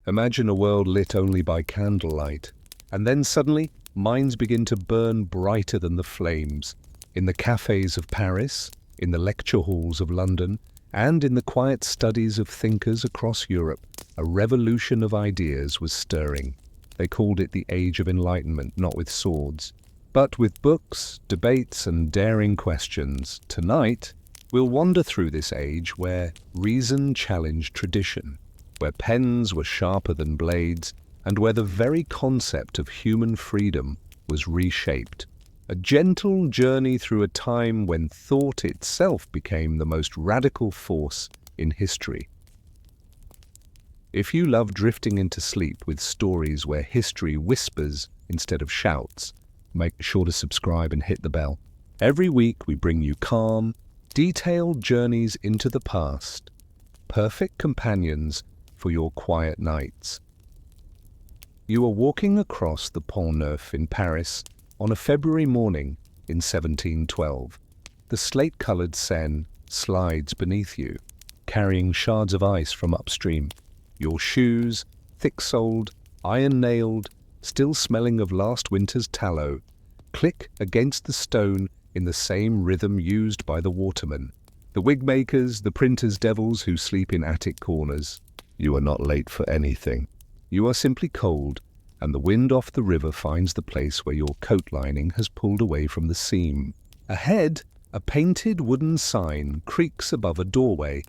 Imagine a world lit only by candlelight, and then suddenly minds begin to burn brighter than the flames. In the cafes of Paris, in the lecture halls of London, and in the quiet studies of thinkers across Europe, a revolution of ideas was stirring. They called it the Age of Enlightenment, not with swords, but with books, debates, and daring questions. Tonight, we'll wander through this age where reason challenged tradition, where pens were sharper than blades, and where the very concept of human freedom was reshaped. A gentle journey through a time when thought itself became the most radical force in history. If you love drifting into sleep with stories where history whispers instead of shouts, make sure to subscribe and hit the bell. Every week we bring you calm, detailed journeys into the past, perfect companions for your quiet nights. You are walking across the Pont Neuf in Paris on a February morning in 1712. The slate-colored Seine slides beneath you, carrying shards of ice from upstream. Your shoes, thick-soled, iron-nailed, still smelling of last winter's tallow, click against the stone in the same rhythm used by the watermen, the wig-makers, the printers' devils who sleep in attic corners. You are not late for anything. You are simply cold, and the wind off the river finds the place where your coat lining has pulled away from the seam. Ahead, a painted wooden sign creaks above a doorway.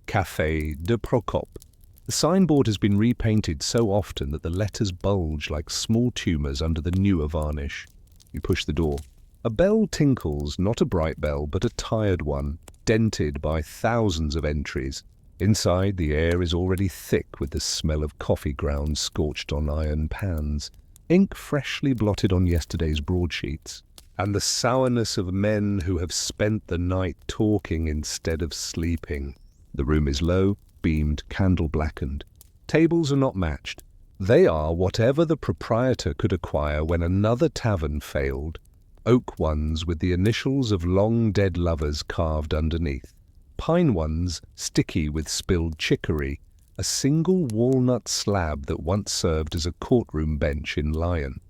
Café de Procope. The signboard has been repainted so often that the letters bulge like small tumours under the newer varnish. You push the door. A bell tinkles, not a bright bell, but a tired one, dented by thousands of entries. Inside, the air is already thick with the smell of coffee grounds scorched on iron pans, ink freshly blotted on yesterday's broadsheets, and the sourness of men who have spent the night talking instead of sleeping. The room is low, beamed, candle-blackened. Tables are not matched. They are whatever the proprietor could acquire when another tavern failed, oak ones with the initials of long-dead lovers carved underneath. Pine ones, sticky with spilled chicory, a single walnut slab that once served as a courtroom bench in Lyon.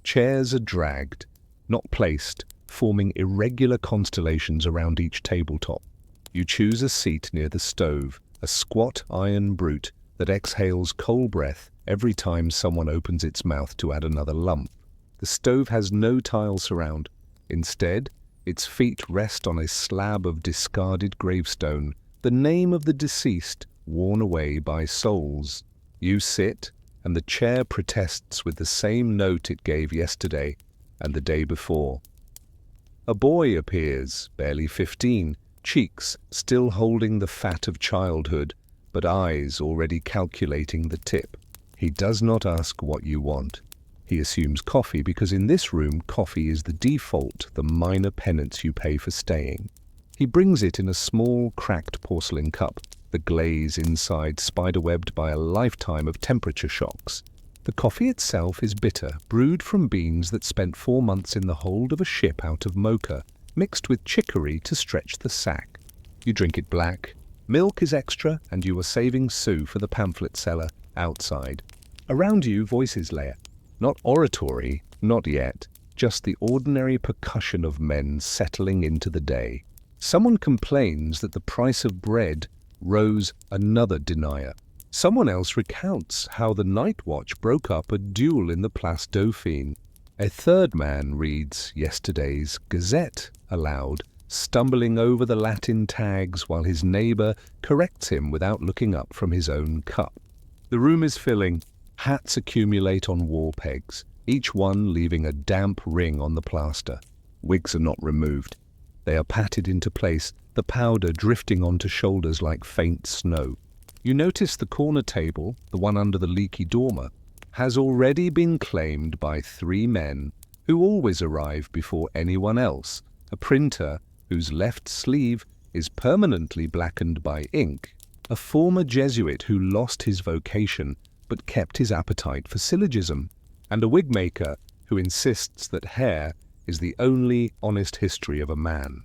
Chairs are dragged, not placed, forming irregular constellations around each tabletop. You choose a seat near the stove, a squat iron brute that exhales coal breath every time someone opens its mouth to add another lump. The stove has no tile surround. Instead, its feet rest on a slab of discarded gravestone, the name of the deceased worn away by souls. You sit, and the chair protests with the same note it gave yesterday and the day before. A boy appears, barely 15, cheeks still holding the fat of childhood, but eyes already calculating the tip. He does not ask what you want. He assumes coffee because in this room coffee is the default, the minor penance you pay for staying. He brings it in a small, cracked porcelain cup, the glaze inside spiderwebbed by a lifetime of temperature shocks. The coffee itself is bitter, brewed from beans that spent 4 months in the hold of a ship out of Mocha, mixed with chicory to stretch the sack. You drink it black. Milk is extra, and you are saving sous for the pamphlet seller outside. Around you, voices layer. Not oratory, not yet, just the ordinary percussion of men settling into the day. Someone complains that the price of bread rose, another denier. Someone else recounts how the night watch broke up a duel in the Place Dauphine. A third man reads yesterday's Gazette aloud, stumbling over the Latin tags while his neighbour corrects him without looking up from his own cup. The room is filling. Hats accumulate on wall pegs, each one leaving a damp ring on the plaster. Wigs are not removed. They are patted into place, the powder drifting onto shoulders like faint snow. You notice the corner table, the one under the leaky dormer, has already been claimed by 3 men who always arrive before anyone else, a printer whose left sleeve is permanently blackened by ink, a former Jesuit who lost his vocation but kept his appetite for syllogism, and a wig-maker who insists that hair is the only honest history of a man.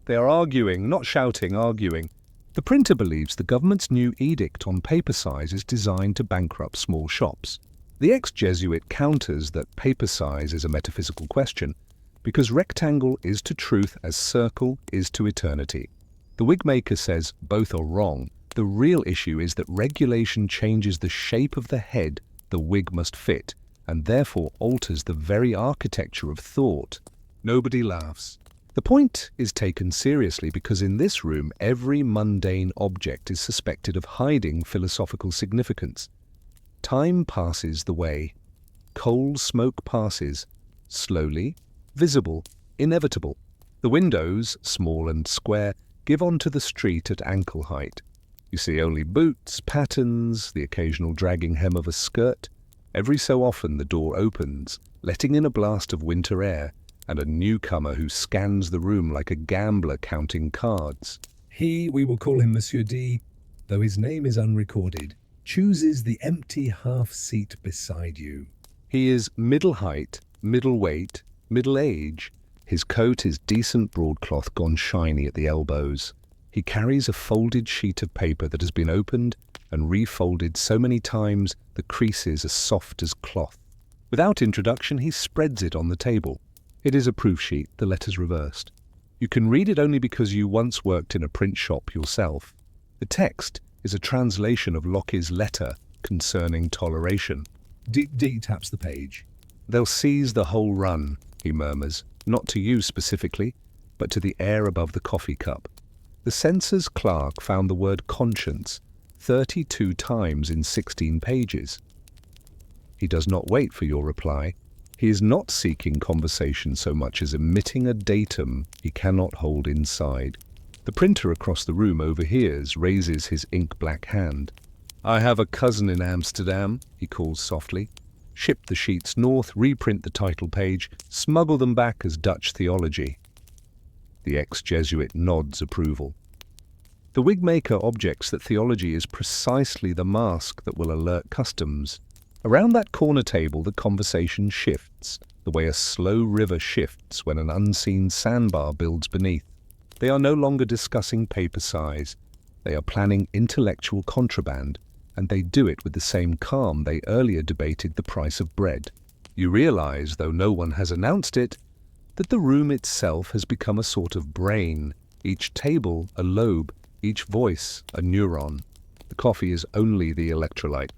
They are arguing, not shouting, arguing. The printer believes the government's new edict on paper size is designed to bankrupt small shops. The ex-Jesuit counters that paper size is a metaphysical question, because rectangle is to truth as circle is to eternity. The wig maker says both are wrong. The real issue is that regulation changes the shape of the head the wig must fit, and therefore alters the very architecture of thought. Nobody laughs. The point is taken seriously because in this room every mundane object is suspected of hiding philosophical significance. Time passes the way. Coal smoke passes, slowly, visible, inevitable. The windows, small and square, give onto the street at ankle height. You see only boots, patterns, the occasional dragging hem of a skirt. Every so often the door opens, letting in a blast of winter air, and a newcomer who scans the room like a gambler counting cards. He, we will call him Monsieur D, though his name is unrecorded, chooses the empty half seat beside you. He is middle height, middle weight, middle age. His coat is decent broadcloth gone shiny at the elbows. He carries a folded sheet of paper that has been opened and refolded so many times the creases are soft as cloth. Without introduction, he spreads it on the table. It is a proof sheet, the letters reversed. You can read it only because you once worked in a print shop yourself. The text is a translation of Locke's letter concerning toleration. D taps the page. They'll seize the whole run, he murmurs, not to you specifically, but to the air above the coffee cup. The censor's clerk found the word conscience 32 times in 16 pages. He does not wait for your reply. He is not seeking conversation so much as emitting a datum he cannot hold inside. The printer across the room overhears, raises his ink-black hand. I have a cousin in Amsterdam, he calls softly. Ship the sheets north, reprint the title page, smuggle them back as Dutch theology. The ex-Jesuit nods approval. The wig maker objects that theology is precisely the mask that will alert customs. Around that corner table the conversation shifts, the way a slow river shifts when an unseen sandbar builds beneath. They are no longer discussing paper size. They are planning intellectual contraband, and they do it with the same calm they earlier debated the price of bread. You realize, though no one has announced it, that the room itself has become a sort of brain, each table a lobe, each voice a neuron. The coffee is only the electrolyte.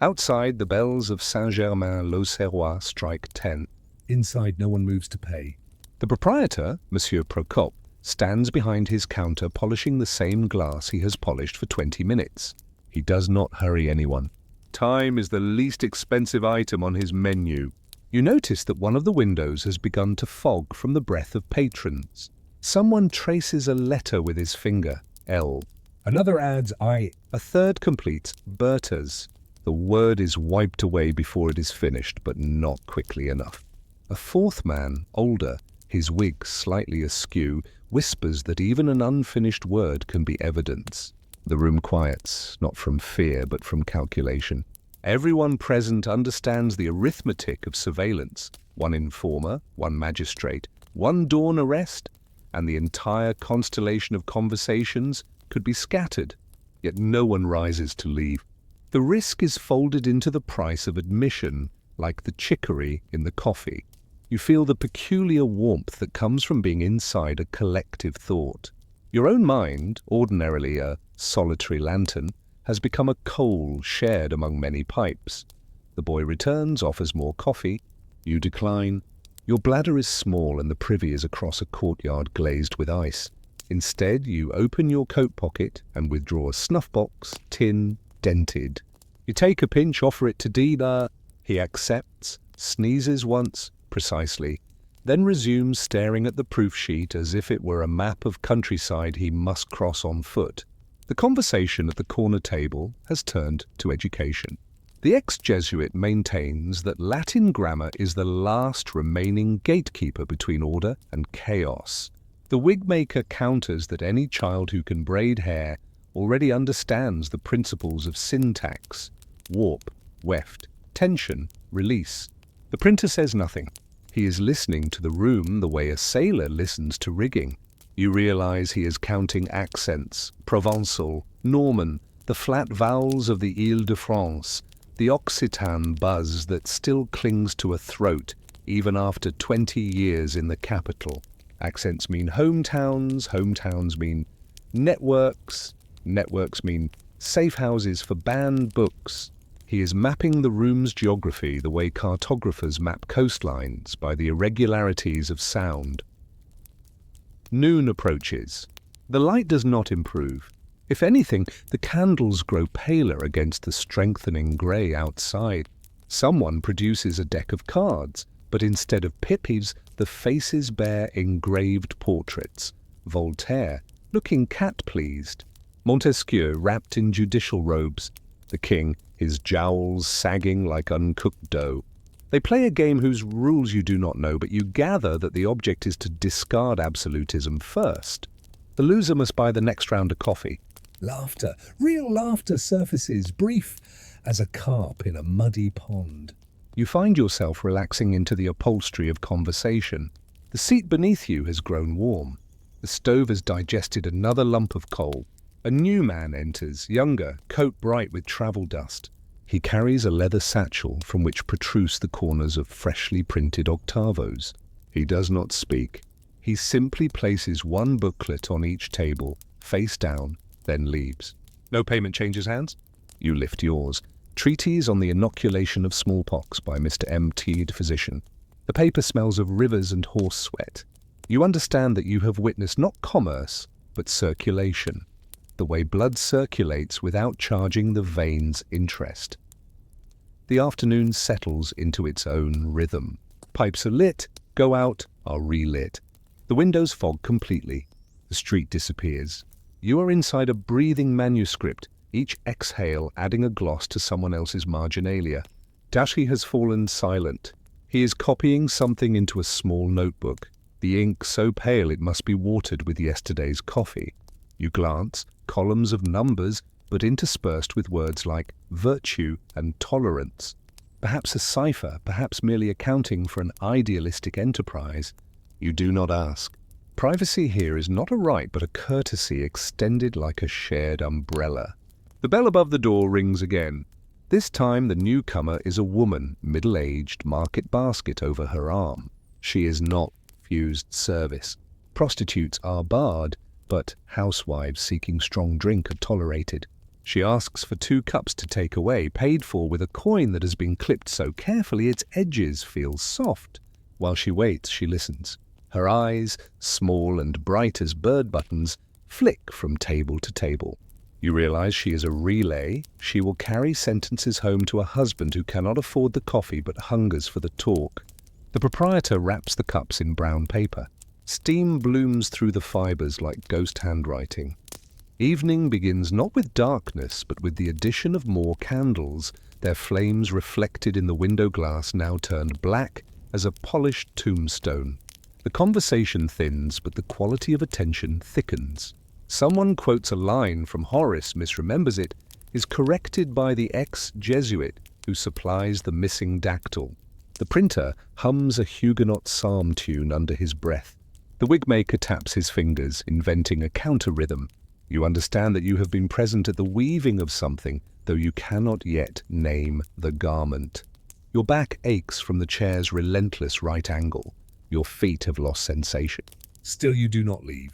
Outside, the bells of Saint-Germain-l'Auxerrois strike 10. Inside, no one moves to pay. The proprietor, Monsieur Procope, stands behind his counter polishing the same glass he has polished for 20 minutes. He does not hurry anyone. Time is the least expensive item on his menu. You notice that one of the windows has begun to fog from the breath of patrons. Someone traces a letter with his finger, L. Another adds I. A third completes Berta's. The word is wiped away before it is finished, but not quickly enough. A fourth man, older, his wig slightly askew, whispers that even an unfinished word can be evidence. The room quiets, not from fear, but from calculation. Everyone present understands the arithmetic of surveillance. One informer, one magistrate, one dawn arrest, and the entire constellation of conversations could be scattered, yet no one rises to leave. The risk is folded into the price of admission, like the chicory in the coffee. You feel the peculiar warmth that comes from being inside a collective thought. Your own mind, ordinarily a solitary lantern, has become a coal shared among many pipes. The boy returns, offers more coffee. You decline. Your bladder is small and the privy is across a courtyard glazed with ice. Instead, you open your coat pocket and withdraw a snuff box, tin, dented. You take a pinch, offer it to Dina. He accepts, sneezes once, precisely, then resumes staring at the proof sheet as if it were a map of countryside he must cross on foot. The conversation at the corner table has turned to education. The ex-Jesuit maintains that Latin grammar is the last remaining gatekeeper between order and chaos. The wig-maker counters that any child who can braid hair already understands the principles of syntax, warp, weft, tension, release. The printer says nothing. He is listening to the room the way a sailor listens to rigging. You realize he is counting accents, Provençal, Norman, the flat vowels of the Île-de-France, the Occitan buzz that still clings to a throat even after 20 years in the capital. Accents mean hometowns, hometowns mean networks, networks mean safe houses for banned books. He is mapping the room's geography the way cartographers map coastlines by the irregularities of sound. Noon approaches. The light does not improve. If anything, the candles grow paler against the strengthening grey outside. Someone produces a deck of cards, but instead of pippies, the faces bear engraved portraits. Voltaire, looking cat-pleased. Montesquieu, wrapped in judicial robes. The king, his jowls sagging like uncooked dough. They play a game whose rules you do not know, but you gather that the object is to discard absolutism first. The loser must buy the next round of coffee. Laughter, real laughter surfaces, brief as a carp in a muddy pond. You find yourself relaxing into the upholstery of conversation. The seat beneath you has grown warm. The stove has digested another lump of coal. A new man enters, younger, coat bright with travel dust. He carries a leather satchel from which protrude the corners of freshly printed octavos. He does not speak. He simply places one booklet on each table, face down, then leaves. No payment changes hands? You lift yours. Treatise on the Inoculation of Smallpox by Mr. M. Teed, physician. The paper smells of rivers and horse sweat. You understand that you have witnessed not commerce, but circulation. The way blood circulates without charging the veins interest. The afternoon settles into its own rhythm. Pipes are lit, go out, are relit. The windows fog completely. The street disappears. You are inside a breathing manuscript, each exhale adding a gloss to someone else's marginalia. Dashi has fallen silent. He is copying something into a small notebook, the ink so pale it must be watered with yesterday's coffee. You glance, columns of numbers, but interspersed with words like virtue and tolerance. Perhaps a cipher, perhaps merely accounting for an idealistic enterprise. You do not ask. Privacy here is not a right but a courtesy extended like a shared umbrella. The bell above the door rings again. This time the newcomer is a woman, middle-aged, market basket over her arm. She is not fused service. Prostitutes are barred, but housewives seeking strong drink are tolerated. She asks for 2 cups to take away, paid for with a coin that has been clipped so carefully its edges feel soft. While she waits, she listens. Her eyes, small and bright as bird buttons, flick from table to table. You realize she is a relay. She will carry sentences home to a husband who cannot afford the coffee but hungers for the talk. The proprietor wraps the cups in brown paper. Steam blooms through the fibers like ghost handwriting. Evening begins not with darkness, but with the addition of more candles, their flames reflected in the window glass now turned black as a polished tombstone. The conversation thins, but the quality of attention thickens. Someone quotes a line from Horace, misremembers it, is corrected by the ex-Jesuit who supplies the missing dactyl. The printer hums a Huguenot psalm tune under his breath. The wigmaker taps his fingers, inventing a counter-rhythm. You understand that you have been present at the weaving of something, though you cannot yet name the garment. Your back aches from the chair's relentless right angle. Your feet have lost sensation. Still you do not leave.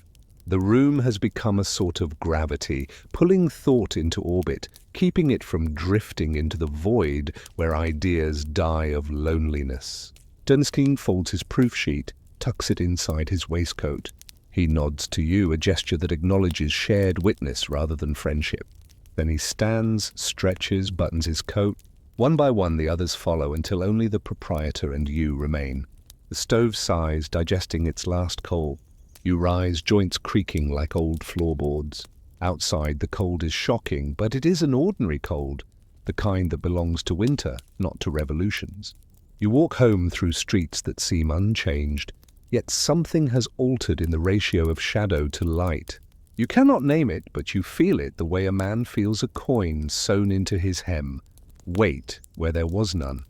The room has become a sort of gravity, pulling thought into orbit, keeping it from drifting into the void where ideas die of loneliness. Dunskin folds his proof sheet, tucks it inside his waistcoat. He nods to you, a gesture that acknowledges shared witness rather than friendship. Then he stands, stretches, buttons his coat. One by one the others follow until only the proprietor and you remain. The stove sighs, digesting its last coal. You rise, joints creaking like old floorboards. Outside the cold is shocking, but it is an ordinary cold, the kind that belongs to winter, not to revolutions. You walk home through streets that seem unchanged, yet something has altered in the ratio of shadow to light. You cannot name it, but you feel it the way a man feels a coin sewn into his hem. Weight where there was none.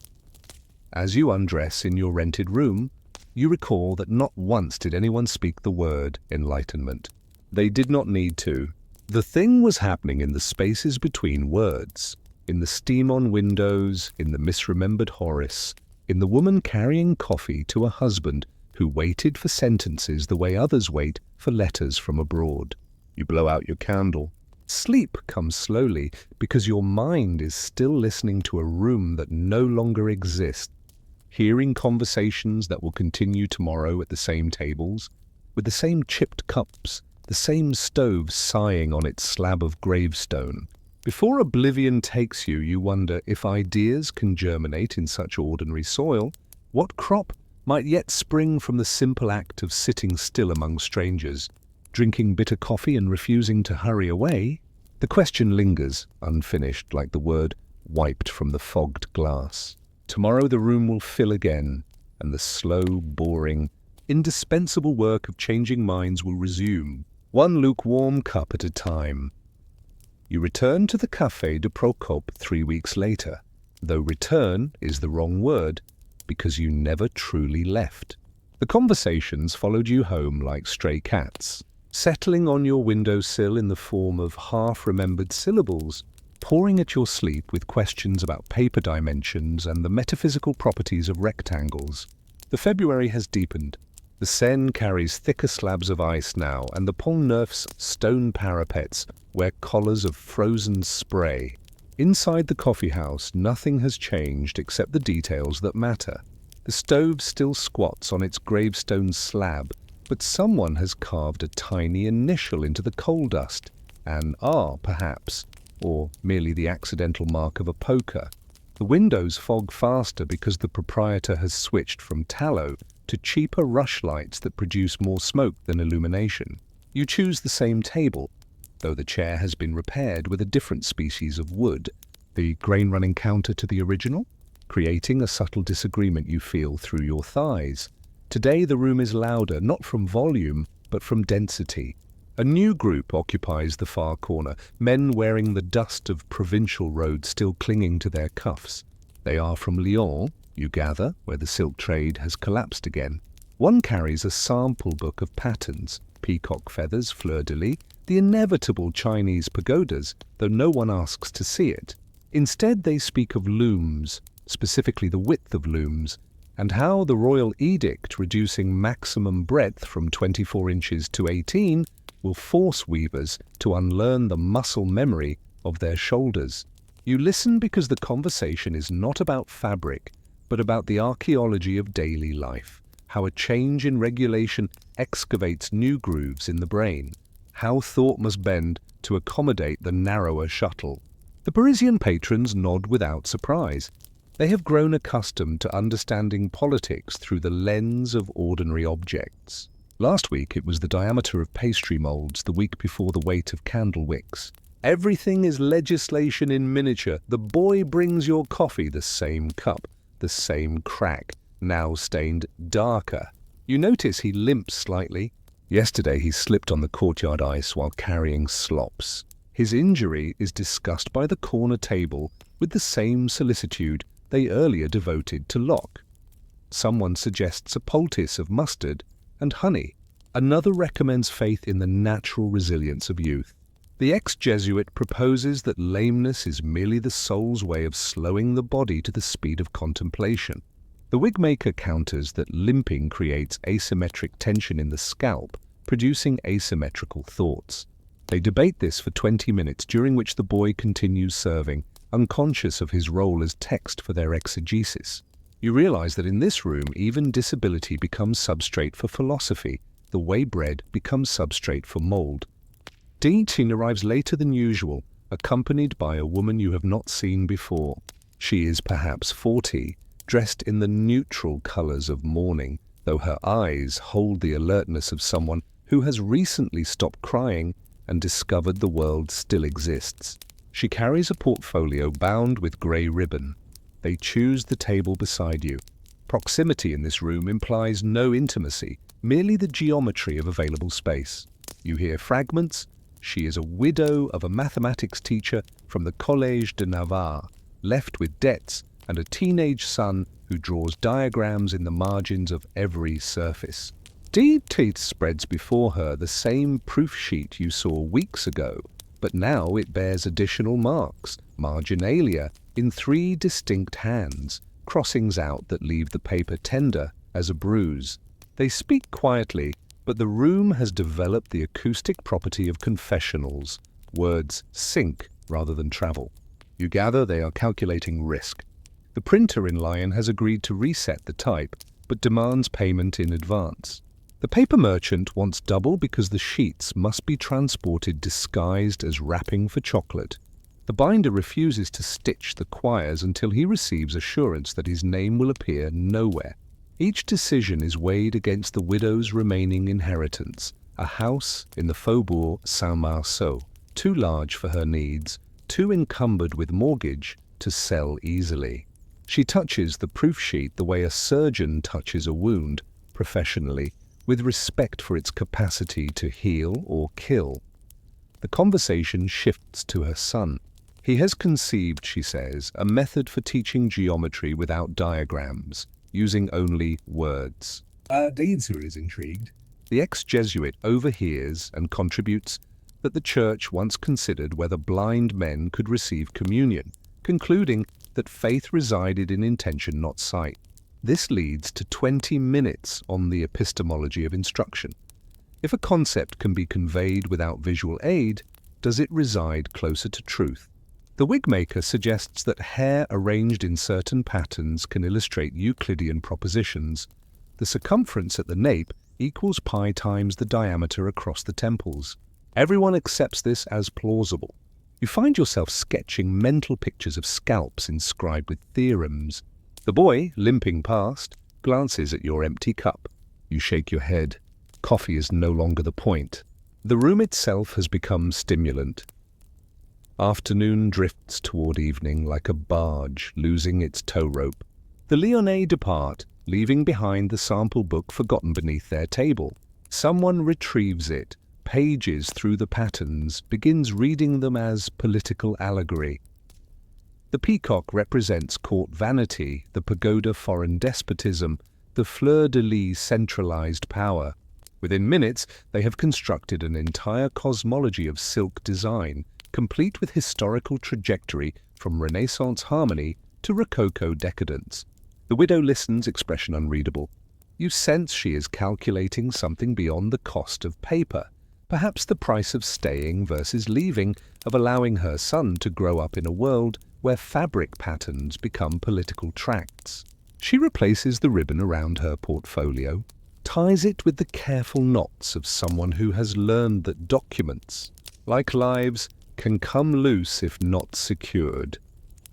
As you undress in your rented room, you recall that not once did anyone speak the word enlightenment. They did not need to. The thing was happening in the spaces between words, in the steam on windows, in the misremembered Horace, in the woman carrying coffee to a husband who waited for sentences the way others wait for letters from abroad. You blow out your candle. Sleep comes slowly because your mind is still listening to a room that no longer exists, hearing conversations that will continue tomorrow at the same tables, with the same chipped cups, the same stove sighing on its slab of gravestone. Before oblivion takes you, you wonder if ideas can germinate in such ordinary soil, what crop might yet spring from the simple act of sitting still among strangers, drinking bitter coffee and refusing to hurry away. The question lingers, unfinished, like the word wiped from the fogged glass. Tomorrow the room will fill again, and the slow, boring, indispensable work of changing minds will resume, one lukewarm cup at a time. You return to the Café de Procope 3 weeks later, though return is the wrong word, because you never truly left. The conversations followed you home like stray cats, settling on your windowsill in the form of half-remembered syllables, pouring at your sleep with questions about paper dimensions and the metaphysical properties of rectangles. The February has deepened. The Seine carries thicker slabs of ice now, and the Pont Neuf's stone parapets wear collars of frozen spray. Inside the coffee house, nothing has changed except the details that matter. The stove still squats on its gravestone slab, but someone has carved a tiny initial into the coal dust, an R perhaps, or merely the accidental mark of a poker. The windows fog faster because the proprietor has switched from tallow to cheaper rushlights that produce more smoke than illumination. You choose the same table, though the chair has been repaired with a different species of wood, the grain-running counter to the original, creating a subtle disagreement you feel through your thighs. Today the room is louder, not from volume, but from density. A new group occupies the far corner, men wearing the dust of provincial roads still clinging to their cuffs. They are from Lyon, you gather, where the silk trade has collapsed again. One carries a sample book of patterns, peacock feathers, fleur-de-lis, the inevitable Chinese pagodas, though no one asks to see it. Instead they speak of looms, specifically the width of looms, and how the royal edict reducing maximum breadth from 24 inches to 18 will force weavers to unlearn the muscle memory of their shoulders. You listen because the conversation is not about fabric, but about the archaeology of daily life, how a change in regulation excavates new grooves in the brain, how thought must bend to accommodate the narrower shuttle. The Parisian patrons nod without surprise. They have grown accustomed to understanding politics through the lens of ordinary objects. Last week it was the diameter of pastry molds, the week before the weight of candle wicks. Everything is legislation in miniature. The boy brings your coffee, the same cup, the same crack, now stained darker. You notice he limps slightly. Yesterday he slipped on the courtyard ice while carrying slops. His injury is discussed by the corner table with the same solicitude they earlier devoted to Locke. Someone suggests a poultice of mustard and honey. Another recommends faith in the natural resilience of youth. The ex-Jesuit proposes that lameness is merely the soul's way of slowing the body to the speed of contemplation. The wigmaker counters that limping creates asymmetric tension in the scalp, producing asymmetrical thoughts. They debate this for 20 minutes, during which the boy continues serving, unconscious of his role as text for their exegesis. You realize that in this room, even disability becomes substrate for philosophy, the way bread becomes substrate for mold. Dean arrives later than usual, accompanied by a woman you have not seen before. She is perhaps 40, dressed in the neutral colors of mourning, though her eyes hold the alertness of someone who has recently stopped crying and discovered the world still exists. She carries a portfolio bound with grey ribbon. They choose the table beside you. Proximity in this room implies no intimacy, merely the geometry of available space. You hear fragments. She is a widow of a mathematics teacher from the Collège de Navarre, left with debts and a teenage son who draws diagrams in the margins of every surface. Dee Teeth spreads before her the same proof sheet you saw weeks ago, but now it bears additional marks, marginalia, in 3 distinct hands, crossings out that leave the paper tender as a bruise. They speak quietly, but the room has developed the acoustic property of confessionals. Words sink rather than travel. You gather they are calculating risk. The printer in Lion has agreed to reset the type, but demands payment in advance. The paper merchant wants double because the sheets must be transported disguised as wrapping for chocolate. The binder refuses to stitch the quires until he receives assurance that his name will appear nowhere. Each decision is weighed against the widow's remaining inheritance, a house in the Faubourg Saint-Marceau, too large for her needs, too encumbered with mortgage to sell easily. She touches the proof sheet the way a surgeon touches a wound, professionally, with respect for its capacity to heal or kill. The conversation shifts to her son. He has conceived, she says, a method for teaching geometry without diagrams, using only words. Deinsor is intrigued. The ex-Jesuit overhears and contributes that the Church once considered whether blind men could receive communion, concluding that faith resided in intention, not sight. This leads to 20 minutes on the epistemology of instruction. If a concept can be conveyed without visual aid, does it reside closer to truth? The wigmaker suggests that hair arranged in certain patterns can illustrate Euclidean propositions. The circumference at the nape equals pi times the diameter across the temples. Everyone accepts this as plausible. You find yourself sketching mental pictures of scalps inscribed with theorems. The boy, limping past, glances at your empty cup. You shake your head. Coffee is no longer the point. The room itself has become stimulant. Afternoon drifts toward evening like a barge losing its tow rope. The Lyonnais depart, leaving behind the sample book forgotten beneath their table. Someone retrieves it, pages through the patterns, begins reading them as political allegory. The peacock represents court vanity, the pagoda foreign despotism, the fleur-de-lis centralized power. Within minutes, they have constructed an entire cosmology of silk design, complete with historical trajectory from Renaissance harmony to Rococo decadence. The widow listens, expression unreadable. You sense she is calculating something beyond the cost of paper, perhaps the price of staying versus leaving, of allowing her son to grow up in a world where fabric patterns become political tracts. She replaces the ribbon around her portfolio, ties it with the careful knots of someone who has learned that documents, like lives, can come loose if not secured.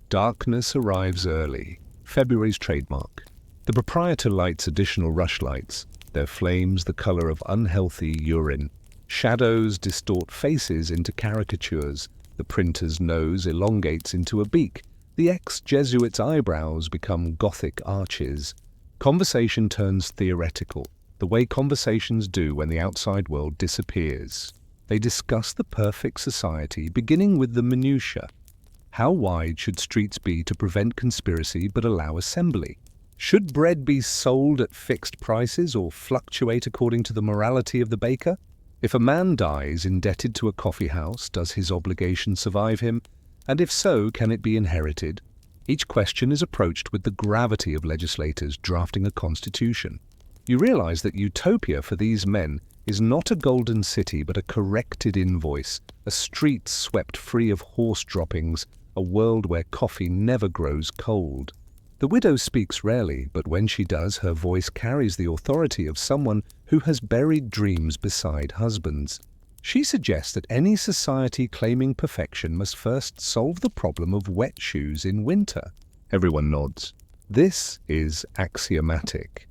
Darkness arrives early, February's trademark. The proprietor lights additional rushlights, their flames the color of unhealthy urine. Shadows distort faces into caricatures. The printer's nose elongates into a beak. The ex-Jesuit's eyebrows become Gothic arches. Conversation turns theoretical, the way conversations do when the outside world disappears. They discuss the perfect society, beginning with the minutiae. How wide should streets be to prevent conspiracy but allow assembly? Should bread be sold at fixed prices or fluctuate according to the morality of the baker? If a man dies indebted to a coffee house, does his obligation survive him? And if so, can it be inherited? Each question is approached with the gravity of legislators drafting a constitution. You realize that utopia for these men is not a golden city but a corrected invoice, a street swept free of horse droppings, a world where coffee never grows cold. The widow speaks rarely, but when she does, her voice carries the authority of someone who has buried dreams beside husbands. She suggests that any society claiming perfection must first solve the problem of wet shoes in winter. Everyone nods. This is axiomatic.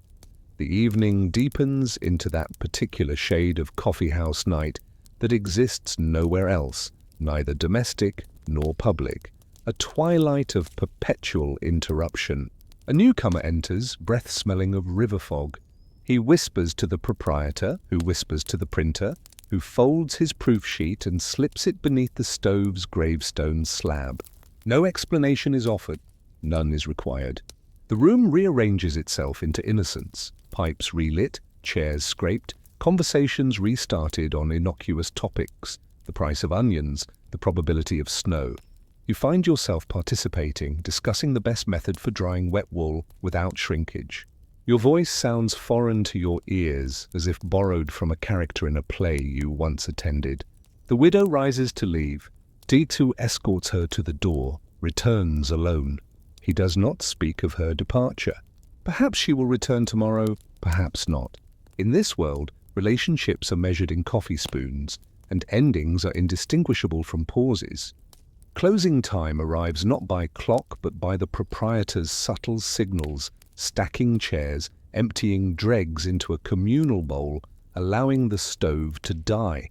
The evening deepens into that particular shade of coffeehouse night that exists nowhere else, neither domestic nor public. A twilight of perpetual interruption. A newcomer enters, breath smelling of river fog. He whispers to the proprietor, who whispers to the printer, who folds his proof sheet and slips it beneath the stove's gravestone slab. No explanation is offered. None is required. The room rearranges itself into innocence, pipes relit, chairs scraped, conversations restarted on innocuous topics, the price of onions, the probability of snow. You find yourself participating, discussing the best method for drying wet wool without shrinkage. Your voice sounds foreign to your ears, as if borrowed from a character in a play you once attended. The widow rises to leave. D2 escorts her to the door, returns alone. He does not speak of her departure. Perhaps she will return tomorrow, perhaps not. In this world, relationships are measured in coffee spoons, and endings are indistinguishable from pauses. Closing time arrives not by clock but by the proprietor's subtle signals, stacking chairs, emptying dregs into a communal bowl, allowing the stove to die.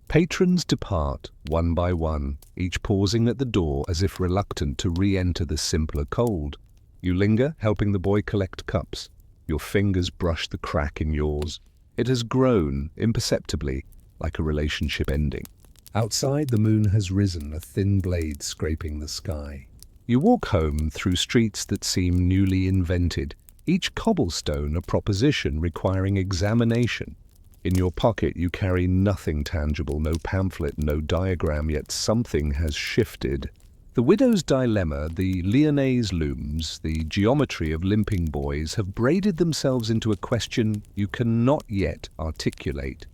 Patrons depart, one by one, each pausing at the door as if reluctant to re-enter the simpler cold. You linger, helping the boy collect cups. Your fingers brush the crack in yours. It has grown, imperceptibly, like a relationship ending. Outside, the moon has risen, a thin blade scraping the sky. You walk home through streets that seem newly invented, each cobblestone a proposition requiring examination. In your pocket you carry nothing tangible, no pamphlet, no diagram, yet something has shifted. The widow's dilemma, the Lyonnaise looms, the geometry of limping boys have braided themselves into a question you cannot yet articulate.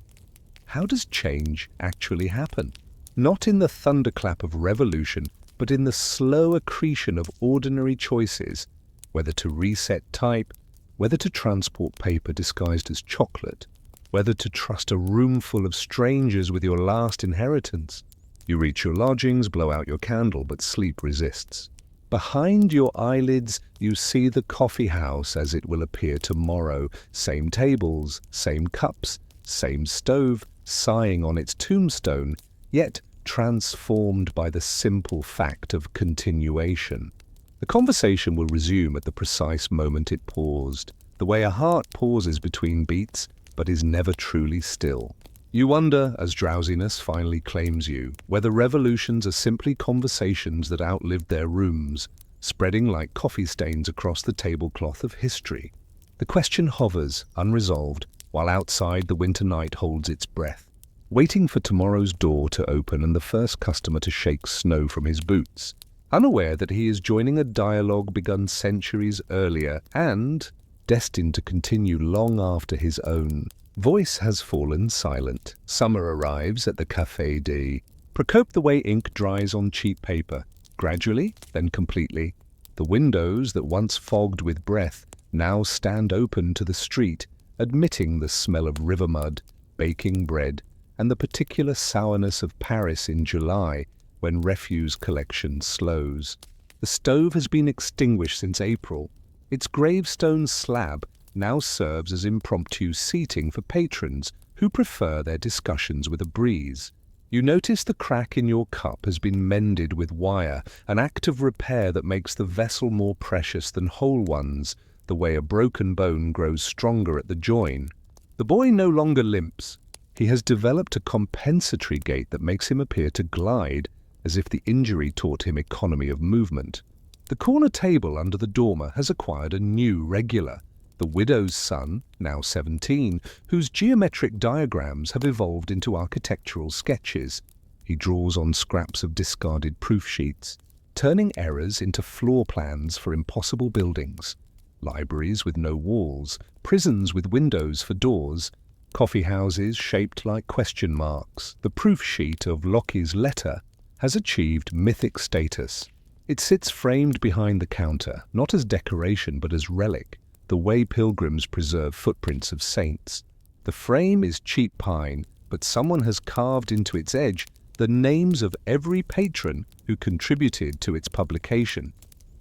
How does change actually happen? Not in the thunderclap of revolution, but in the slow accretion of ordinary choices, whether to reset type, whether to transport paper disguised as chocolate, whether to trust a room full of strangers with your last inheritance. You reach your lodgings, blow out your candle, but sleep resists. Behind your eyelids, you see the coffee house as it will appear tomorrow. Same tables, same cups, same stove, sighing on its tombstone, yet transformed by the simple fact of continuation. The conversation will resume at the precise moment it paused, the way a heart pauses between beats, but is never truly still. You wonder, as drowsiness finally claims you, whether revolutions are simply conversations that outlived their rooms, spreading like coffee stains across the tablecloth of history. The question hovers, unresolved, while outside the winter night holds its breath, waiting for tomorrow's door to open and the first customer to shake snow from his boots, unaware that he is joining a dialogue begun centuries earlier and destined to continue long after his own. Voice has fallen silent. Summer arrives at the Café de Procope the way ink dries on cheap paper, gradually, then completely. The windows that once fogged with breath now stand open to the street, admitting the smell of river mud, baking bread, and the particular sourness of Paris in July when refuse collection slows. The stove has been extinguished since April. Its gravestone slab now serves as impromptu seating for patrons who prefer their discussions with a breeze. You notice the crack in your cup has been mended with wire, an act of repair that makes the vessel more precious than whole ones, the way a broken bone grows stronger at the join. The boy no longer limps. He has developed a compensatory gait that makes him appear to glide, as if the injury taught him economy of movement. The corner table under the dormer has acquired a new regular, the widow's son, now 17, whose geometric diagrams have evolved into architectural sketches. He draws on scraps of discarded proof sheets, turning errors into floor plans for impossible buildings. Libraries with no walls, prisons with windows for doors, coffee houses shaped like question marks. The proof sheet of Lockie's letter has achieved mythic status. It sits framed behind the counter, not as decoration but as relic, the way pilgrims preserve footprints of saints. The frame is cheap pine, but someone has carved into its edge the names of every patron who contributed to its publication.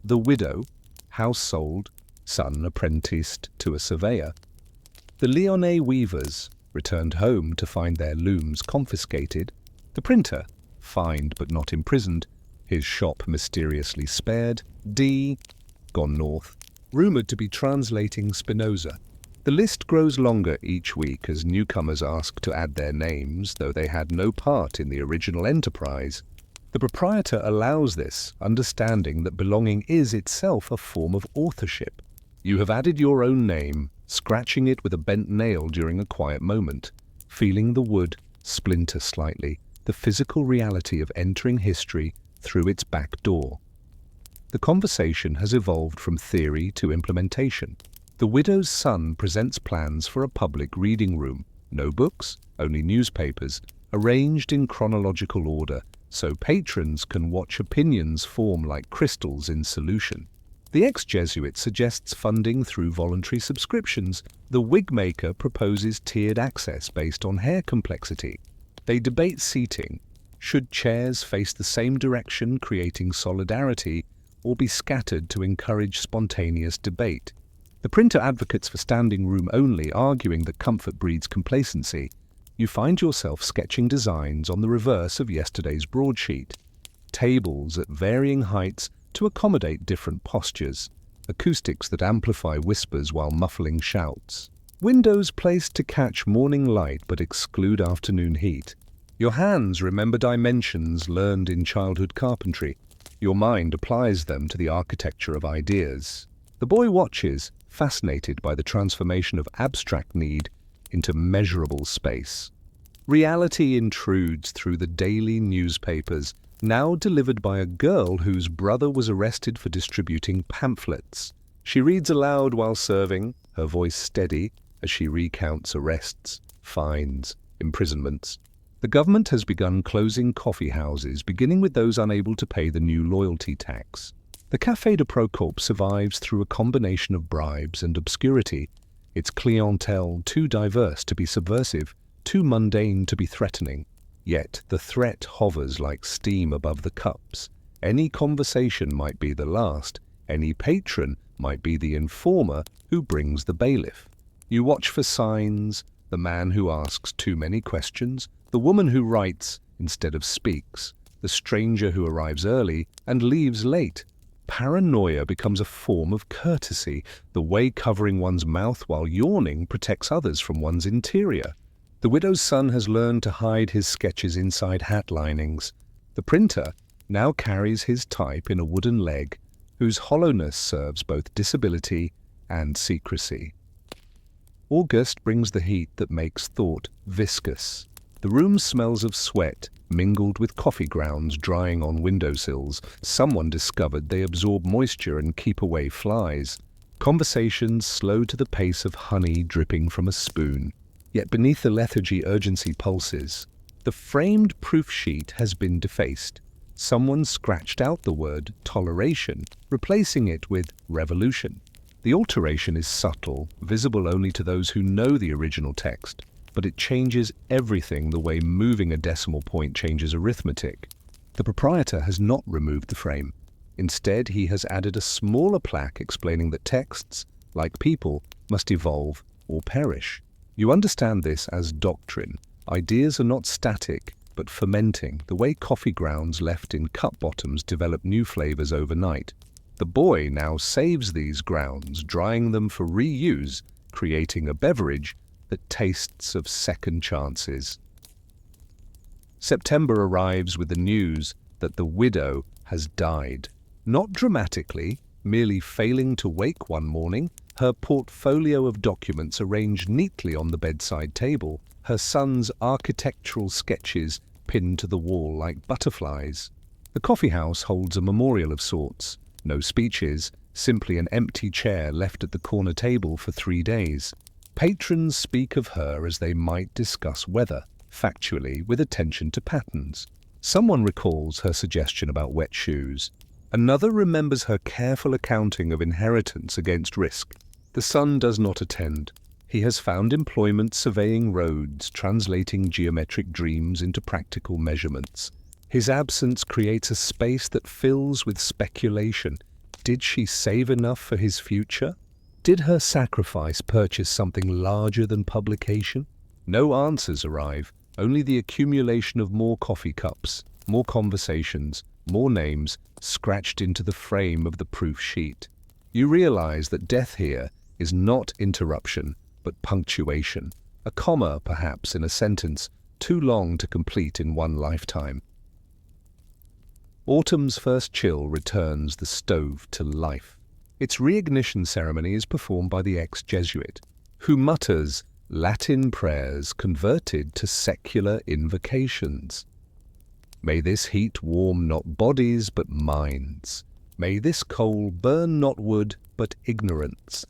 The widow, house sold, son apprenticed to a surveyor. The Lyonnais weavers, returned home to find their looms confiscated. The printer, fined but not imprisoned, his shop mysteriously spared. D, gone north, rumoured to be translating Spinoza. The list grows longer each week as newcomers ask to add their names, though they had no part in the original enterprise. The proprietor allows this, understanding that belonging is itself a form of authorship. You have added your own name, scratching it with a bent nail during a quiet moment, feeling the wood splinter slightly, the physical reality of entering history through its back door. The conversation has evolved from theory to implementation. The widow's son presents plans for a public reading room. No books, only newspapers, arranged in chronological order, so patrons can watch opinions form like crystals in solution. The ex-Jesuit suggests funding through voluntary subscriptions. The wig maker proposes tiered access based on hair complexity. They debate seating. Should chairs face the same direction, creating solidarity, or be scattered to encourage spontaneous debate? The printer advocates for standing room only, arguing that comfort breeds complacency. You find yourself sketching designs on the reverse of yesterday's broadsheet. Tables at varying heights to accommodate different postures. Acoustics that amplify whispers while muffling shouts. Windows placed to catch morning light but exclude afternoon heat. Your hands remember dimensions learned in childhood carpentry. Your mind applies them to the architecture of ideas. The boy watches, fascinated by the transformation of abstract need into measurable space. Reality intrudes through the daily newspapers, now delivered by a girl whose brother was arrested for distributing pamphlets. She reads aloud while serving, her voice steady as she recounts arrests, fines, imprisonments. The government has begun closing coffee houses, beginning with those unable to pay the new loyalty tax. The Café de Procope survives through a combination of bribes and obscurity, its clientele too diverse to be subversive, too mundane to be threatening. Yet the threat hovers like steam above the cups. Any conversation might be the last, any patron might be the informer who brings the bailiff. You watch for signs, the man who asks too many questions, the woman who writes instead of speaks, the stranger who arrives early and leaves late. Paranoia becomes a form of courtesy, the way covering one's mouth while yawning protects others from one's interior. The widow's son has learned to hide his sketches inside hat linings. The printer now carries his type in a wooden leg, whose hollowness serves both disability and secrecy. August brings the heat that makes thought viscous. The room smells of sweat, mingled with coffee grounds drying on windowsills. Someone discovered they absorb moisture and keep away flies. Conversations slow to the pace of honey dripping from a spoon. Yet beneath the lethargy urgency pulses. The framed proof sheet has been defaced. Someone scratched out the word toleration, replacing it with revolution. The alteration is subtle, visible only to those who know the original text, but it changes everything the way moving a decimal point changes arithmetic. The proprietor has not removed the frame. Instead, he has added a smaller plaque explaining that texts, like people, must evolve or perish. You understand this as doctrine. Ideas are not static, but fermenting, the way coffee grounds left in cup bottoms develop new flavors overnight. The boy now saves these grounds, drying them for reuse, creating a beverage that tastes of second chances. September arrives with the news that the widow has died. Not dramatically, merely failing to wake one morning, her portfolio of documents arranged neatly on the bedside table, her son's architectural sketches pinned to the wall like butterflies. The coffee house holds a memorial of sorts. No speeches, simply an empty chair left at the corner table for 3 days. Patrons speak of her as they might discuss weather, factually, with attention to patterns. Someone recalls her suggestion about wet shoes. Another remembers her careful accounting of inheritance against risk. The son does not attend. He has found employment surveying roads, translating geometric dreams into practical measurements. His absence creates a space that fills with speculation. Did she save enough for his future? Did her sacrifice purchase something larger than publication? No answers arrive, only the accumulation of more coffee cups, more conversations, more names scratched into the frame of the proof sheet. You realize that death here is not interruption, but punctuation, a comma perhaps in a sentence too long to complete in one lifetime. Autumn's first chill returns the stove to life. Its reignition ceremony is performed by the ex-Jesuit, who mutters Latin prayers converted to secular invocations. May this heat warm not bodies but minds. May this coal burn not wood but ignorance.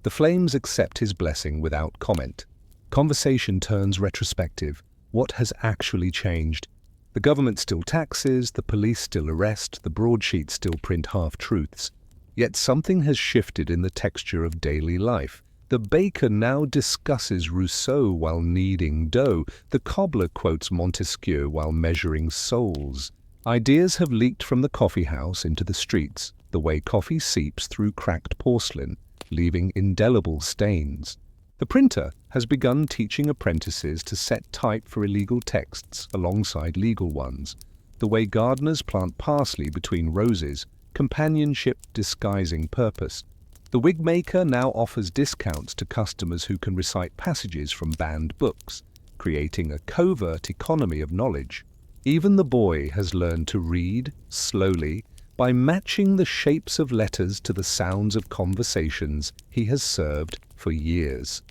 The flames accept his blessing without comment. Conversation turns retrospective. What has actually changed? The government still taxes, the police still arrest, the broadsheets still print half-truths. Yet something has shifted in the texture of daily life. The baker now discusses Rousseau while kneading dough. The cobbler quotes Montesquieu while measuring souls. Ideas have leaked from the coffee house into the streets, the way coffee seeps through cracked porcelain, leaving indelible stains. The printer has begun teaching apprentices to set type for illegal texts alongside legal ones, the way gardeners plant parsley between roses, companionship disguising purpose. The wig maker now offers discounts to customers who can recite passages from banned books, creating a covert economy of knowledge. Even the boy has learned to read, slowly, by matching the shapes of letters to the sounds of conversations he has served for years.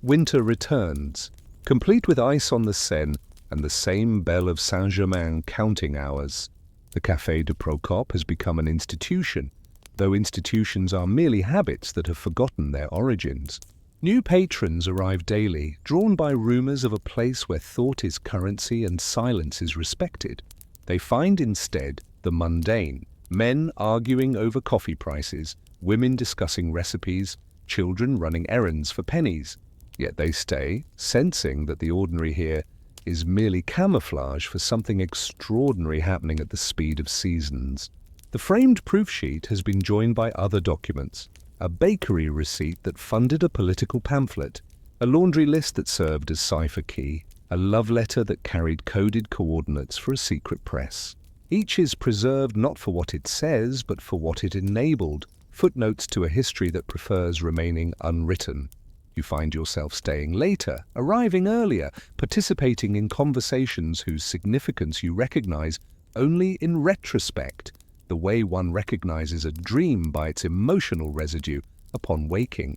Winter returns, complete with ice on the Seine and the same bell of Saint-Germain counting hours. The Café de Procope has become an institution, though institutions are merely habits that have forgotten their origins. New patrons arrive daily, drawn by rumors of a place where thought is currency and silence is respected. They find instead the mundane, men arguing over coffee prices, women discussing recipes, children running errands for pennies. Yet they stay, sensing that the ordinary here is merely camouflage for something extraordinary happening at the speed of seasons. The framed proof sheet has been joined by other documents, a bakery receipt that funded a political pamphlet, a laundry list that served as cipher key, a love letter that carried coded coordinates for a secret press. Each is preserved not for what it says, but for what it enabled, footnotes to a history that prefers remaining unwritten. You find yourself staying later, arriving earlier, participating in conversations whose significance you recognize only in retrospect, the way one recognizes a dream by its emotional residue upon waking.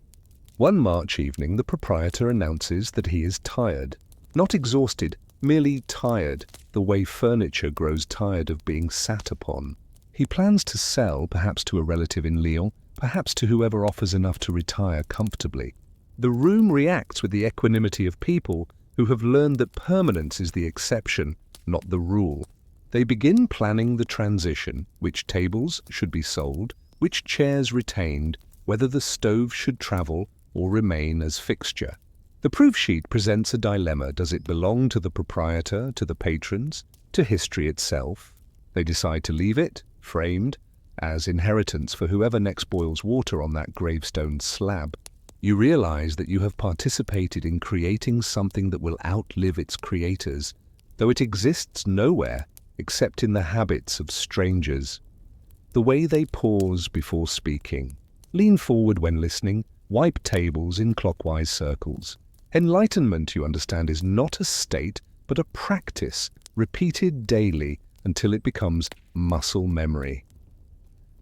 One March evening, the proprietor announces that he is tired. Not exhausted, merely tired, the way furniture grows tired of being sat upon. He plans to sell, perhaps to a relative in Lyon, perhaps to whoever offers enough to retire comfortably. The room reacts with the equanimity of people who have learned that permanence is the exception, not the rule. They begin planning the transition, which tables should be sold, which chairs retained, whether the stove should travel or remain as fixture. The proof sheet presents a dilemma. Does it belong to the proprietor, to the patrons, to history itself? They decide to leave it, framed, as inheritance for whoever next boils water on that gravestone slab. You realize that you have participated in creating something that will outlive its creators, though it exists nowhere except in the habits of strangers. The way they pause before speaking, lean forward when listening, wipe tables in clockwise circles. Enlightenment, you understand, is not a state, but a practice, repeated daily until it becomes muscle memory.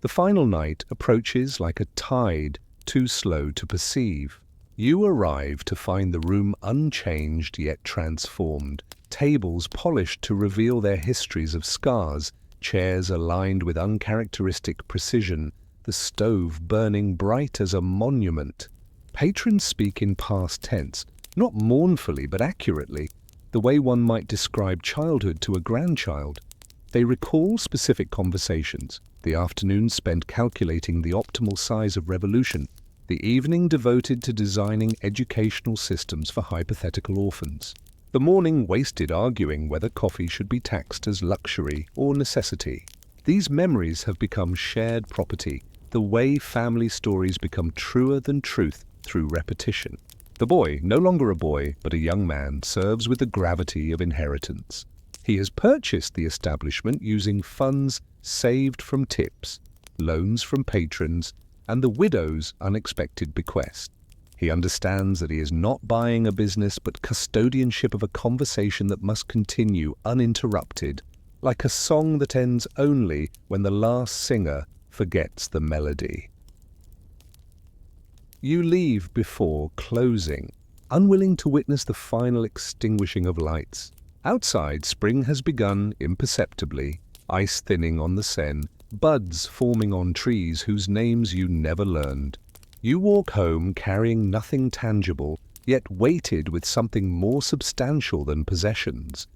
The final night approaches like a tide, too slow to perceive. You arrive to find the room unchanged yet transformed, tables polished to reveal their histories of scars, chairs aligned with uncharacteristic precision, the stove burning bright as a monument. Patrons speak in past tense, not mournfully but accurately, the way one might describe childhood to a grandchild. They recall specific conversations, the afternoon spent calculating the optimal size of revolution, the evening devoted to designing educational systems for hypothetical orphans, the morning wasted arguing whether coffee should be taxed as luxury or necessity. These memories have become shared property, the way family stories become truer than truth through repetition. The boy, no longer a boy, but a young man, serves with the gravity of inheritance. He has purchased the establishment using funds saved from tips, loans from patrons, and the widow's unexpected bequest. He understands that he is not buying a business but custodianship of a conversation that must continue uninterrupted. like a song that ends only when the last singer forgets the melody. You leave before closing, unwilling to witness the final extinguishing of lights. Outside, spring has begun imperceptibly, ice thinning on the Seine, buds forming on trees whose names you never learned. You walk home carrying nothing tangible, yet weighted with something more substantial than possessions.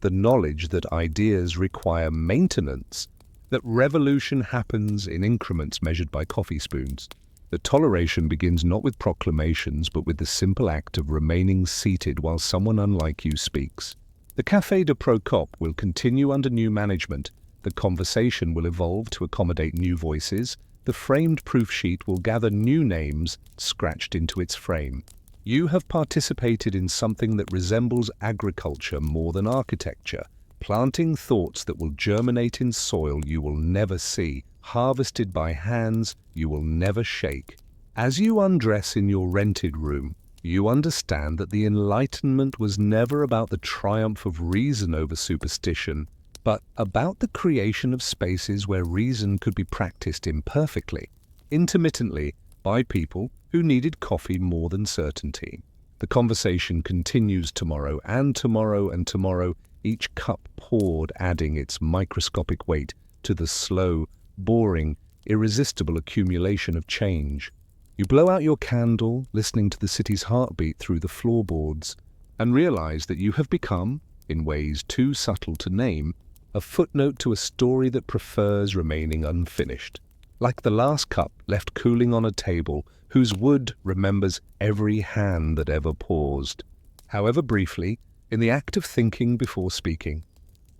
The knowledge that ideas require maintenance, that revolution happens in increments measured by coffee spoons. The toleration begins not with proclamations, but with the simple act of remaining seated while someone unlike you speaks. The Café de Procop will continue under new management. The conversation will evolve to accommodate new voices. The framed proof sheet will gather new names scratched into its frame. You have participated in something that resembles agriculture more than architecture, planting thoughts that will germinate in soil you will never see, harvested by hands you will never shake. As you undress in your rented room, you understand that the Enlightenment was never about the triumph of reason over superstition, but about the creation of spaces where reason could be practiced imperfectly, intermittently, by people who needed coffee more than certainty. The conversation continues tomorrow and tomorrow and tomorrow, each cup poured adding its microscopic weight to the slow, boring, irresistible accumulation of change. You blow out your candle, listening to the city's heartbeat through the floorboards, and realize that you have become, in ways too subtle to name, a footnote to a story that prefers remaining unfinished. Like the last cup left cooling on a table whose wood remembers every hand that ever paused. However briefly, in the act of thinking before speaking,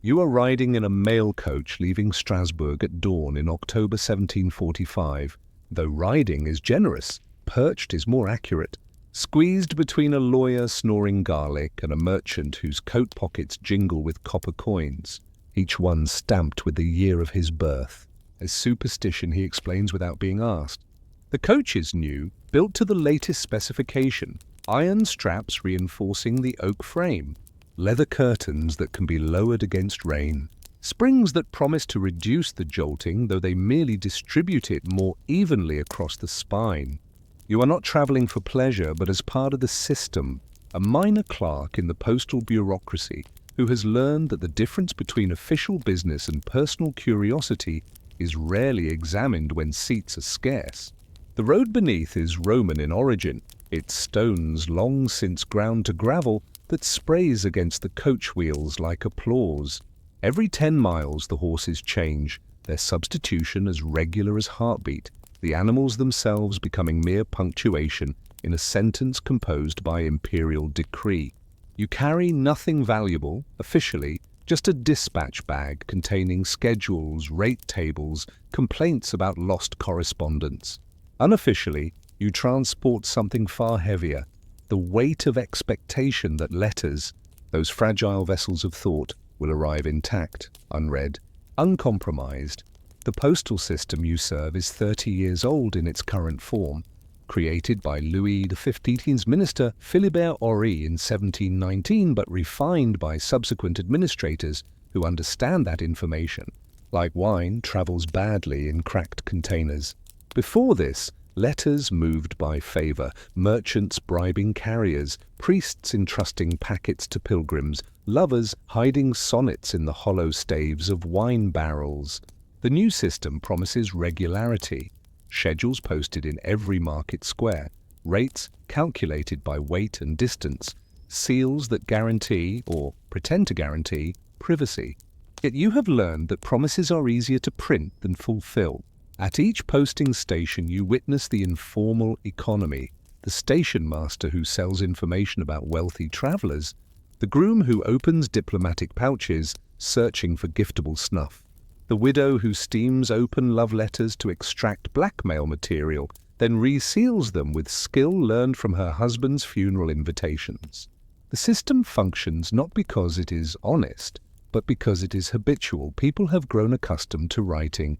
you are riding in a mail coach leaving Strasbourg at dawn in October 1745. Though riding is generous, perched is more accurate. Squeezed between a lawyer snoring garlic and a merchant whose coat pockets jingle with copper coins, each one stamped with the year of his birth. A superstition he explains without being asked. The coach is new, built to the latest specification, iron straps reinforcing the oak frame, leather curtains that can be lowered against rain, springs that promise to reduce the jolting, though they merely distribute it more evenly across the spine. You are not traveling for pleasure, but as part of the system, a minor clerk in the postal bureaucracy who has learned that the difference between official business and personal curiosity is rarely examined when seats are scarce. The road beneath is Roman in origin, its stones long since ground to gravel that sprays against the coach wheels like applause. Every 10 miles the horses change, their substitution as regular as heartbeat, the animals themselves becoming mere punctuation in a sentence composed by imperial decree. You carry nothing valuable, officially, just a dispatch bag containing schedules, rate tables, complaints about lost correspondence. Unofficially, you transport something far heavier, the weight of expectation that letters, those fragile vessels of thought, will arrive intact, unread, uncompromised. The postal system you serve is 30 years old in its current form, created by Louis XV's minister Philibert Horry in 1719, but refined by subsequent administrators who understand that information. Like wine, travels badly in cracked containers. Before this, letters moved by favor, merchants bribing carriers, priests entrusting packets to pilgrims, lovers hiding sonnets in the hollow staves of wine barrels. The new system promises regularity. Schedules posted in every market square, rates calculated by weight and distance, seals that guarantee, or pretend to guarantee, privacy. Yet you have learned that promises are easier to print than fulfill. At each posting station you witness the informal economy, the station master who sells information about wealthy travelers, the groom who opens diplomatic pouches, searching for giftable snuff, the widow who steams open love letters to extract blackmail material, then reseals them with skill learned from her husband's funeral invitations. The system functions not because it is honest, but because it is habitual. People have grown accustomed to writing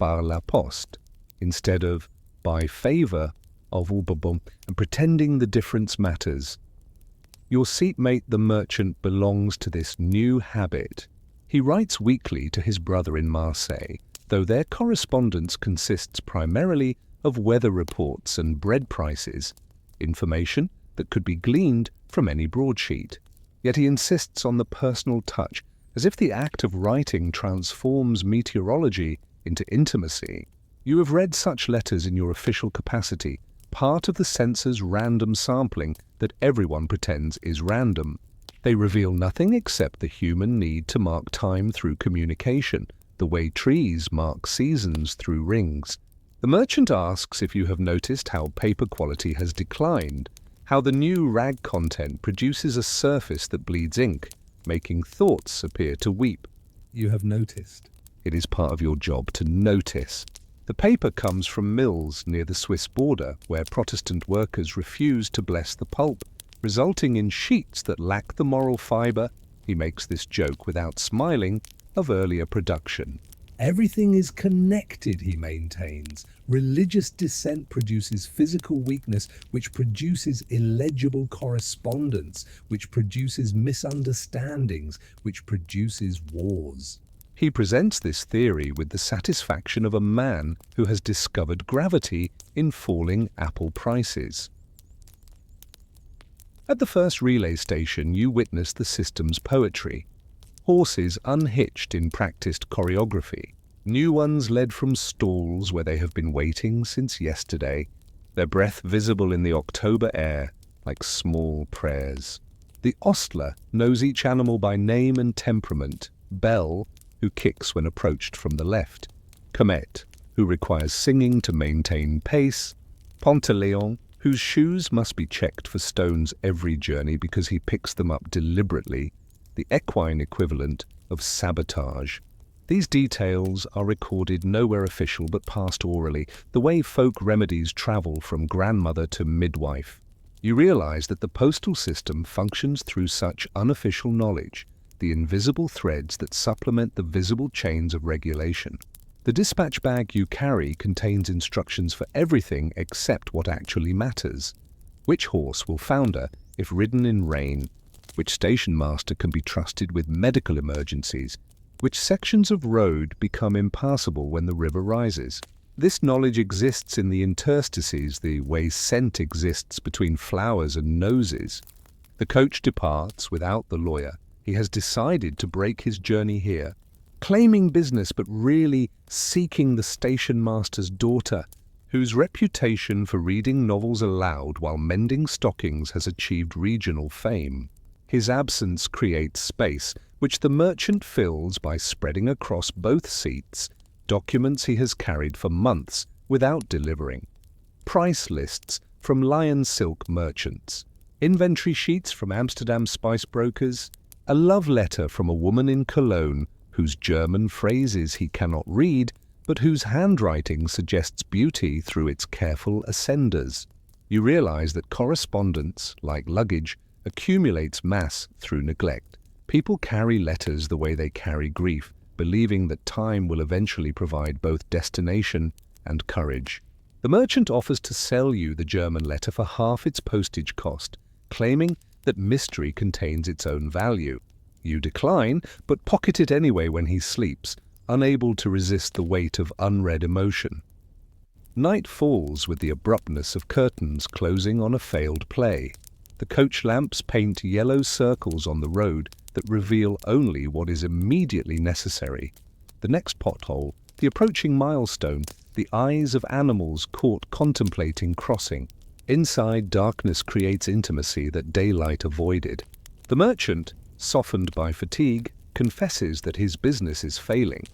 par la poste instead of by favor of and pretending the difference matters. Your seatmate, the merchant, belongs to this new habit. He writes weekly to his brother in Marseille, though their correspondence consists primarily of weather reports and bread prices, information that could be gleaned from any broadsheet. Yet he insists on the personal touch, as if the act of writing transforms meteorology into intimacy. You have read such letters in your official capacity, part of the censor's random sampling that everyone pretends is random. They reveal nothing except the human need to mark time through communication, the way trees mark seasons through rings. The merchant asks if you have noticed how paper quality has declined, how the new rag content produces a surface that bleeds ink, making thoughts appear to weep. You have noticed. It is part of your job to notice. The paper comes from mills near the Swiss border, where Protestant workers refuse to bless the pulp, resulting in sheets that lack the moral fiber. He makes this joke without smiling of earlier production. Everything is connected, he maintains. Religious dissent produces physical weakness, which produces illegible correspondence, which produces misunderstandings, which produces wars. He presents this theory with the satisfaction of a man who has discovered gravity in falling apple prices. At the first relay station, you witness the system's poetry. Horses unhitched in practiced choreography, new ones led from stalls where they have been waiting since yesterday, their breath visible in the October air like small prayers. The ostler knows each animal by name and temperament. Bell, who kicks when approached from the left. Comet, who requires singing to maintain pace. Pantaleon, whose shoes must be checked for stones every journey because he picks them up deliberately, the equine equivalent of sabotage. These details are recorded nowhere official but passed orally, the way folk remedies travel from grandmother to midwife. You realize that the postal system functions through such unofficial knowledge, the invisible threads that supplement the visible chains of regulation. The dispatch bag you carry contains instructions for everything except what actually matters. Which horse will founder if ridden in rain? Which station master can be trusted with medical emergencies? Which sections of road become impassable when the river rises? This knowledge exists in the interstices, the way scent exists between flowers and noses. The coach departs without the lawyer. He has decided to break his journey here, claiming business but really seeking the station master's daughter, whose reputation for reading novels aloud while mending stockings has achieved regional fame. His absence creates space, which the merchant fills by spreading across both seats documents he has carried for months without delivering. Price lists from Lion Silk merchants, inventory sheets from Amsterdam spice brokers, a love letter from a woman in Cologne whose German phrases he cannot read, but whose handwriting suggests beauty through its careful ascenders. You realize that correspondence, like luggage, accumulates mass through neglect. People carry letters the way they carry grief, believing that time will eventually provide both destination and courage. The merchant offers to sell you the German letter for half its postage cost, claiming that mystery contains its own value. You decline, but pocket it anyway when he sleeps, unable to resist the weight of unread emotion. Night falls with the abruptness of curtains closing on a failed play. The coach lamps paint yellow circles on the road that reveal only what is immediately necessary. The next pothole, the approaching milestone, the eyes of animals caught contemplating crossing. Inside, darkness creates intimacy that daylight avoided. The merchant, softened by fatigue, confesses that his business is failing,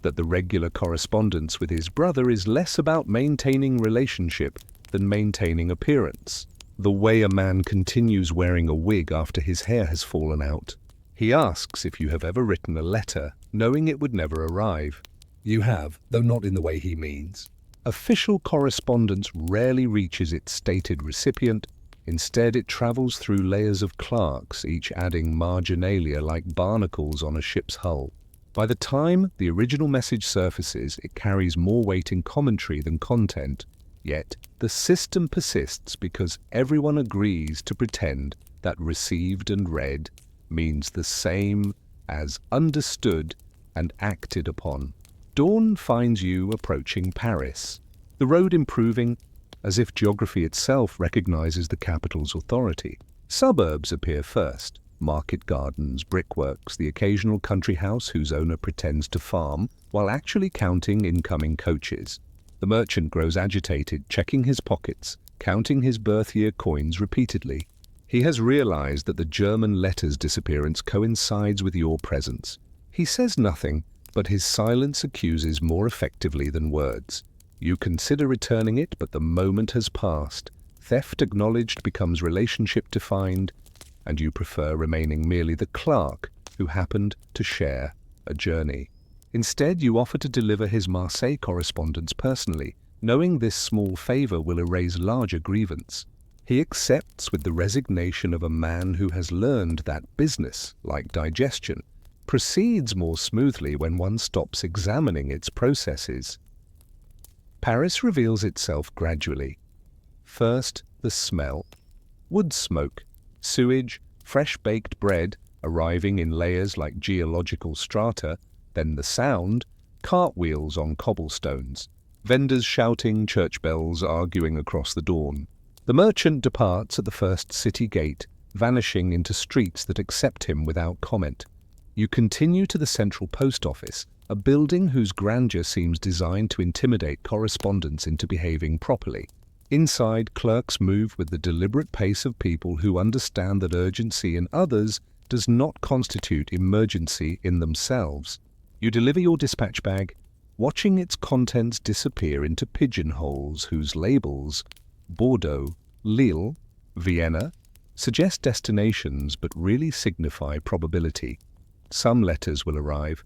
that the regular correspondence with his brother is less about maintaining relationship than maintaining appearance. The way a man continues wearing a wig after his hair has fallen out. He asks if you have ever written a letter, knowing it would never arrive. You have, though not in the way he means. Official correspondence rarely reaches its stated recipient. Instead, it travels through layers of clerks, each adding marginalia like barnacles on a ship's hull. By the time the original message surfaces, it carries more weight in commentary than content. Yet, the system persists because everyone agrees to pretend that received and read means the same as understood and acted upon. Dawn finds you approaching Paris, the road improving as if geography itself recognizes the capital's authority. Suburbs appear first: market gardens, brickworks, the occasional country house whose owner pretends to farm while actually counting incoming coaches. The merchant grows agitated, checking his pockets, counting his birth year coins repeatedly. He has realized that the German letter's disappearance coincides with your presence. He says nothing, but his silence accuses more effectively than words. You consider returning it, but the moment has passed. Theft acknowledged becomes relationship defined, and you prefer remaining merely the clerk who happened to share a journey. Instead, you offer to deliver his Marseille correspondence personally, knowing this small favor will erase larger grievance. He accepts with the resignation of a man who has learned that business, like digestion, proceeds more smoothly when one stops examining its processes. Paris reveals itself gradually. First, the smell. Wood smoke, sewage, fresh-baked bread arriving in layers like geological strata, then the sound, cartwheels on cobblestones, vendors shouting, church bells arguing across the dawn. The merchant departs at the first city gate, vanishing into streets that accept him without comment. You continue to the central post office, a building whose grandeur seems designed to intimidate correspondents into behaving properly. Inside, clerks move with the deliberate pace of people who understand that urgency in others does not constitute emergency in themselves. You deliver your dispatch bag, watching its contents disappear into pigeonholes whose labels, Bordeaux, Lille, Vienna, suggest destinations but really signify probability. Some letters will arrive,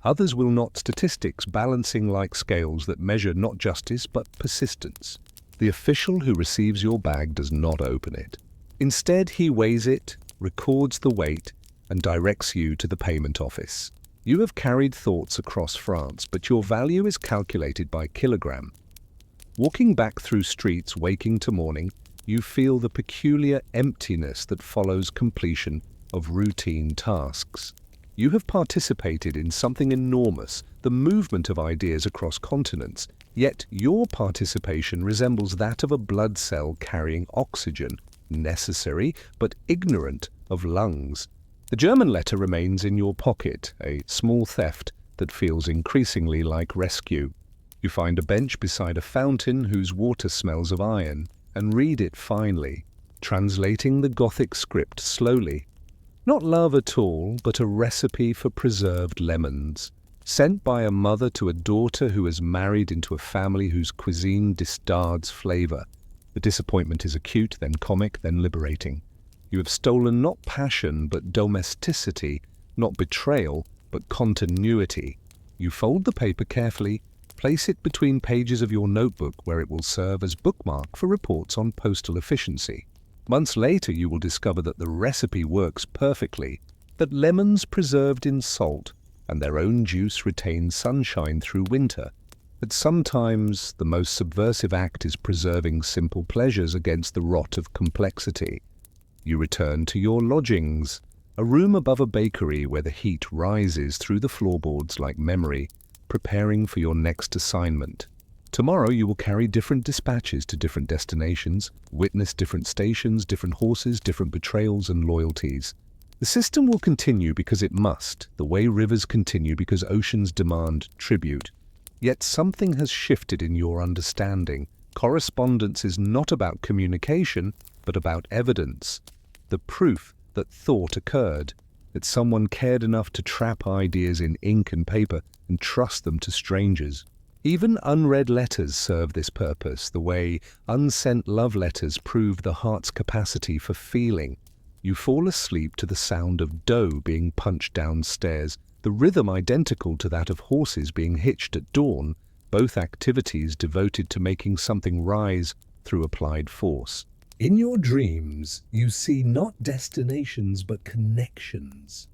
others will not, statistics balancing like scales that measure not justice but persistence. The official who receives your bag does not open it. Instead, he weighs it, records the weight, and directs you to the payment office. You have carried thoughts across France, but your value is calculated by kilogram. Walking back through streets waking to morning, you feel the peculiar emptiness that follows completion of routine tasks. You have participated in something enormous, the movement of ideas across continents, yet your participation resembles that of a blood cell carrying oxygen, necessary but ignorant of lungs. The German letter remains in your pocket, a small theft that feels increasingly like rescue. You find a bench beside a fountain whose water smells of iron, and read it finally, translating the Gothic script slowly. Not love at all, but a recipe for preserved lemons, sent by a mother to a daughter who has married into a family whose cuisine discards flavor. The disappointment is acute, then comic, then liberating. You have stolen not passion, but domesticity, not betrayal, but continuity. You fold the paper carefully, place it between pages of your notebook where it will serve as bookmark for reports on postal efficiency. Months later, you will discover that the recipe works perfectly, that lemons preserved in salt and their own juice retain sunshine through winter, that sometimes the most subversive act is preserving simple pleasures against the rot of complexity. You return to your lodgings, a room above a bakery where the heat rises through the floorboards like memory, preparing for your next assignment. Tomorrow you will carry different dispatches to different destinations, witness different stations, different horses, different betrayals and loyalties. The system will continue because it must, the way rivers continue because oceans demand tribute. Yet something has shifted in your understanding. Correspondence is not about communication, but about evidence. The proof that thought occurred, that someone cared enough to trap ideas in ink and paper and trust them to strangers. Even unread letters serve this purpose, the way unsent love letters prove the heart's capacity for feeling. You fall asleep to the sound of dough being punched downstairs, the rhythm identical to that of horses being hitched at dawn, both activities devoted to making something rise through applied force. In your dreams, you see not destinations but connections.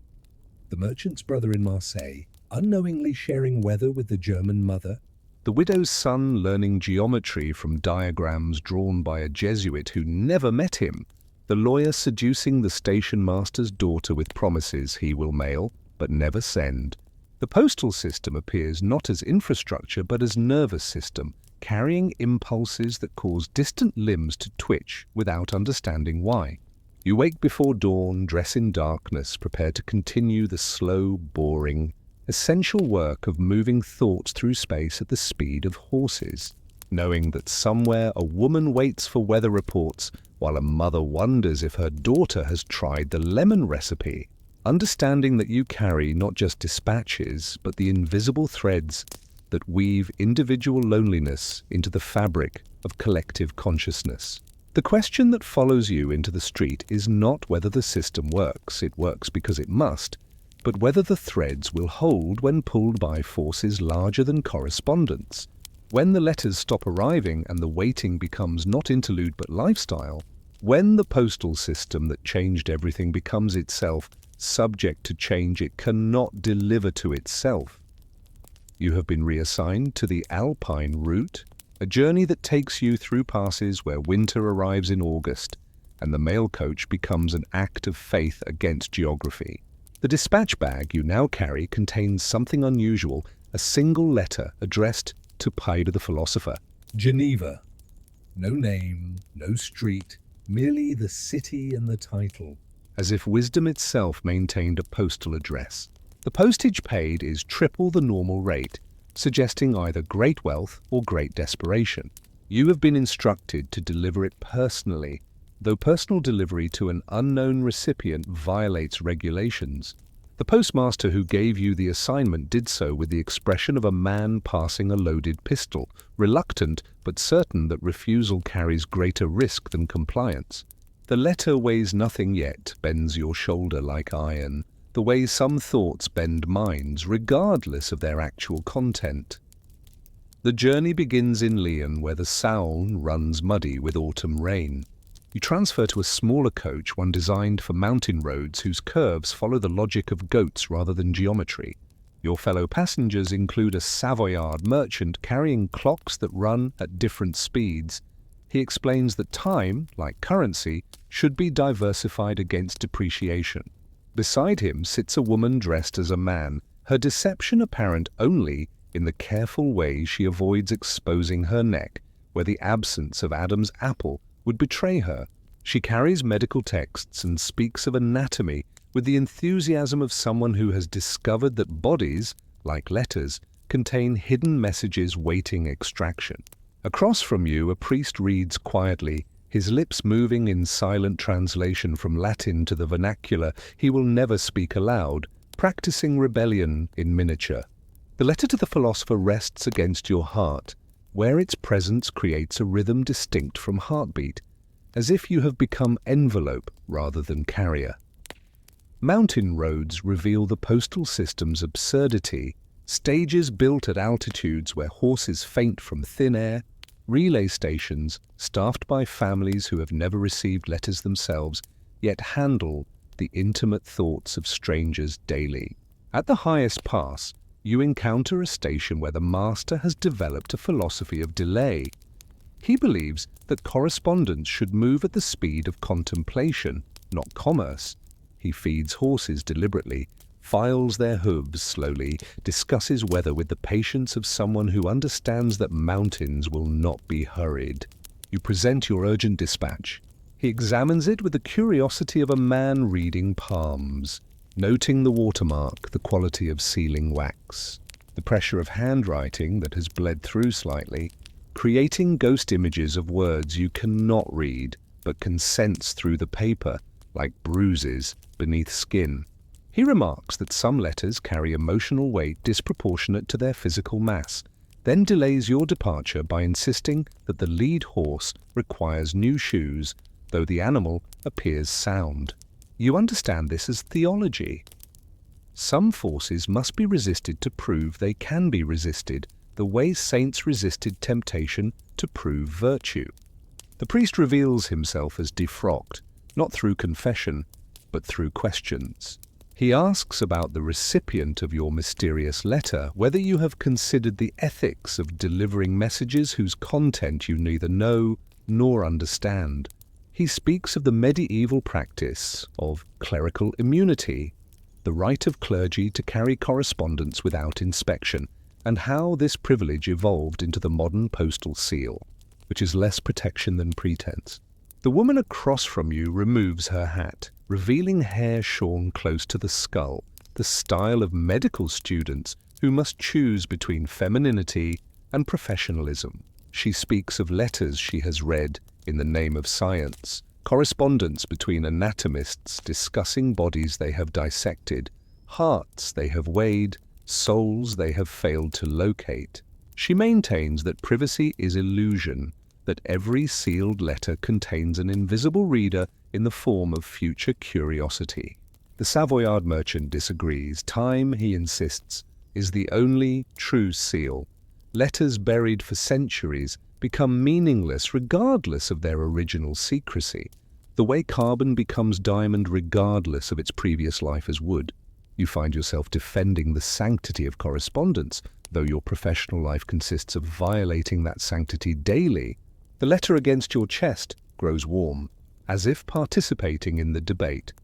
The merchant's brother in Marseille, unknowingly sharing weather with the German mother. The widow's son learning geometry from diagrams drawn by a Jesuit who never met him. The lawyer seducing the station master's daughter with promises he will mail. but never send. The postal system appears not as infrastructure but as nervous system, carrying impulses that cause distant limbs to twitch without understanding why. You wake before dawn, dress in darkness, prepare to continue the slow, boring, essential work of moving thoughts through space at the speed of horses, knowing that somewhere a woman waits for weather reports while a mother wonders if her daughter has tried the lemon recipe, understanding that you carry not just dispatches but the invisible threads that weave individual loneliness into the fabric of collective consciousness. The question that follows you into the street is not whether the system works, it works because it must, but whether the threads will hold when pulled by forces larger than correspondence. When the letters stop arriving and the waiting becomes not interlude but lifestyle, when the postal system that changed everything becomes itself subject to change it cannot deliver to itself. You have been reassigned to the Alpine route, a journey that takes you through passes where winter arrives in August, and the mail coach becomes an act of faith against geography. The dispatch bag you now carry contains something unusual, a single letter addressed to Paida the philosopher. Geneva. No name, no street, merely the city and the title. As if wisdom itself maintained a postal address. The postage paid is triple the normal rate, suggesting either great wealth or great desperation. You have been instructed to deliver it personally, though personal delivery to an unknown recipient violates regulations. The postmaster who gave you the assignment did so with the expression of a man passing a loaded pistol, reluctant but certain that refusal carries greater risk than compliance. The letter weighs nothing yet, bends your shoulder like iron, the way some thoughts bend minds, regardless of their actual content. The journey begins in Lyon, where the Saône runs muddy with autumn rain. You transfer to a smaller coach, one designed for mountain roads whose curves follow the logic of goats rather than geometry. Your fellow passengers include a Savoyard merchant carrying clocks that run at different speeds. He explains that time, like currency, should be diversified against depreciation. Beside him sits a woman dressed as a man, her deception apparent only in the careful way she avoids exposing her neck, where the absence of Adam's apple would betray her. She carries medical texts and speaks of anatomy with the enthusiasm of someone who has discovered that bodies, like letters, contain hidden messages waiting extraction. Across from you, a priest reads quietly, his lips moving in silent translation from Latin to the vernacular he will never speak aloud, practicing rebellion in miniature. The letter to the philosopher rests against your heart, where its presence creates a rhythm distinct from heartbeat, as if you have become envelope rather than carrier. Mountain roads reveal the postal system's absurdity, stages built at altitudes where horses faint from thin air, relay stations staffed by families who have never received letters themselves, yet handle the intimate thoughts of strangers daily. At the highest pass, you encounter a station where the master has developed a philosophy of delay. He believes that correspondence should move at the speed of contemplation, not commerce. He feeds horses deliberately, files their hooves slowly, discusses weather with the patience of someone who understands that mountains will not be hurried. You present your urgent dispatch. He examines it with the curiosity of a man reading palms, noting the watermark, the quality of sealing wax, the pressure of handwriting that has bled through slightly, creating ghost images of words you cannot read but can sense through the paper, like bruises beneath skin. He remarks that some letters carry emotional weight disproportionate to their physical mass, then delays your departure by insisting that the lead horse requires new shoes, though the animal appears sound. You understand this as theology. Some forces must be resisted to prove they can be resisted, the way saints resisted temptation to prove virtue. The priest reveals himself as defrocked, not through confession, but through questions. He asks about the recipient of your mysterious letter, whether you have considered the ethics of delivering messages whose content you neither know nor understand. He speaks of the medieval practice of clerical immunity, the right of clergy to carry correspondence without inspection, and how this privilege evolved into the modern postal seal, which is less protection than pretense. The woman across from you removes her hat, revealing hair shorn close to the skull, the style of medical students who must choose between femininity and professionalism. She speaks of letters she has read in the name of science, correspondence between anatomists discussing bodies they have dissected, hearts they have weighed, souls they have failed to locate. She maintains that privacy is illusion, that every sealed letter contains an invisible reader in the form of future curiosity. The Savoyard merchant disagrees. Time, he insists, is the only true seal. Letters buried for centuries become meaningless regardless of their original secrecy, the way carbon becomes diamond regardless of its previous life as wood. You find yourself defending the sanctity of correspondence, though your professional life consists of violating that sanctity daily. The letter against your chest grows warm, as if participating in the debate.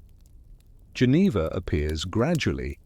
Geneva appears gradually.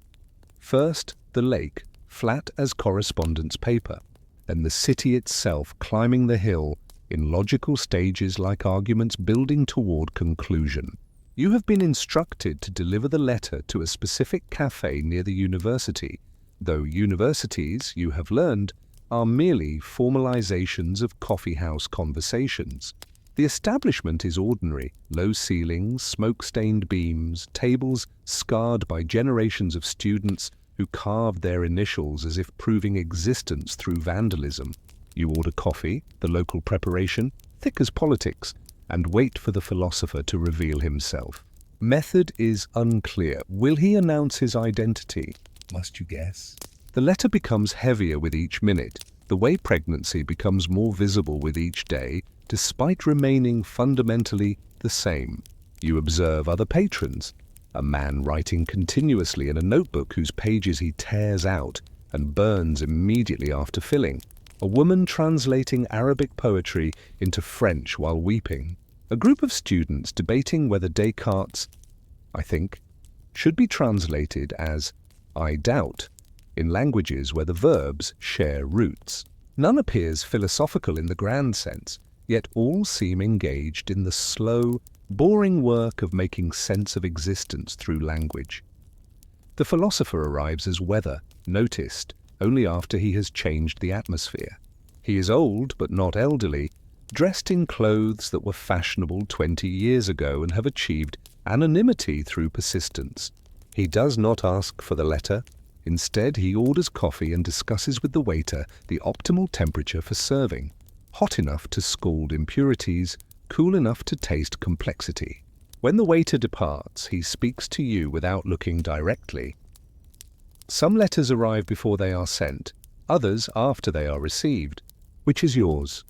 First, the lake, flat as correspondence paper, then the city itself climbing the hill in logical stages like arguments building toward conclusion. You have been instructed to deliver the letter to a specific cafe near the university, though universities, you have learned, are merely formalizations of coffeehouse conversations. The establishment is ordinary: low ceilings, smoke-stained beams, tables scarred by generations of students who carved their initials as if proving existence through vandalism. You order coffee, the local preparation, thick as politics, and wait for the philosopher to reveal himself. Method is unclear. Will he announce his identity? Must you guess? The letter becomes heavier with each minute. The way pregnancy becomes more visible with each day, despite remaining fundamentally the same. You observe other patrons. A man writing continuously in a notebook whose pages he tears out and burns immediately after filling. A woman translating Arabic poetry into French while weeping. A group of students debating whether Descartes' "I think" should be translated as "I doubt" in languages where the verbs share roots. None appears philosophical in the grand sense, yet all seem engaged in the slow, boring work of making sense of existence through language. The philosopher arrives as weather, noticed only after he has changed the atmosphere. He is old but not elderly, dressed in clothes that were fashionable 20 years ago and have achieved anonymity through persistence. He does not ask for the letter. Instead, he orders coffee and discusses with the waiter the optimal temperature for serving, hot enough to scald impurities, cool enough to taste complexity. When the waiter departs, he speaks to you without looking directly. Some letters arrive before they are sent, others after they are received. Which is yours?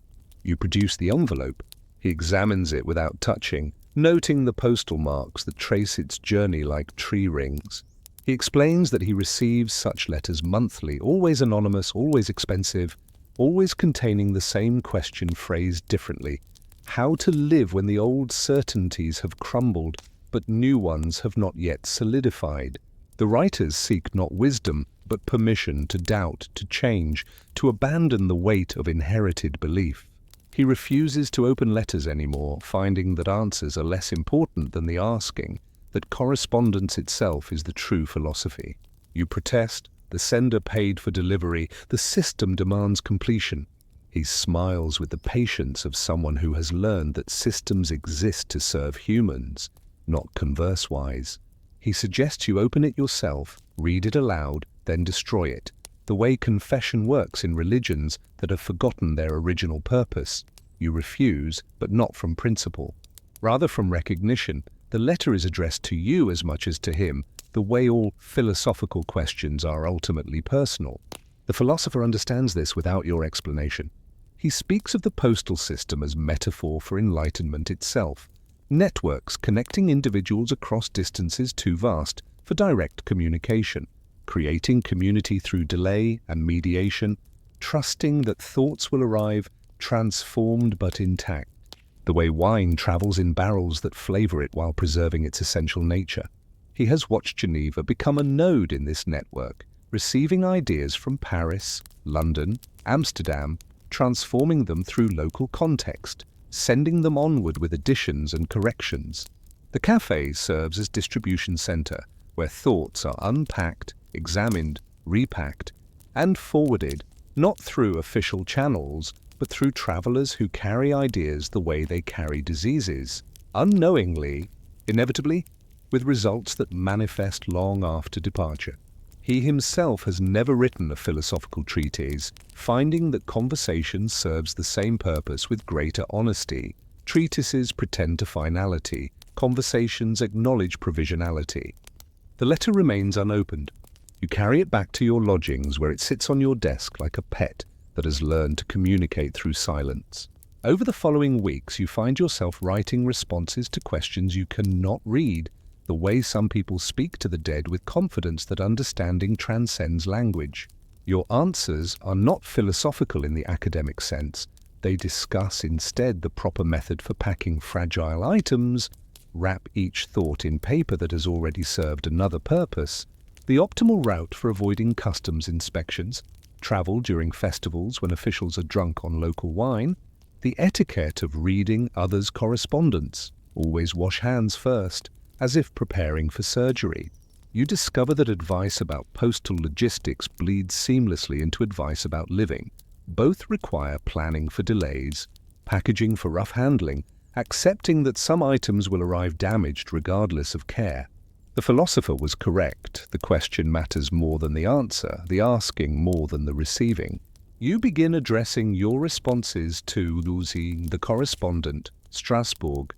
You produce the envelope. He examines it without touching, noting the postal marks that trace its journey like tree rings. He explains that he receives such letters monthly, always anonymous, always expensive, always containing the same question phrased differently: how to live when the old certainties have crumbled, but new ones have not yet solidified. The writers seek not wisdom, but permission to doubt, to change, to abandon the weight of inherited belief. He refuses to open letters anymore, finding that answers are less important than the asking, that correspondence itself is the true philosophy. You protest, the sender paid for delivery, the system demands completion. He smiles with the patience of someone who has learned that systems exist to serve humans, not converse-wise. He suggests you open it yourself, read it aloud, then destroy it, the way confession works in religions that have forgotten their original purpose. You refuse, but not from principle. Rather from recognition, the letter is addressed to you as much as to him, the way all philosophical questions are ultimately personal. The philosopher understands this without your explanation. He speaks of the postal system as metaphor for enlightenment itself. Networks connecting individuals across distances too vast for direct communication, creating community through delay and mediation, trusting that thoughts will arrive transformed but intact, the way wine travels in barrels that flavor it while preserving its essential nature. He has watched Geneva become a node in this network, receiving ideas from Paris, London, Amsterdam, transforming them through local context, sending them onward with additions and corrections. The cafe serves as distribution center, where thoughts are unpacked, examined, repacked, and forwarded, not through official channels, but through travelers who carry ideas the way they carry diseases, unknowingly, inevitably, with results that manifest long after departure. He himself has never written a philosophical treatise, finding that conversation serves the same purpose with greater honesty. Treatises pretend to finality, conversations acknowledge provisionality. The letter remains unopened. You carry it back to your lodgings, where it sits on your desk like a pet that has learned to communicate through silence. Over the following weeks, you find yourself writing responses to questions you cannot read, the way some people speak to the dead with confidence that understanding transcends language. Your answers are not philosophical in the academic sense. They discuss instead the proper method for packing fragile items, wrap each thought in paper that has already served another purpose, the optimal route for avoiding customs inspections, travel during festivals when officials are drunk on local wine, the etiquette of reading others' correspondence, always wash hands first, as if preparing for surgery. You discover that advice about postal logistics bleeds seamlessly into advice about living. Both require planning for delays, packaging for rough handling, accepting that some items will arrive damaged regardless of care. The philosopher was correct. The question matters more than the answer, the asking more than the receiving. You begin addressing your responses to losing the correspondent, Strasbourg,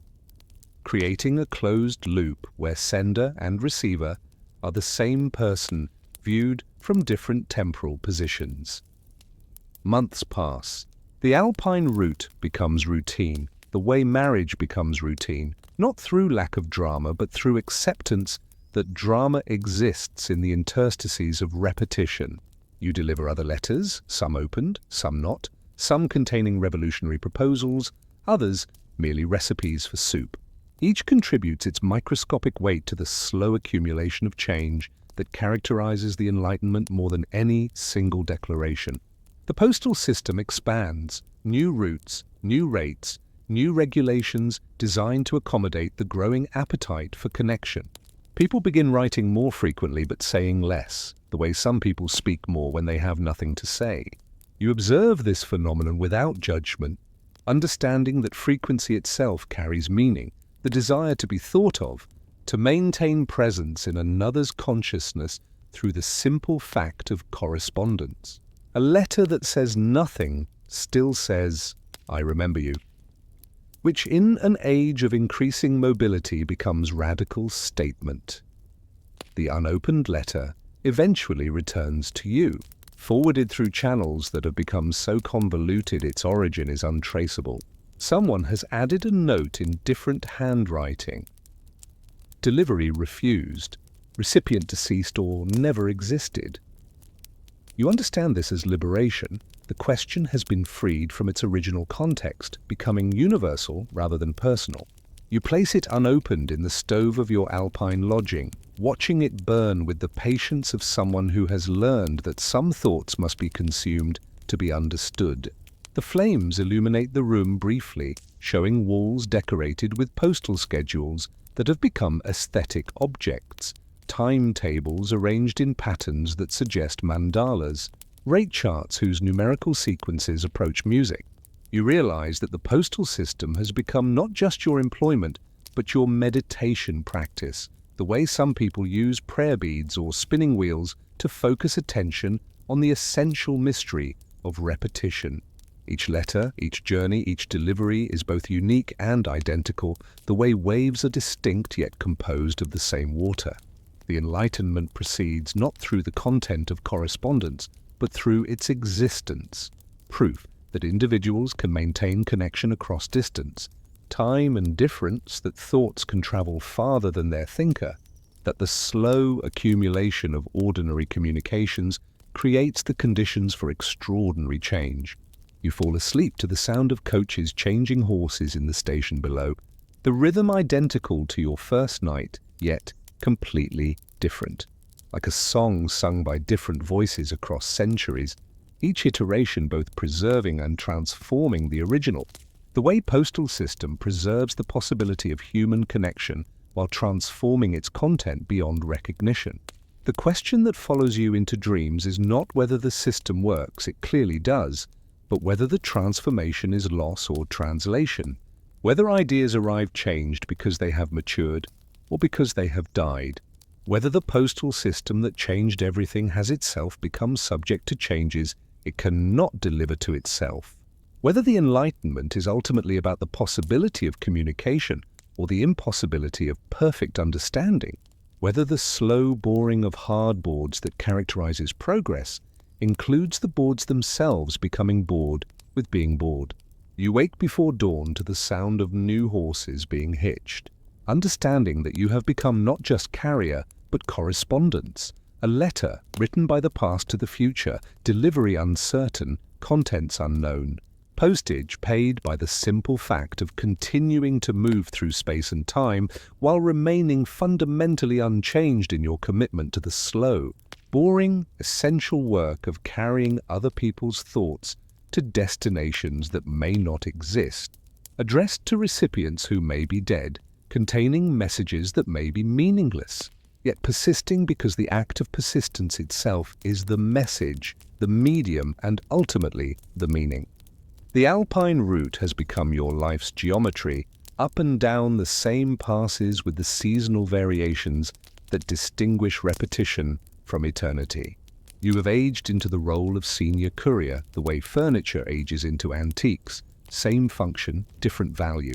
creating a closed loop where sender and receiver are the same person viewed from different temporal positions. Months pass. The alpine route becomes routine. The way marriage becomes routine, not through lack of drama, but through acceptance that drama exists in the interstices of repetition. You deliver other letters, some opened, some not, some containing revolutionary proposals, others merely recipes for soup. Each contributes its microscopic weight to the slow accumulation of change that characterizes the Enlightenment more than any single declaration. The postal system expands, new routes, new rates, new regulations designed to accommodate the growing appetite for connection. People begin writing more frequently but saying less, the way some people speak more when they have nothing to say. You observe this phenomenon without judgment, understanding that frequency itself carries meaning, the desire to be thought of, to maintain presence in another's consciousness through the simple fact of correspondence. A letter that says nothing still says, "I remember you," which in an age of increasing mobility becomes radical statement. The unopened letter eventually returns to you, forwarded through channels that have become so convoluted its origin is untraceable. Someone has added a note in different handwriting. Delivery refused. Recipient deceased or never existed. You understand this as liberation. The question has been freed from its original context, becoming universal rather than personal. You place it unopened in the stove of your alpine lodging, watching it burn with the patience of someone who has learned that some thoughts must be consumed to be understood. The flames illuminate the room briefly, showing walls decorated with postal schedules that have become aesthetic objects, timetables arranged in patterns that suggest mandalas, rate charts whose numerical sequences approach music. You realize that the postal system has become not just your employment, but your meditation practice, the way some people use prayer beads or spinning wheels to focus attention on the essential mystery of repetition. Each letter, each journey, each delivery is both unique and identical, the way waves are distinct yet composed of the same water. The Enlightenment proceeds not through the content of correspondence, but through its existence, proof that individuals can maintain connection across distance, time and difference, that thoughts can travel farther than their thinker, that the slow accumulation of ordinary communications creates the conditions for extraordinary change. You fall asleep to the sound of coaches changing horses in the station below, the rhythm identical to your first night, yet completely different. Like a song sung by different voices across centuries, each iteration both preserving and transforming the original. The way postal system preserves the possibility of human connection while transforming its content beyond recognition. The question that follows you into dreams is not whether the system works, it clearly does, but whether the transformation is loss or translation. Whether ideas arrive changed because they have matured or because they have died. Whether the postal system that changed everything has itself become subject to changes it cannot deliver to itself. Whether the Enlightenment is ultimately about the possibility of communication or the impossibility of perfect understanding. Whether the slow boring of hard boards that characterizes progress includes the boards themselves becoming bored with being bored. You wake before dawn to the sound of new horses being hitched, understanding that you have become not just carrier, but correspondence, a letter written by the past to the future, delivery uncertain, contents unknown, postage paid by the simple fact of continuing to move through space and time while remaining fundamentally unchanged in your commitment to the slow, boring, essential work of carrying other people's thoughts to destinations that may not exist, addressed to recipients who may be dead, containing messages that may be meaningless, yet persisting because the act of persistence itself is the message, the medium, and ultimately the meaning. The alpine route has become your life's geometry, up and down the same passes with the seasonal variations that distinguish repetition from eternity. You have aged into the role of senior courier, the way furniture ages into antiques, same function, different value.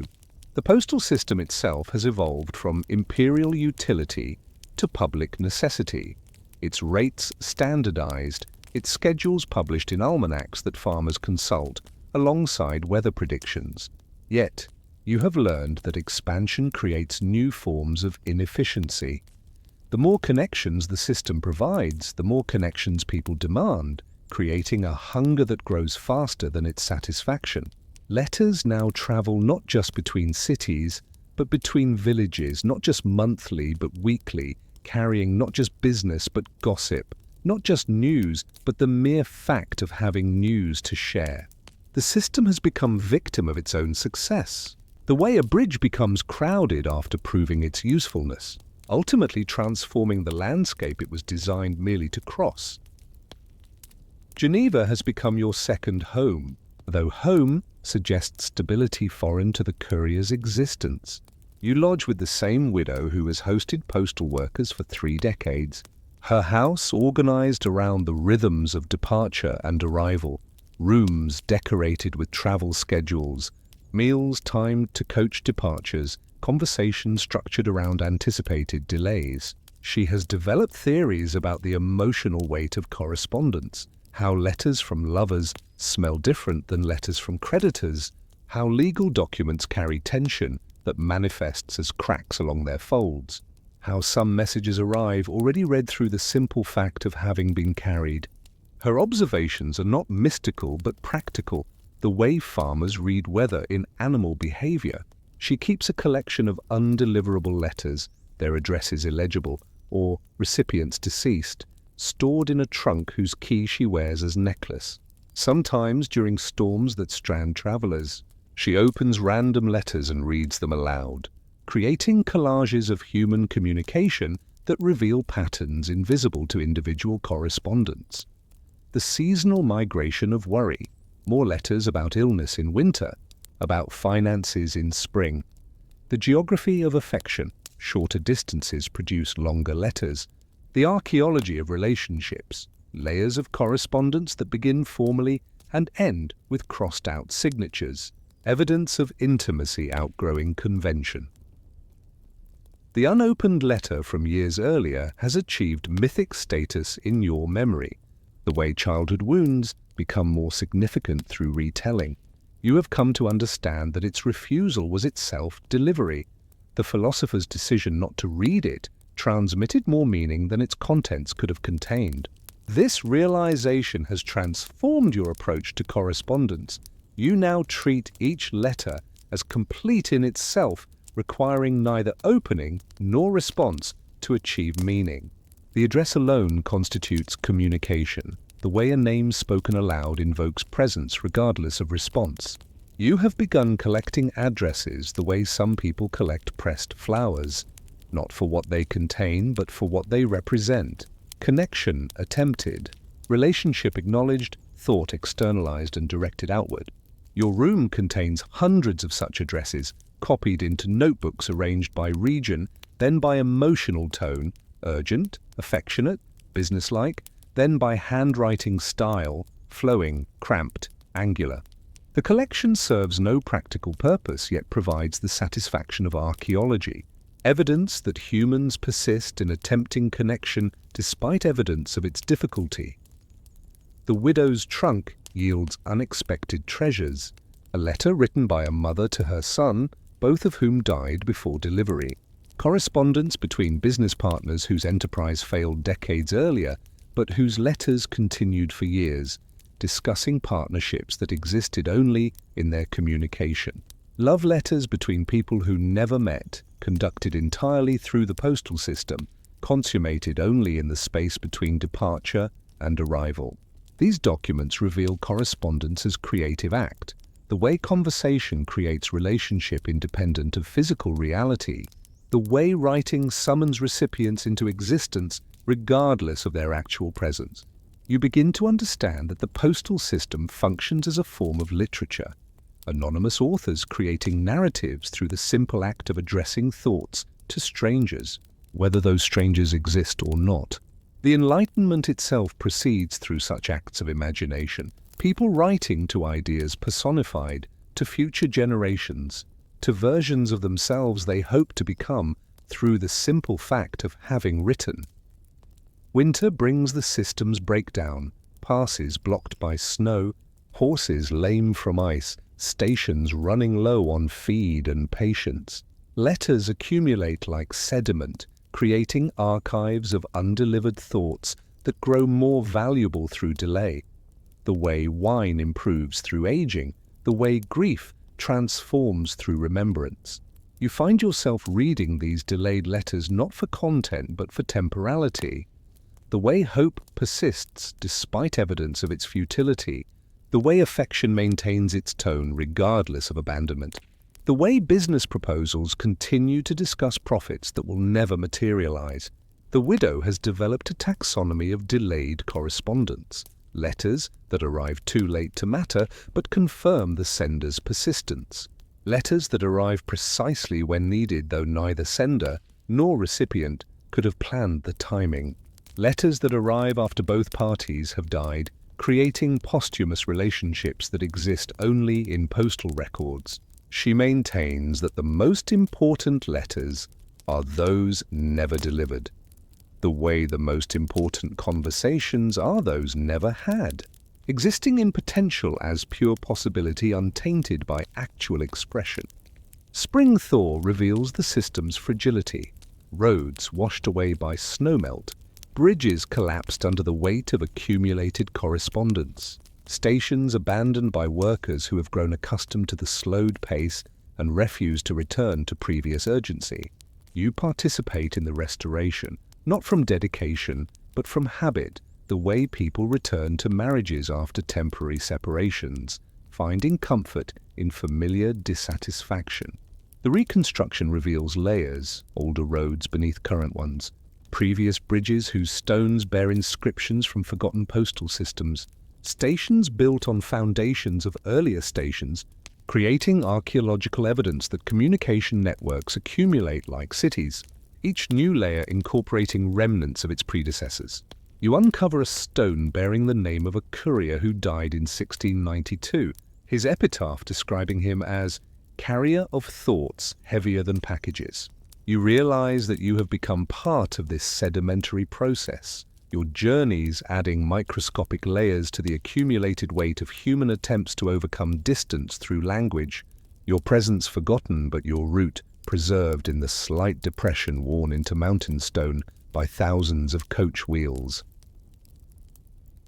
The postal system itself has evolved from imperial utility to public necessity. Its rates standardized, its schedules published in almanacs that farmers consult, alongside weather predictions. Yet, you have learned that expansion creates new forms of inefficiency. The more connections the system provides, the more connections people demand, creating a hunger that grows faster than its satisfaction. Letters now travel not just between cities, but between villages, not just monthly, but weekly, carrying not just business, but gossip, not just news, but the mere fact of having news to share. The system has become victim of its own success. The way a bridge becomes crowded after proving its usefulness, ultimately transforming the landscape it was designed merely to cross. Geneva has become your second home, though home suggests stability foreign to the courier's existence. You lodge with the same widow who has hosted postal workers for 3 decades. Her house organized around the rhythms of departure and arrival, rooms decorated with travel schedules, meals timed to coach departures, conversations structured around anticipated delays. She has developed theories about the emotional weight of correspondence, how letters from lovers smell different than letters from creditors, how legal documents carry tension that manifests as cracks along their folds, how some messages arrive already read through the simple fact of having been carried. Her observations are not mystical but practical, the way farmers read weather in animal behavior. She keeps a collection of undeliverable letters, their addresses illegible, or recipients deceased, stored in a trunk whose key she wears as necklace. Sometimes during storms that strand travelers, she opens random letters and reads them aloud, creating collages of human communication that reveal patterns invisible to individual correspondents. The seasonal migration of worry, more letters about illness in winter, about finances in spring. The geography of affection, shorter distances produce longer letters. The archaeology of relationships, layers of correspondence that begin formally and end with crossed-out signatures, evidence of intimacy outgrowing convention. The unopened letter from years earlier has achieved mythic status in your memory. The way childhood wounds become more significant through retelling. You have come to understand that its refusal was itself delivery. The philosopher's decision not to read it transmitted more meaning than its contents could have contained. This realization has transformed your approach to correspondence. You now treat each letter as complete in itself, requiring neither opening nor response to achieve meaning. The address alone constitutes communication. The way a name spoken aloud invokes presence regardless of response. You have begun collecting addresses the way some people collect pressed flowers, not for what they contain, but for what they represent. Connection attempted, relationship acknowledged, thought externalized and directed outward. Your room contains hundreds of such addresses, copied into notebooks arranged by region, then by emotional tone, urgent, affectionate, businesslike, then by handwriting style, flowing, cramped, angular. The collection serves no practical purpose, yet provides the satisfaction of archaeology, evidence that humans persist in attempting connection despite evidence of its difficulty. The widow's trunk yields unexpected treasures, a letter written by a mother to her son, both of whom died before delivery, correspondence between business partners whose enterprise failed decades earlier, but whose letters continued for years, discussing partnerships that existed only in their communication. Love letters between people who never met, conducted entirely through the postal system, consummated only in the space between departure and arrival. These documents reveal correspondence as creative act, the way conversation creates relationship independent of physical reality, the way writing summons recipients into existence regardless of their actual presence. You begin to understand that the postal system functions as a form of literature, anonymous authors creating narratives through the simple act of addressing thoughts to strangers, whether those strangers exist or not. The Enlightenment itself proceeds through such acts of imagination, people writing to ideas personified, to future generations, to versions of themselves they hope to become through the simple fact of having written. Winter brings the system's breakdown, passes blocked by snow, horses lame from ice, stations running low on feed and patience. Letters accumulate like sediment, creating archives of undelivered thoughts that grow more valuable through delay. The way wine improves through aging, the way grief transforms through remembrance. You find yourself reading these delayed letters not for content but for temporality. The way hope persists despite evidence of its futility, the way affection maintains its tone regardless of abandonment, the way business proposals continue to discuss profits that will never materialize. The widow has developed a taxonomy of delayed correspondence, letters that arrive too late to matter but confirm the sender's persistence, letters that arrive precisely when needed though neither sender nor recipient could have planned the timing, letters that arrive after both parties have died, creating posthumous relationships that exist only in postal records. She maintains that the most important letters are those never delivered, the way the most important conversations are those never had, existing in potential as pure possibility untainted by actual expression. Spring thaw reveals the system's fragility, roads washed away by snowmelt, bridges collapsed under the weight of accumulated correspondence, stations abandoned by workers who have grown accustomed to the slowed pace and refuse to return to previous urgency. You participate in the restoration, not from dedication, but from habit, the way people return to marriages after temporary separations, finding comfort in familiar dissatisfaction. The reconstruction reveals layers, older roads beneath current ones, previous bridges whose stones bear inscriptions from forgotten postal systems, stations built on foundations of earlier stations, creating archaeological evidence that communication networks accumulate like cities, each new layer incorporating remnants of its predecessors. You uncover a stone bearing the name of a courier who died in 1692, his epitaph describing him as carrier of thoughts heavier than packages. You realize that you have become part of this sedimentary process, your journeys adding microscopic layers to the accumulated weight of human attempts to overcome distance through language, your presence forgotten but your root preserved in the slight depression worn into mountain stone by thousands of coach wheels.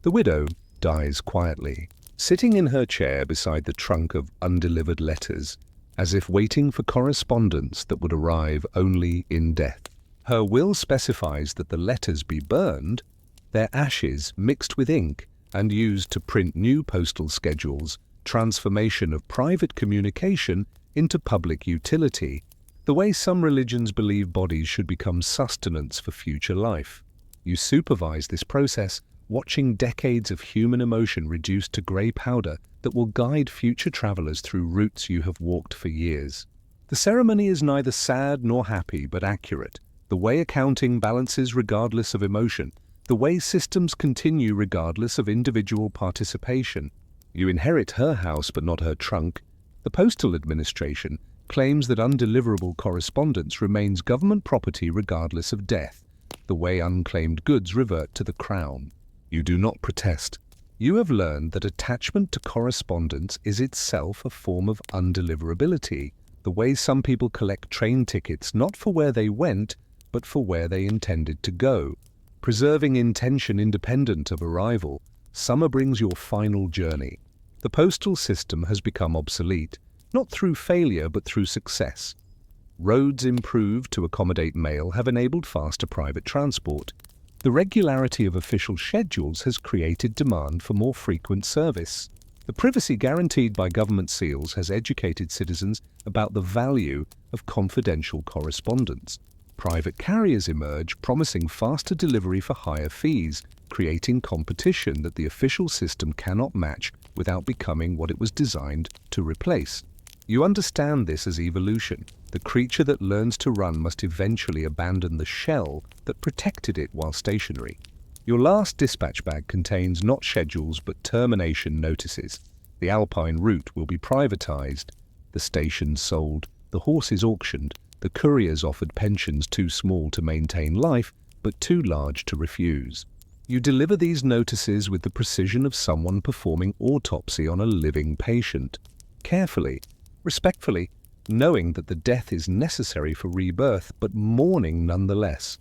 The widow dies quietly, sitting in her chair beside the trunk of undelivered letters, as if waiting for correspondence that would arrive only in death. Her will specifies that the letters be burned, their ashes mixed with ink and used to print new postal schedules, transformation of private communication into public utility, the way some religions believe bodies should become sustenance for future life. You supervise this process, watching decades of human emotion reduced to grey powder that will guide future travelers through routes you have walked for years. The ceremony is neither sad nor happy, but accurate. The way accounting balances regardless of emotion, the way systems continue regardless of individual participation. You inherit her house but not her trunk. The Postal Administration claims that undeliverable correspondence remains government property regardless of death, the way unclaimed goods revert to the Crown. You do not protest. You have learned that attachment to correspondence is itself a form of undeliverability, the way some people collect train tickets not for where they went, but for where they intended to go. Preserving intention independent of arrival, summer brings your final journey. The postal system has become obsolete, not through failure but through success. Roads improved to accommodate mail have enabled faster private transport. The regularity of official schedules has created demand for more frequent service. The privacy guaranteed by government seals has educated citizens about the value of confidential correspondence. Private carriers emerge, promising faster delivery for higher fees, creating competition that the official system cannot match without becoming what it was designed to replace. You understand this as evolution. The creature that learns to run must eventually abandon the shell that protected it while stationary. Your last dispatch bag contains not schedules but termination notices. The Alpine route will be privatized, the stations sold, the horses auctioned, the couriers offered pensions too small to maintain life but too large to refuse. You deliver these notices with the precision of someone performing autopsy on a living patient. Carefully, respectfully, knowing that the death is necessary for rebirth, but mourning nonetheless.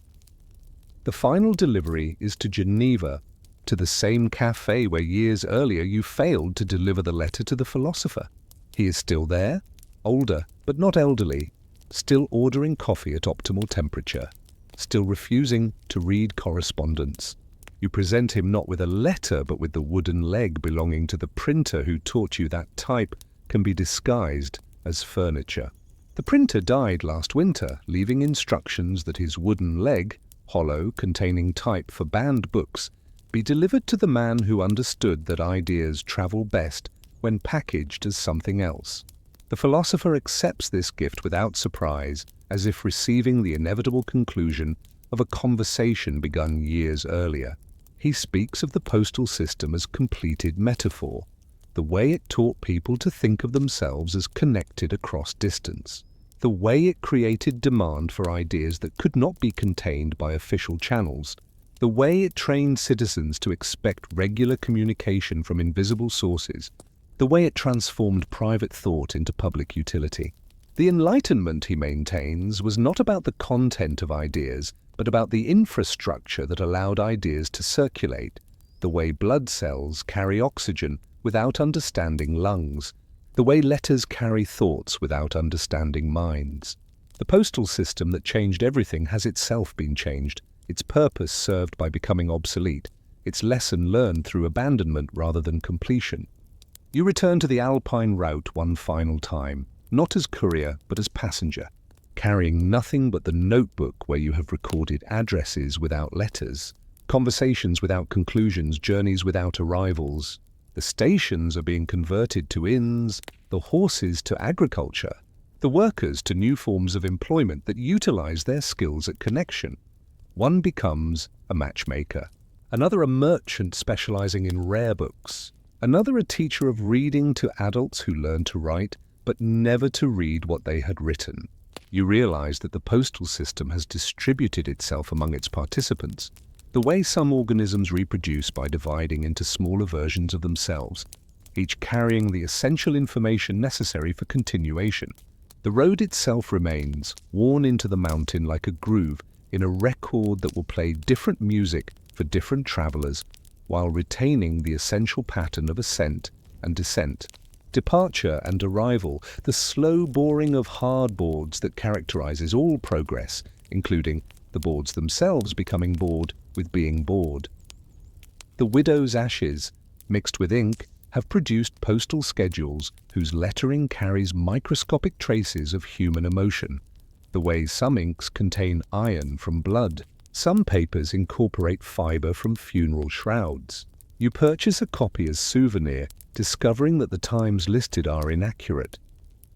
The final delivery is to Geneva, to the same cafe where years earlier you failed to deliver the letter to the philosopher. He is still there, older but not elderly, still ordering coffee at optimal temperature, still refusing to read correspondence. You present him not with a letter but with the wooden leg belonging to the printer who taught you that type can be disguised as furniture. The printer died last winter, leaving instructions that his wooden leg, hollow, containing type for banned books, be delivered to the man who understood that ideas travel best when packaged as something else. The philosopher accepts this gift without surprise, as if receiving the inevitable conclusion of a conversation begun years earlier. He speaks of the postal system as completed metaphor, the way it taught people to think of themselves as connected across distance, the way it created demand for ideas that could not be contained by official channels, the way it trained citizens to expect regular communication from invisible sources, the way it transformed private thought into public utility. The Enlightenment, he maintains, was not about the content of ideas, but about the infrastructure that allowed ideas to circulate, the way blood cells carry oxygen without understanding lungs, the way letters carry thoughts without understanding minds. The postal system that changed everything has itself been changed, its purpose served by becoming obsolete, its lesson learned through abandonment rather than completion. You return to the Alpine route one final time, not as courier but as passenger, carrying nothing but the notebook where you have recorded addresses without letters, conversations without conclusions, journeys without arrivals. The stations are being converted to inns, the horses to agriculture, the workers to new forms of employment that utilize their skills at connection. One becomes a matchmaker, another a merchant specializing in rare books, another a teacher of reading to adults who learn to write, but never to read what they had written. You realize that the postal system has distributed itself among its participants, the way some organisms reproduce by dividing into smaller versions of themselves, each carrying the essential information necessary for continuation. The road itself remains, worn into the mountain like a groove in a record that will play different music for different travelers, while retaining the essential pattern of ascent and descent, departure and arrival, the slow boring of hardboards that characterizes all progress, including the boards themselves becoming bored with being bored. The widow's ashes, mixed with ink, have produced postal schedules whose lettering carries microscopic traces of human emotion. The way some inks contain iron from blood, some papers incorporate fiber from funeral shrouds. You purchase a copy as souvenir, discovering that the times listed are inaccurate.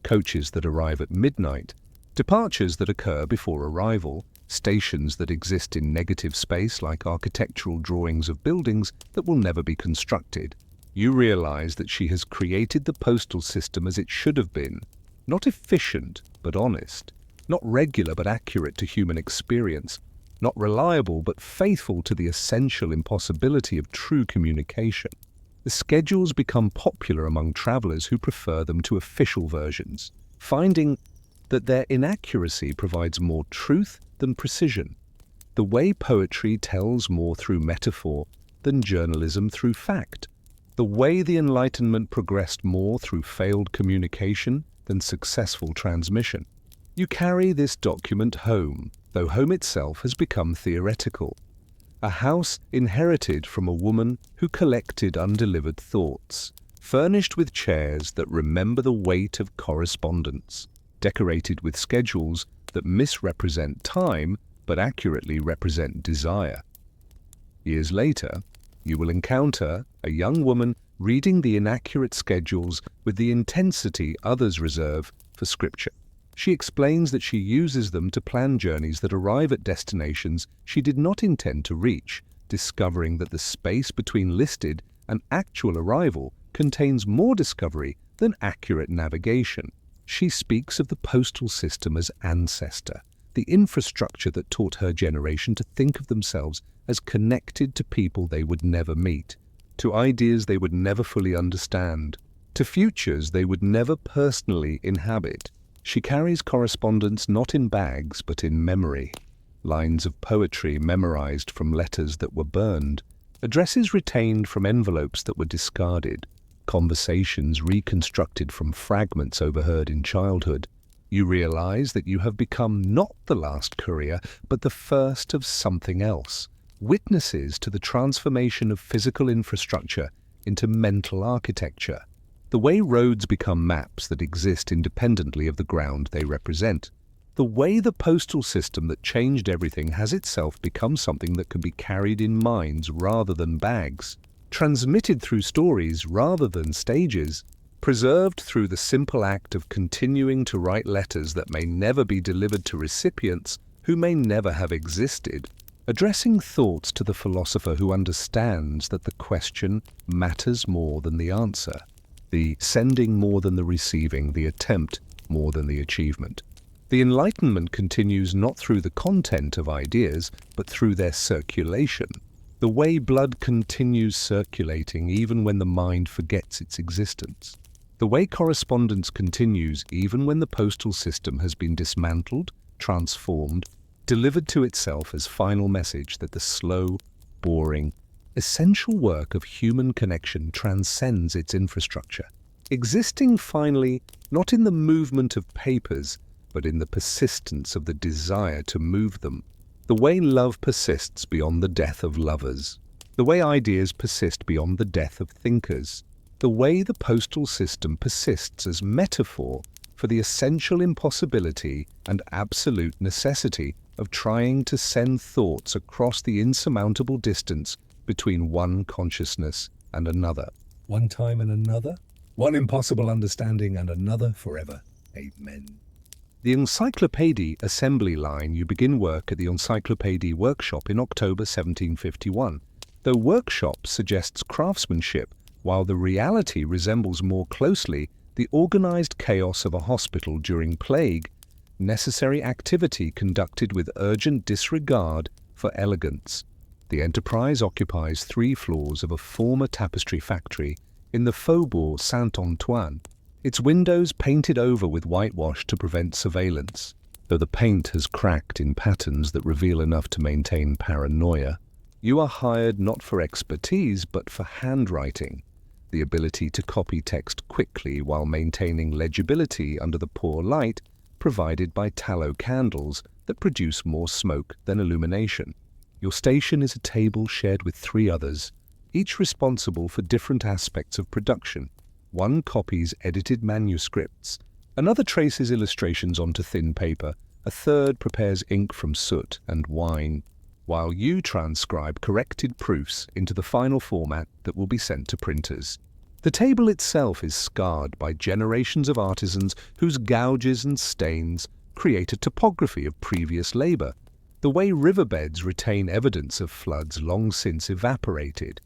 Coaches that arrive at midnight, departures that occur before arrival, stations that exist in negative space like architectural drawings of buildings that will never be constructed. You realize that she has created the postal system as it should have been, not efficient but honest, not regular but accurate to human experience, not reliable but faithful to the essential impossibility of true communication. The schedules become popular among travelers who prefer them to official versions, finding that their inaccuracy provides more truth than precision. The way poetry tells more through metaphor than journalism through fact. The way the Enlightenment progressed more through failed communication than successful transmission. You carry this document home, though home itself has become theoretical. A house inherited from a woman who collected undelivered thoughts, furnished with chairs that remember the weight of correspondence, decorated with schedules that misrepresent time but accurately represent desire. Years later, you will encounter a young woman reading the inaccurate schedules with the intensity others reserve for scripture. She explains that she uses them to plan journeys that arrive at destinations she did not intend to reach, discovering that the space between listed and actual arrival contains more discovery than accurate navigation. She speaks of the postal system as ancestor, the infrastructure that taught her generation to think of themselves as connected to people they would never meet, to ideas they would never fully understand, to futures they would never personally inhabit. She carries correspondence not in bags but in memory, lines of poetry memorized from letters that were burned, addresses retained from envelopes that were discarded, conversations reconstructed from fragments overheard in childhood. You realize that you have become not the last courier, but the first of something else, witnesses to the transformation of physical infrastructure into mental architecture. The way roads become maps that exist independently of the ground they represent. The way the postal system that changed everything has itself become something that can be carried in minds rather than bags, transmitted through stories rather than stages, preserved through the simple act of continuing to write letters that may never be delivered to recipients who may never have existed, addressing thoughts to the philosopher who understands that the question matters more than the answer, the sending more than the receiving, the attempt more than the achievement. The Enlightenment continues not through the content of ideas, but through their circulation, the way blood continues circulating even when the mind forgets its existence, the way correspondence continues even when the postal system has been dismantled, transformed, delivered to itself as final message that the slow, boring, essential work of human connection transcends its infrastructure, existing finally not in the movement of papers, but in the persistence of the desire to move them, the way love persists beyond the death of lovers, the way ideas persist beyond the death of thinkers, the way the postal system persists as metaphor for the essential impossibility and absolute necessity of trying to send thoughts across the insurmountable distance between one consciousness and another. One time and another, one impossible understanding and another forever. Amen. The Encyclopédie assembly line. You begin work at the Encyclopédie workshop in October 1751. Though workshop suggests craftsmanship, while the reality resembles more closely the organized chaos of a hospital during plague, necessary activity conducted with urgent disregard for elegance. The enterprise occupies 3 floors of a former tapestry factory in the Faubourg Saint-Antoine, its windows painted over with whitewash to prevent surveillance, though the paint has cracked in patterns that reveal enough to maintain paranoia. You are hired not for expertise but for handwriting, the ability to copy text quickly while maintaining legibility under the poor light provided by tallow candles that produce more smoke than illumination. Your station is a table shared with 3 others, each responsible for different aspects of production. One copies edited manuscripts, another traces illustrations onto thin paper, a third prepares ink from soot and wine, while you transcribe corrected proofs into the final format that will be sent to printers. The table itself is scarred by generations of artisans whose gouges and stains create a topography of previous labor, the way riverbeds retain evidence of floods long since evaporated.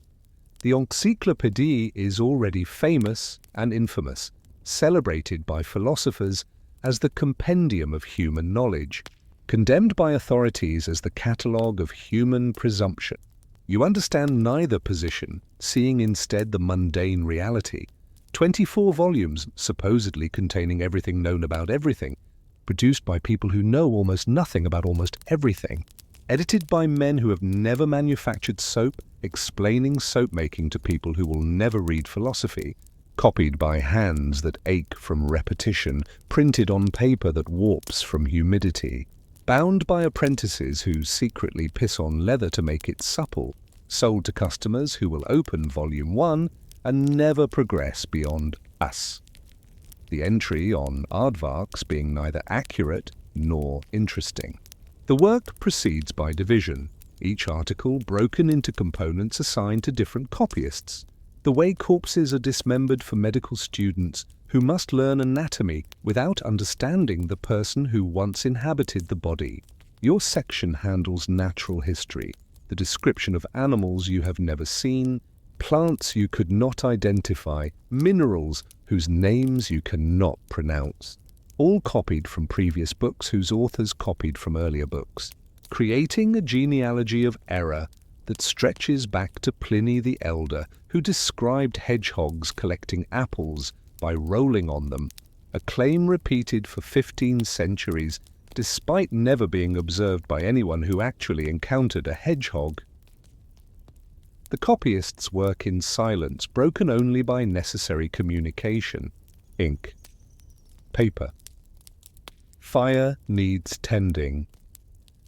The encyclopédie is already famous and infamous, celebrated by philosophers as the compendium of human knowledge, condemned by authorities as the catalogue of human presumption. You understand neither position, seeing instead the mundane reality. 24 volumes, supposedly containing everything known about everything, produced by people who know almost nothing about almost everything, edited by men who have never manufactured soap, explaining soap-making to people who will never read philosophy, copied by hands that ache from repetition, printed on paper that warps from humidity, bound by apprentices who secretly piss on leather to make it supple, sold to customers who will open Volume 1 and never progress beyond us. The entry on aardvarks being neither accurate nor interesting. The work proceeds by division, each article broken into components assigned to different copyists, the way corpses are dismembered for medical students who must learn anatomy without understanding the person who once inhabited the body. Your section handles natural history, the description of animals you have never seen, plants you could not identify, minerals whose names you cannot pronounce, all copied from previous books whose authors copied from earlier books, creating a genealogy of error that stretches back to Pliny the Elder, who described hedgehogs collecting apples by rolling on them, a claim repeated for 15 centuries, despite never being observed by anyone who actually encountered a hedgehog. The copyists work in silence, broken only by necessary communication. Ink. Paper. Fire needs tending.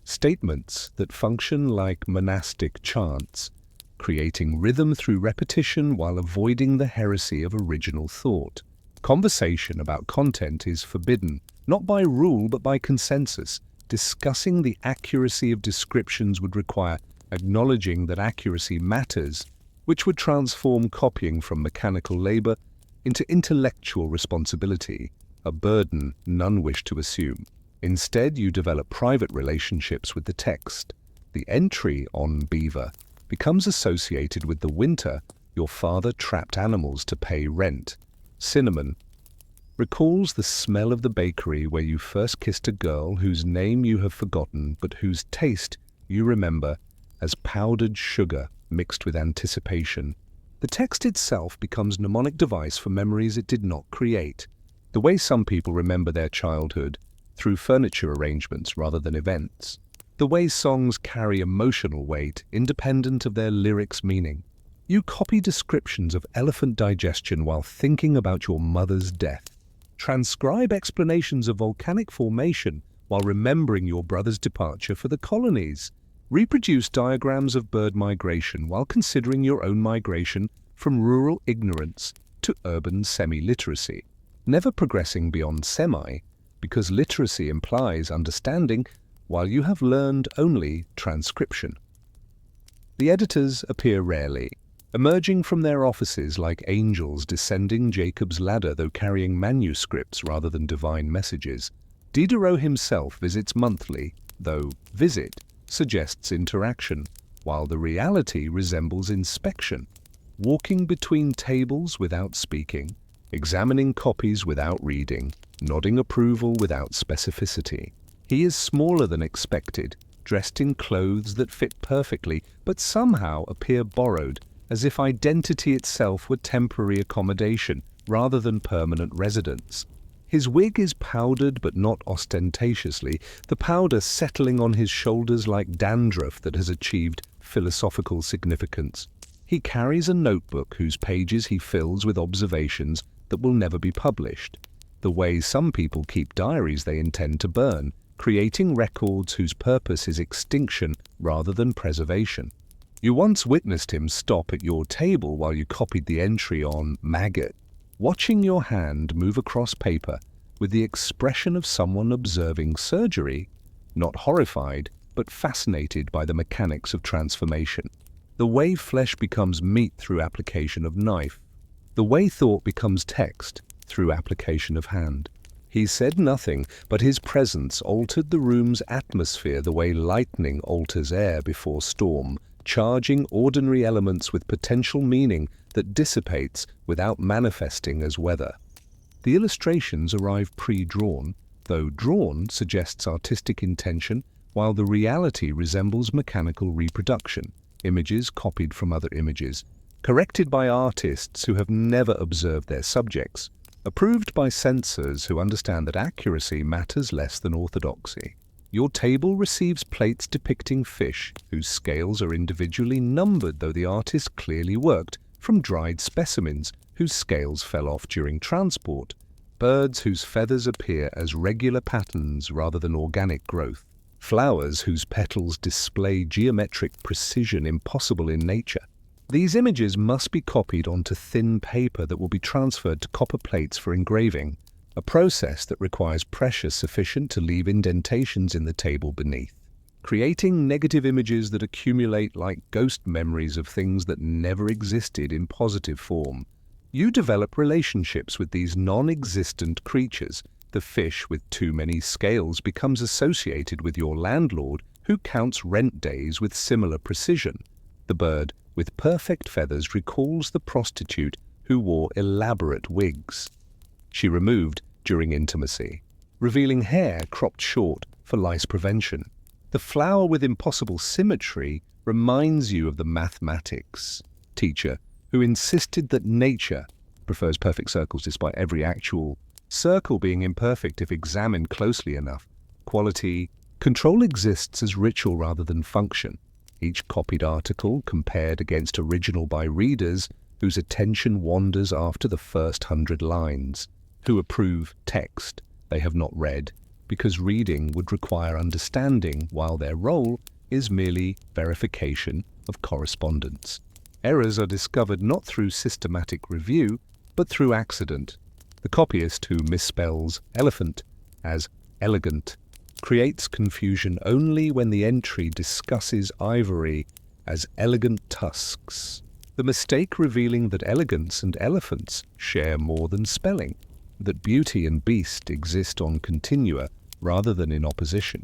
Statements that function like monastic chants, creating rhythm through repetition while avoiding the heresy of original thought. Conversation about content is forbidden, not by rule but by consensus. Discussing the accuracy of descriptions would require acknowledging that accuracy matters, which would transform copying from mechanical labor into intellectual responsibility, a burden none wish to assume. Instead, you develop private relationships with the text. The entry on beaver becomes associated with the winter your father trapped animals to pay rent. Cinnamon recalls the smell of the bakery where you first kissed a girl whose name you have forgotten but whose taste you remember as powdered sugar mixed with anticipation. The text itself becomes a mnemonic device for memories it did not create. The way some people remember their childhood, through furniture arrangements rather than events. The way songs carry emotional weight, independent of their lyrics' meaning. You copy descriptions of elephant digestion while thinking about your mother's death. Transcribe explanations of volcanic formation while remembering your brother's departure for the colonies. Reproduce diagrams of bird migration while considering your own migration from rural ignorance to urban semi-literacy, never progressing beyond semi, because literacy implies understanding while you have learned only transcription. The editors appear rarely, emerging from their offices like angels descending Jacob's ladder though carrying manuscripts rather than divine messages. Diderot himself visits monthly, though visit suggests interaction, while the reality resembles inspection, walking between tables without speaking, examining copies without reading, nodding approval without specificity. He is smaller than expected, dressed in clothes that fit perfectly, but somehow appear borrowed, as if identity itself were temporary accommodation rather than permanent residence. His wig is powdered but not ostentatiously, the powder settling on his shoulders like dandruff that has achieved philosophical significance. He carries a notebook whose pages he fills with observations that will never be published. the way some people keep diaries they intend to burn, creating records whose purpose is extinction rather than preservation. You once witnessed him stop at your table while you copied the entry on maggot, watching your hand move across paper with the expression of someone observing surgery, not horrified, but fascinated by the mechanics of transformation. The way flesh becomes meat through application of knife. The way thought becomes text through application of hand. He said nothing, but his presence altered the room's atmosphere the way lightning alters air before storm, charging ordinary elements with potential meaning that dissipates without manifesting as weather. The illustrations arrive pre-drawn, though drawn suggests artistic intention, while the reality resembles mechanical reproduction, images copied from other images, corrected by artists who have never observed their subjects, approved by censors who understand that accuracy matters less than orthodoxy. Your table receives plates depicting fish whose scales are individually numbered, though the artist clearly worked from dried specimens whose scales fell off during transport, birds whose feathers appear as regular patterns rather than organic growth, flowers whose petals display geometric precision impossible in nature. These images must be copied onto thin paper that will be transferred to copper plates for engraving, a process that requires pressure sufficient to leave indentations in the table beneath, creating negative images that accumulate like ghost memories of things that never existed in positive form. You develop relationships with these non-existent creatures. The fish with too many scales becomes associated with your landlord, who counts rent days with similar precision. The bird with perfect feathers recalls the prostitute who wore elaborate wigs she removed during intimacy, revealing hair cropped short for lice prevention. The flower with impossible symmetry reminds you of the mathematics teacher who insisted that nature prefers perfect circles despite every actual circle being imperfect if examined closely enough. Quality control exists as ritual rather than function. Each copied article compared against original by readers whose attention wanders after the first 100 lines, who approve text they have not read because reading would require understanding, while their role is merely verification of correspondence. Errors are discovered not through systematic review, but through accident. The copyist who misspells elephant as elegant creates confusion only when the entry discusses ivory as elegant tusks, the mistake revealing that elegance and elephants share more than spelling, that beauty and beast exist on continua rather than in opposition,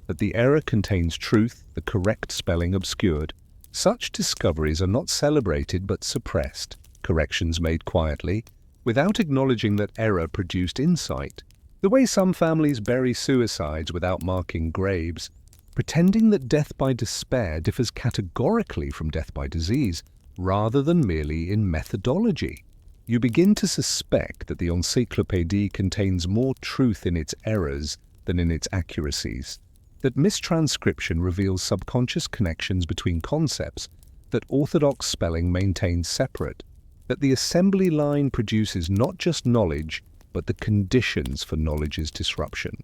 that the error contains truth, the correct spelling obscured. Such discoveries are not celebrated but suppressed, corrections made quietly, without acknowledging that error produced insight. The way some families bury suicides without marking graves, pretending that death by despair differs categorically from death by disease, rather than merely in methodology. You begin to suspect that the encyclopédie contains more truth in its errors than in its accuracies, that mistranscription reveals subconscious connections between concepts, that orthodox spelling maintains separate, that the assembly line produces not just knowledge, but the conditions for knowledge's disruption.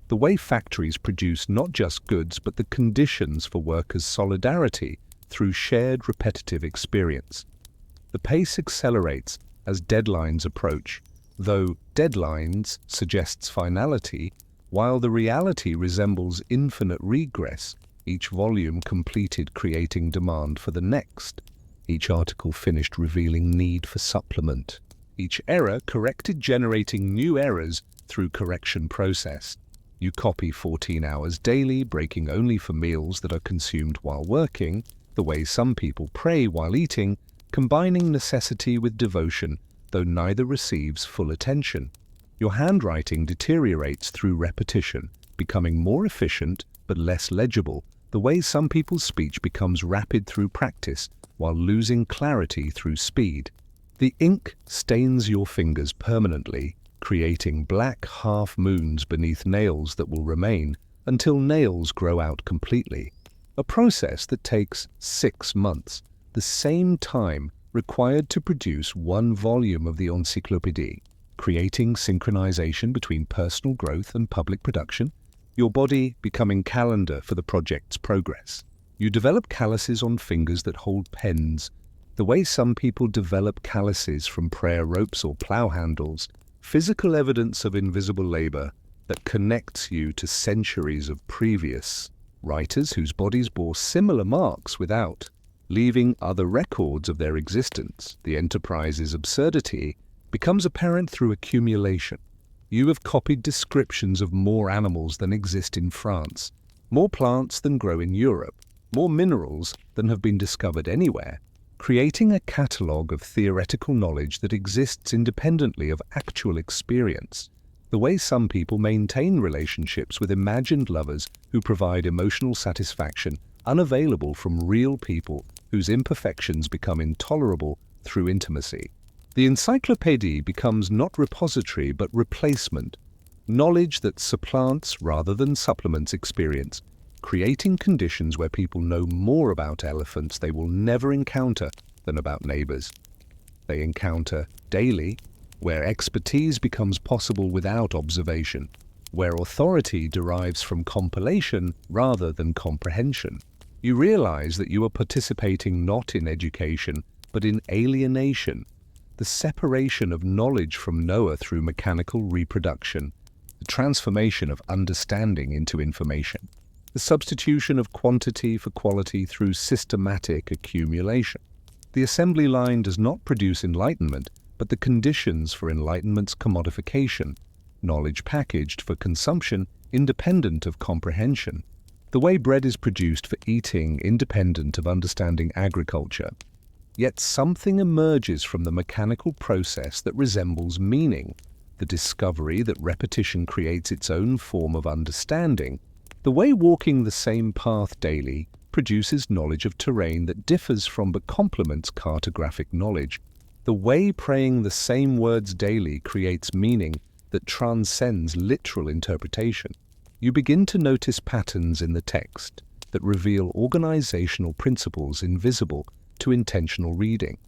The way factories produce not just goods, but the conditions for workers' solidarity through shared repetitive experience. The pace accelerates as deadlines approach, though deadlines suggests finality, while the reality resembles infinite regress, each volume completed creating demand for the next, each article finished revealing need for supplement, each error corrected generating new errors through correction process. You copy 14 hours daily, breaking only for meals that are consumed while working, the way some people pray while eating, combining necessity with devotion, though neither receives full attention. Your handwriting deteriorates through repetition, becoming more efficient but less legible, the way some people's speech becomes rapid through practice while losing clarity through speed. The ink stains your fingers permanently, creating black half-moons beneath nails that will remain until nails grow out completely. A process that takes 6 months, the same time required to produce 1 volume of the encyclopédie. creating synchronization between personal growth and public production, your body becoming calendar for the project's progress. You develop calluses on fingers that hold pens, the way some people develop calluses from prayer ropes or plow handles, physical evidence of invisible labor that connects you to centuries of previous writers whose bodies bore similar marks without leaving other records of their existence. The enterprise's absurdity becomes apparent through accumulation. You have copied descriptions of more animals than exist in France, more plants than grow in Europe, more minerals than have been discovered anywhere, creating a catalogue of theoretical knowledge that exists independently of actual experience. The way some people maintain relationships with imagined lovers who provide emotional satisfaction unavailable from real people whose imperfections become intolerable through intimacy. The encyclopedia becomes not repository but replacement, knowledge that supplants rather than supplements experience, creating conditions where people know more about elephants they will never encounter than about neighbors they encounter daily, where expertise becomes possible without observation, where authority derives from compilation rather than comprehension. You realize that you are participating not in education, but in alienation, the separation of knowledge from knower through mechanical reproduction, the transformation of understanding into information, the substitution of quantity for quality through systematic accumulation. The assembly line does not produce enlightenment, but the conditions for enlightenment's commodification, knowledge packaged for consumption independent of comprehension. The way bread is produced for eating independent of understanding agriculture. Yet something emerges from the mechanical process that resembles meaning, the discovery that repetition creates its own form of understanding. The way walking the same path daily produces knowledge of terrain that differs from but complements cartographic knowledge. The way praying the same words daily creates meaning that transcends literal interpretation. You begin to notice patterns in the text that reveal organizational principles invisible to intentional reading.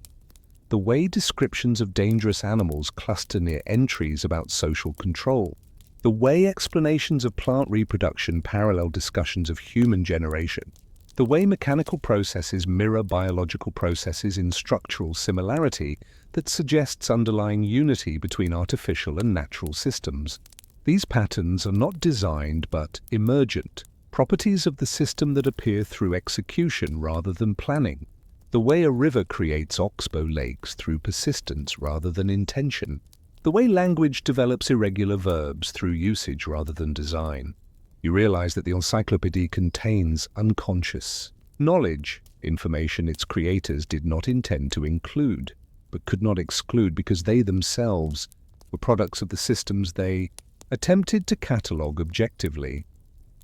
The way descriptions of dangerous animals cluster near entries about social control. The way explanations of plant reproduction parallel discussions of human generation. The way mechanical processes mirror biological processes in structural similarity that suggests underlying unity between artificial and natural systems. These patterns are not designed but emergent, properties of the system that appear through execution rather than planning. The way a river creates oxbow lakes through persistence rather than intention. The way language develops irregular verbs through usage rather than design. You realize that the encyclopedia contains unconscious knowledge, information its creators did not intend to include, but could not exclude because they themselves were products of the systems they attempted to catalogue objectively.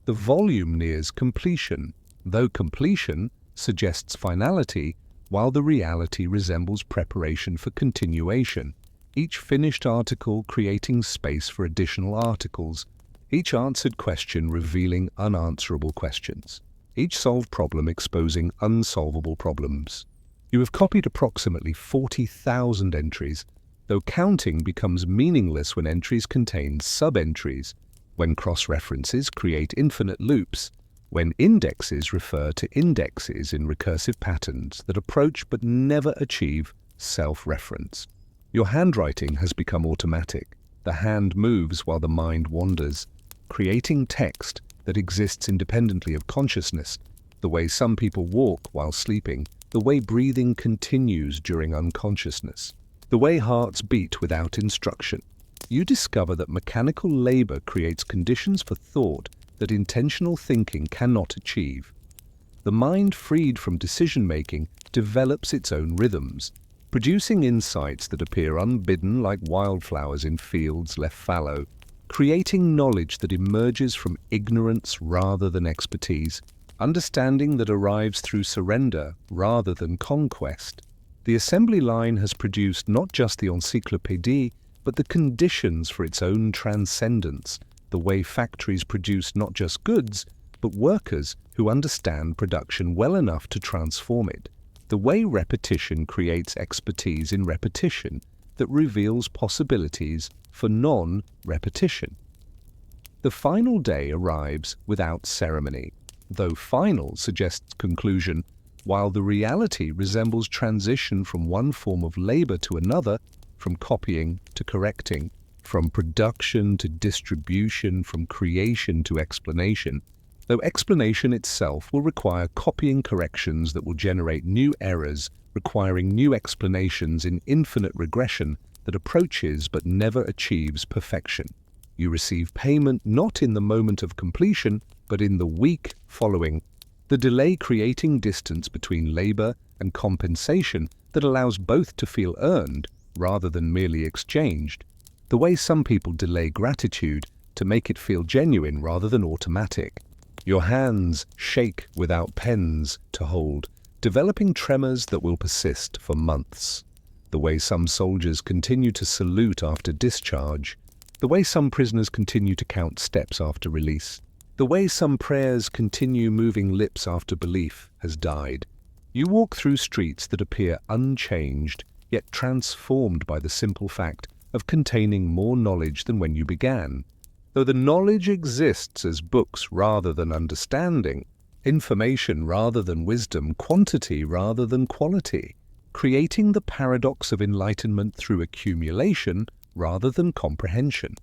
The volume nears completion, though completion suggests finality, while the reality resembles preparation for continuation, each finished article creating space for additional articles, each answered question revealing unanswerable questions, each solved problem exposing unsolvable problems. You have copied approximately 40,000 entries, though counting becomes meaningless when entries contain sub-entries, when cross-references create infinite loops, when indexes refer to indexes in recursive patterns that approach but never achieve self-reference. Your handwriting has become automatic. The hand moves while the mind wanders, creating text that exists independently of consciousness, the way some people walk while sleeping, the way breathing continues during unconsciousness, the way hearts beat without instruction. You discover that mechanical labor creates conditions for thought that intentional thinking cannot achieve. The mind freed from decision-making develops its own rhythms, producing insights that appear unbidden like wildflowers in fields left fallow, creating knowledge that emerges from ignorance rather than expertise, understanding that arrives through surrender rather than conquest. The assembly line has produced not just the encyclopedia, but the conditions for its own transcendence, the way factories produce not just goods, but workers who understand production well enough to transform it, the way repetition creates expertise in repetition, that reveals possibilities for non-repetition. The final day arrives without ceremony, though final suggests conclusion, while the reality resembles transition from one form of labor to another, from copying to correcting, from production to distribution, from creation to explanation, though explanation itself will require copying corrections that will generate new errors, requiring new explanations in infinite regression that approaches but never achieves perfection. You receive payment not in the moment of completion, but in the week following, the delay creating distance between labor and compensation that allows both to feel earned rather than merely exchanged, the way some people delay gratitude to make it feel genuine rather than automatic. Your hands shake without pens to hold, developing tremors that will persist for months. The way some soldiers continue to salute after discharge, the way some prisoners continue to count steps after release, the way some prayers continue moving lips after belief has died. You walk through streets that appear unchanged, yet transformed by the simple fact of containing more knowledge than when you began. Though the knowledge exists as books rather than understanding, information rather than wisdom, quantity rather than quality, creating the paradox of enlightenment through accumulation rather than comprehension.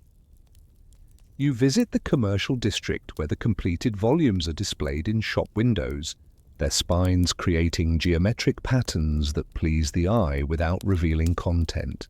You visit the commercial district where the completed volumes are displayed in shop windows, their spines creating geometric patterns that please the eye without revealing content,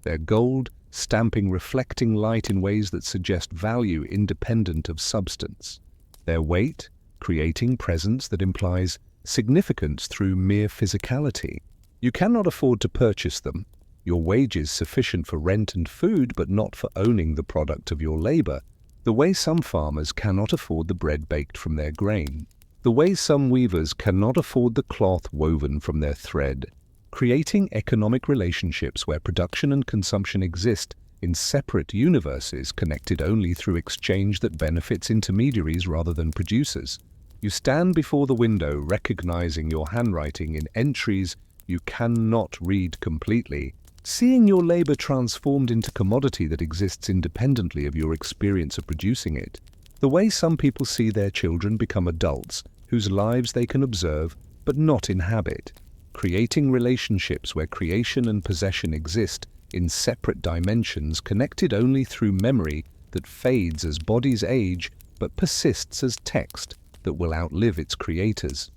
their gold stamping reflecting light in ways that suggest value independent of substance, their weight creating presence that implies significance through mere physicality. You cannot afford to purchase them, your wages sufficient for rent and food but not for owning the product of your labor, the way some farmers cannot afford the bread baked from their grain, the way some weavers cannot afford the cloth woven from their thread, creating economic relationships where production and consumption exist in separate universes connected only through exchange that benefits intermediaries rather than producers. You stand before the window recognizing your handwriting in entries you cannot read completely, seeing your labor transformed into commodity that exists independently of your experience of producing it, the way some people see their children become adults whose lives they can observe but not inhabit, creating relationships where creation and possession exist in separate dimensions connected only through memory that fades as bodies age but persists as text that will outlive its creators.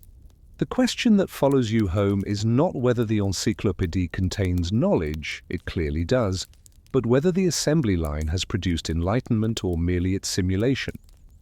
The question that follows you home is not whether the encyclopédie contains knowledge, it clearly does, but whether the assembly line has produced enlightenment or merely its simulation,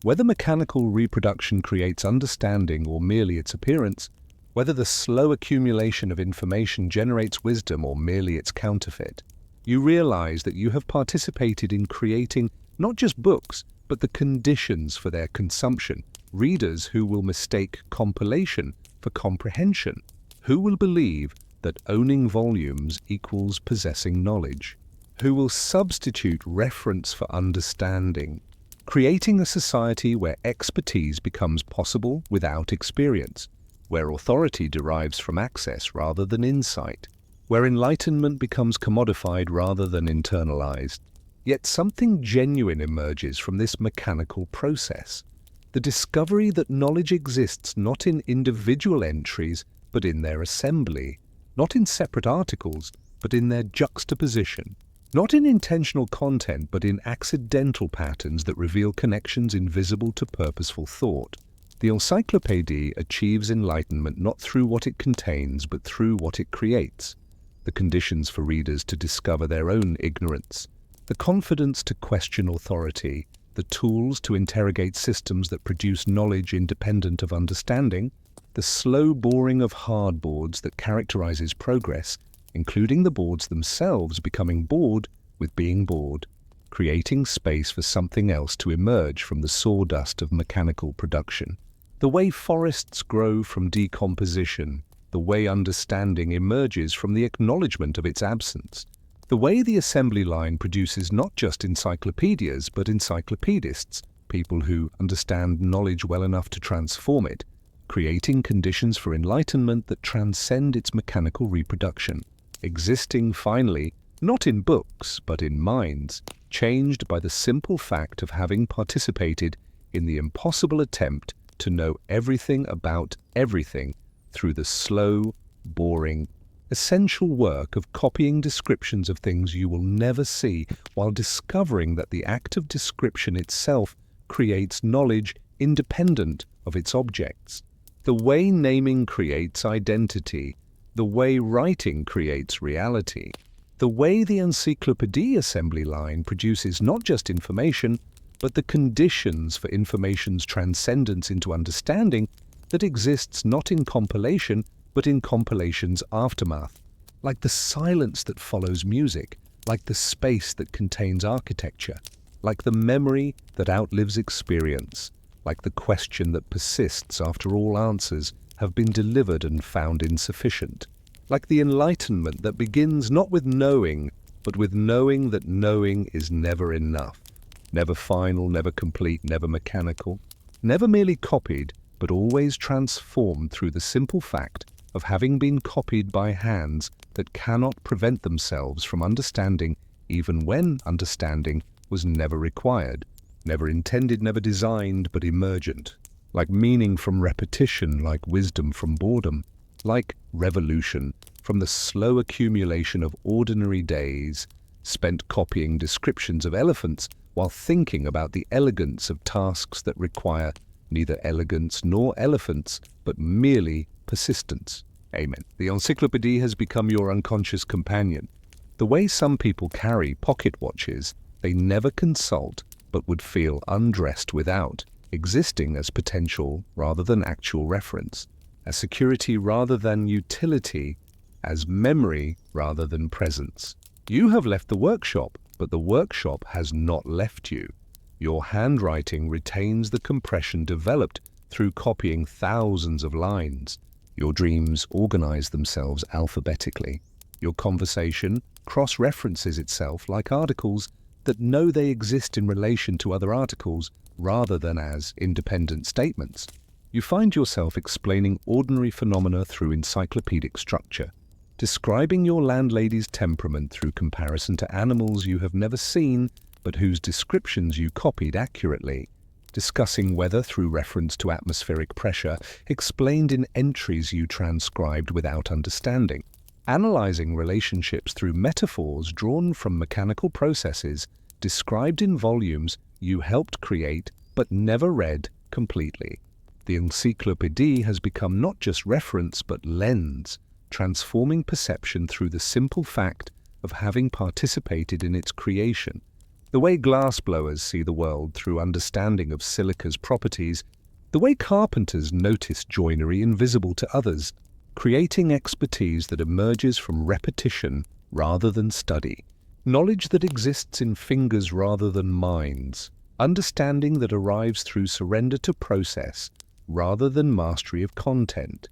whether mechanical reproduction creates understanding or merely its appearance, whether the slow accumulation of information generates wisdom or merely its counterfeit. You realize that you have participated in creating not just books, but the conditions for their consumption, readers who will mistake compilation for comprehension, who will believe that owning volumes equals possessing knowledge, who will substitute reference for understanding, creating a society where expertise becomes possible without experience, where authority derives from access rather than insight, where enlightenment becomes commodified rather than internalized. Yet something genuine emerges from this mechanical process. The discovery that knowledge exists not in individual entries, but in their assembly, not in separate articles, but in their juxtaposition, not in intentional content, but in accidental patterns that reveal connections invisible to purposeful thought. The encyclopédie achieves enlightenment not through what it contains, but through what it creates. The conditions for readers to discover their own ignorance, the confidence to question authority, the tools to interrogate systems that produce knowledge independent of understanding, the slow boring of hardboards that characterizes progress, including the boards themselves becoming bored with being bored, creating space for something else to emerge from the sawdust of mechanical production. The way forests grow from decomposition, the way understanding emerges from the acknowledgement of its absence, the way the assembly line produces not just encyclopedias but encyclopedists, people who understand knowledge well enough to transform it, creating conditions for enlightenment that transcend its mechanical reproduction, existing finally not in books, but in minds, changed by the simple fact of having participated in the impossible attempt to know everything about everything through the slow, boring, essential work of copying descriptions of things you will never see, while discovering that the act of description itself creates knowledge independent of its objects. The way naming creates identity, the way writing creates reality, the way the encyclopedia assembly line produces not just information, but the conditions for information's transcendence into understanding that exists not in compilation, but in compilation's aftermath, like the silence that follows music, like the space that contains architecture, like the memory that outlives experience, like the question that persists after all answers have been delivered and found insufficient, like the enlightenment that begins not with knowing, but with knowing that knowing is never enough, never final, never complete, never mechanical, never merely copied, but always transformed through the simple fact of having been copied by hands that cannot prevent themselves from understanding even when understanding was never required, never intended, never designed, but emergent, like meaning from repetition, like wisdom from boredom, like revolution from the slow accumulation of ordinary days spent copying descriptions of elephants while thinking about the elegance of tasks that require neither elegance nor elephants, but merely persistence. Amen. The encyclopedia has become your unconscious companion. The way some people carry pocket watches they never consult but would feel undressed without, existing as potential rather than actual reference, as security rather than utility, as memory rather than presence. You have left the workshop, but the workshop has not left you. Your handwriting retains the compression developed through copying thousands of lines. Your dreams organize themselves alphabetically. Your conversation cross-references itself like articles that know they exist in relation to other articles rather than as independent statements. You find yourself explaining ordinary phenomena through encyclopedic structure, describing your landlady's temperament through comparison to animals you have never seen but whose descriptions you copied accurately, discussing weather through reference to atmospheric pressure explained in entries you transcribed without understanding, analyzing relationships through metaphors drawn from mechanical processes described in volumes you helped create but never read completely. The encyclopedia has become not just reference but lens, transforming perception through the simple fact of having participated in its creation. The way glassblowers see the world through understanding of silica's properties, the way carpenters notice joinery invisible to others, creating expertise that emerges from repetition rather than study, knowledge that exists in fingers rather than minds, understanding that arrives through surrender to process rather than mastery of content.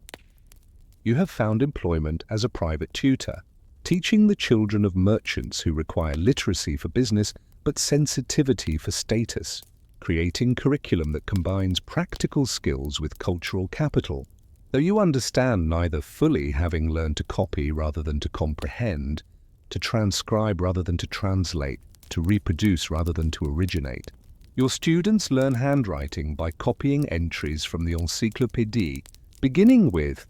You have found employment as a private tutor, teaching the children of merchants who require literacy for business but sensitivity for status, creating curriculum that combines practical skills with cultural capital. Though you understand neither fully, having learned to copy rather than to comprehend, to transcribe rather than to translate, to reproduce rather than to originate. Your students learn handwriting by copying entries from the encyclopedia, beginning with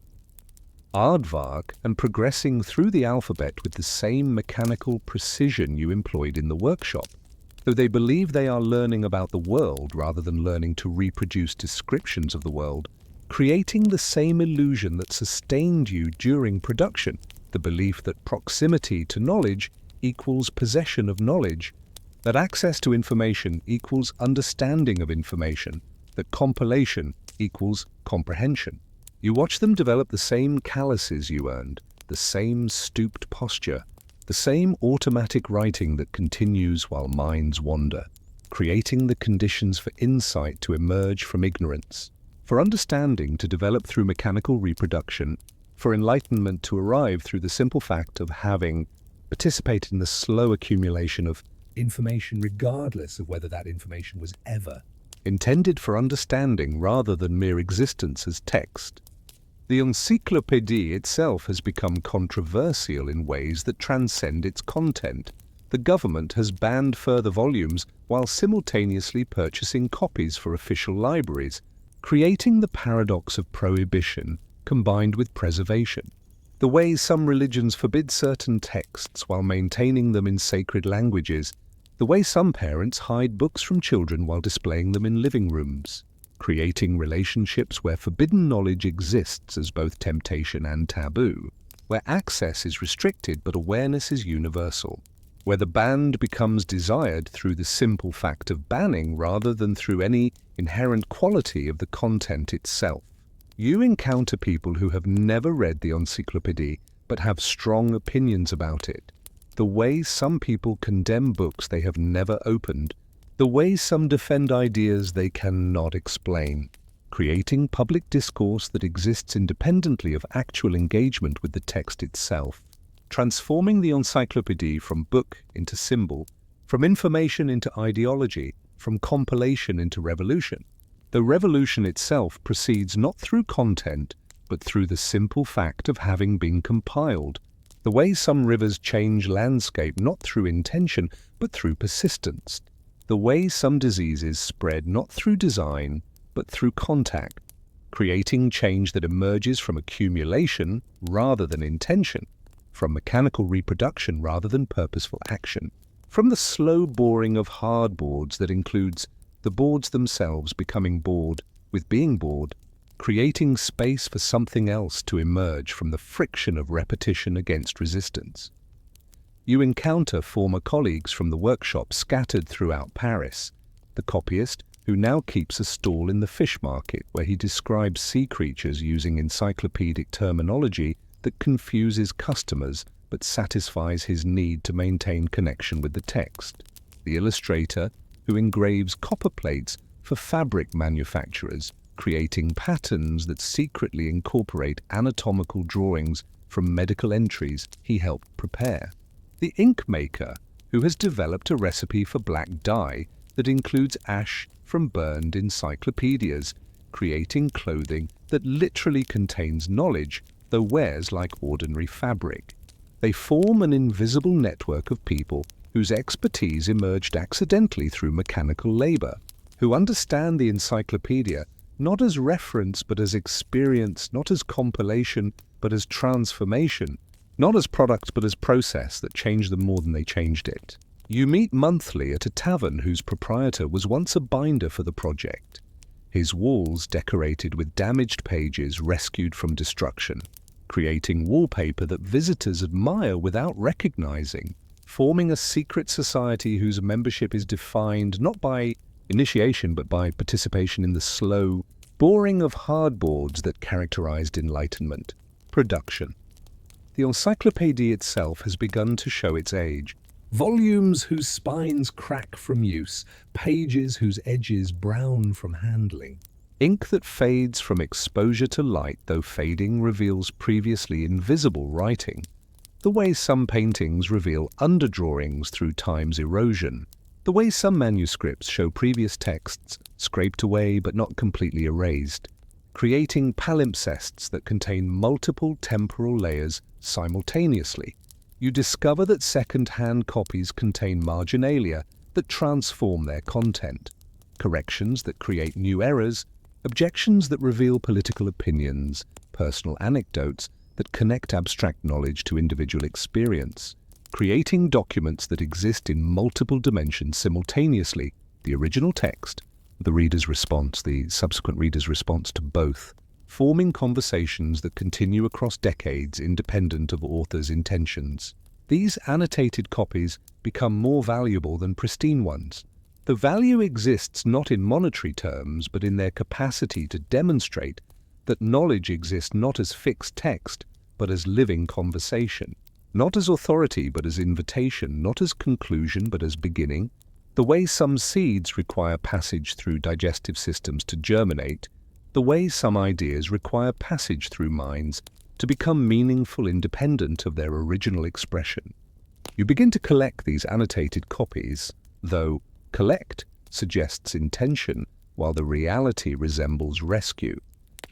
aardvark and progressing through the alphabet with the same mechanical precision you employed in the workshop. Though they believe they are learning about the world rather than learning to reproduce descriptions of the world, creating the same illusion that sustained you during production, the belief that proximity to knowledge equals possession of knowledge, that access to information equals understanding of information, that compilation equals comprehension. You watch them develop the same calluses you earned, the same stooped posture, the same automatic writing that continues while minds wander, creating the conditions for insight to emerge from ignorance, for understanding to develop through mechanical reproduction, for enlightenment to arrive through the simple fact of having participated in the slow accumulation of information regardless of whether that information was ever intended for understanding rather than mere existence as text. The encyclopedia itself has become controversial in ways that transcend its content. The government has banned further volumes while simultaneously purchasing copies for official libraries, creating the paradox of prohibition combined with preservation. The way some religions forbid certain texts while maintaining them in sacred languages, the way some parents hide books from children while displaying them in living rooms, creating relationships where forbidden knowledge exists as both temptation and taboo, where access is restricted but awareness is universal, where the banned becomes desired through the simple fact of banning rather than through any inherent quality of the content itself. You encounter people who have never read the encyclopedia but have strong opinions about it. The way some people condemn books they have never opened, the way some defend ideas they cannot explain, creating public discourse that exists independently of actual engagement with the text itself, transforming the encyclopedia from book into symbol, from information into ideology, from compilation into revolution. The revolution itself proceeds not through content, but through the simple fact of having been compiled. The way some rivers change landscape not through intention, but through persistence. The way some diseases spread not through design, but through contact, creating change that emerges from accumulation rather than intention, from mechanical reproduction rather than purposeful action, from the slow boring of hard boards that includes the boards themselves becoming bored with being bored, creating space for something else to emerge from the friction of repetition against resistance. You encounter former colleagues from the workshop scattered throughout Paris, the copyist who now keeps a stall in the fish market where he describes sea creatures using encyclopedic terminology that confuses customers but satisfies his need to maintain connection with the text, the illustrator who engraves copper plates for fabric manufacturers, creating patterns that secretly incorporate anatomical drawings from medical entries he helped prepare, the ink maker who has developed a recipe for black dye that includes ash from burned encyclopedias, creating clothing that literally contains knowledge, though wears like ordinary fabric. They form an invisible network of people whose expertise emerged accidentally through mechanical labor, who understand the encyclopedia not as reference but as experience, not as compilation but as transformation, not as product but as process that changed them more than they changed it. You meet monthly at a tavern whose proprietor was once a binder for the project, his walls decorated with damaged pages rescued from destruction, creating wallpaper that visitors admire without recognizing, forming a secret society whose membership is defined not by initiation but by participation in the slow boring of hardboards that characterized Enlightenment. Production. The encyclopedia itself has begun to show its age. Volumes whose spines crack from use, pages whose edges brown from handling. Ink that fades from exposure to light, though fading reveals previously invisible writing. The way some paintings reveal underdrawings through time's erosion. The way some manuscripts show previous texts scraped away but not completely erased, creating palimpsests that contain multiple temporal layers simultaneously. You discover that second-hand copies contain marginalia that transform their content, corrections that create new errors, objections that reveal political opinions, personal anecdotes that connect abstract knowledge to individual experience, creating documents that exist in multiple dimensions simultaneously, the original text, the reader's response, the subsequent reader's response to both, forming conversations that continue across decades independent of authors' intentions. These annotated copies become more valuable than pristine ones. The value exists not in monetary terms, but in their capacity to demonstrate that knowledge exists not as fixed text, but as living conversation, not as authority, but as invitation, not as conclusion, but as beginning. The way some seeds require passage through digestive systems to germinate, the way some ideas require passage through minds to become meaningful independent of their original expression. You begin to collect these annotated copies, though collect suggests intention, while the reality resembles rescue.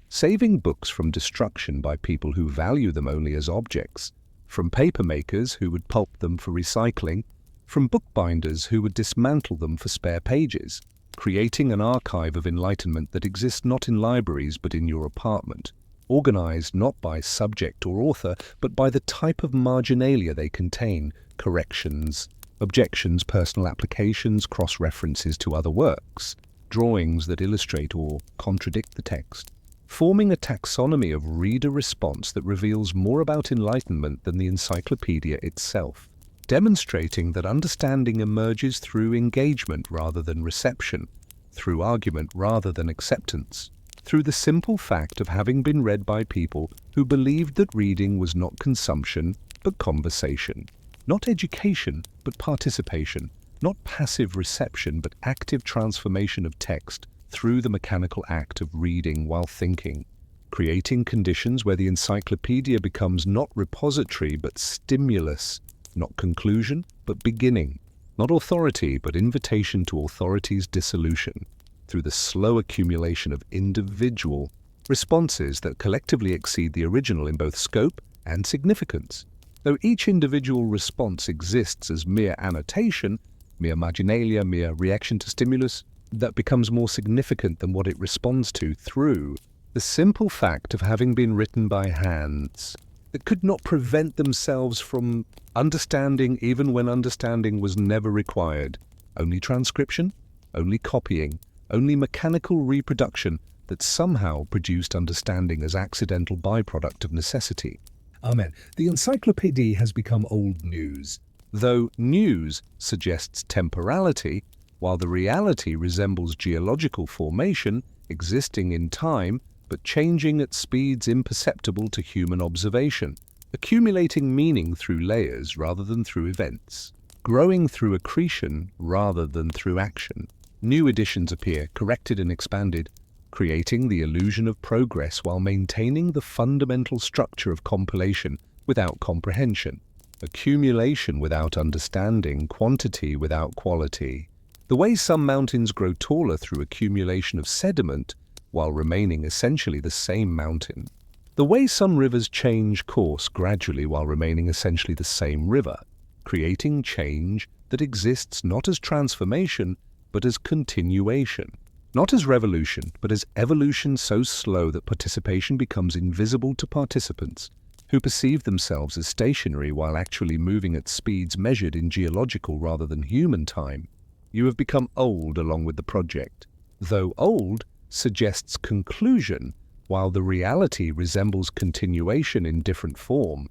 saving books from destruction by people who value them only as objects, from paper makers who would pulp them for recycling, from bookbinders who would dismantle them for spare pages, creating an archive of enlightenment that exists not in libraries but in your apartment, organized not by subject or author but by the type of marginalia they contain, corrections, objections, personal applications, cross-references to other works, drawings that illustrate or contradict the text, forming a taxonomy of reader response that reveals more about enlightenment than the encyclopedia itself, demonstrating that understanding emerges through engagement rather than reception, through argument rather than acceptance, through the simple fact of having been read by people who believed that reading was not consumption but conversation, not education but participation, not passive reception but active transformation of text through the mechanical act of reading while thinking, creating conditions where the encyclopedia becomes not repository but stimulus, not conclusion but beginning, not authority but invitation to authority's dissolution, through the slow accumulation of individual responses that collectively exceed the original in both scope and significance. Though each individual response exists as mere annotation, mere marginalia, mere reaction to stimulus, that becomes more significant than what it responds to through the simple fact of having been written by hands that could not prevent themselves from understanding even when understanding was never required, only transcription, only copying, only mechanical reproduction that somehow produced understanding as accidental byproduct of necessity. Amen. The encyclopedia has become old news. Though news suggests temporality, while the reality resembles geological formation existing in time but changing at speeds imperceptible to human observation, accumulating meaning through layers rather than through events, growing through accretion rather than through action. New editions appear, corrected and expanded, creating the illusion of progress while maintaining the fundamental structure of compilation without comprehension, accumulation without understanding, quantity without quality. The way some mountains grow taller through accumulation of sediment while remaining essentially the same mountain. The way some rivers change course gradually while remaining essentially the same river, creating change that exists not as transformation but as continuation, not as revolution but as evolution so slow that participation becomes invisible to participants, who perceive themselves as stationary while actually moving at speeds measured in geological rather than human time. You have become old along with the project, though old suggests conclusion, while the reality resembles continuation in different form,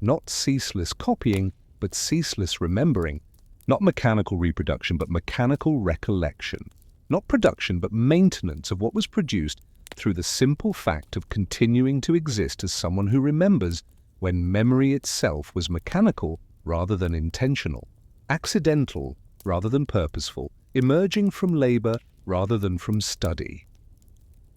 not ceaseless copying, but ceaseless remembering, not mechanical reproduction, but mechanical recollection, not production, but maintenance of what was produced through the simple fact of continuing to exist as someone who remembers when memory itself was mechanical rather than intentional, accidental rather than purposeful, emerging from labor rather than from study.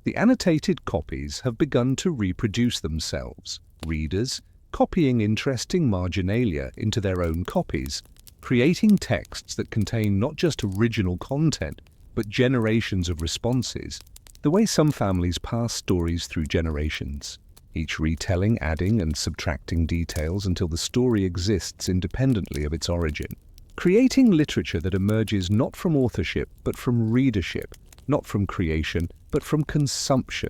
The annotated copies have begun to reproduce themselves, readers copying interesting marginalia into their own copies, creating texts that contain not just original content, but generations of responses, the way some families pass stories through generations, each retelling, adding and subtracting details until the story exists independently of its origin, creating literature that emerges not from authorship but from readership, not from creation but from consumption,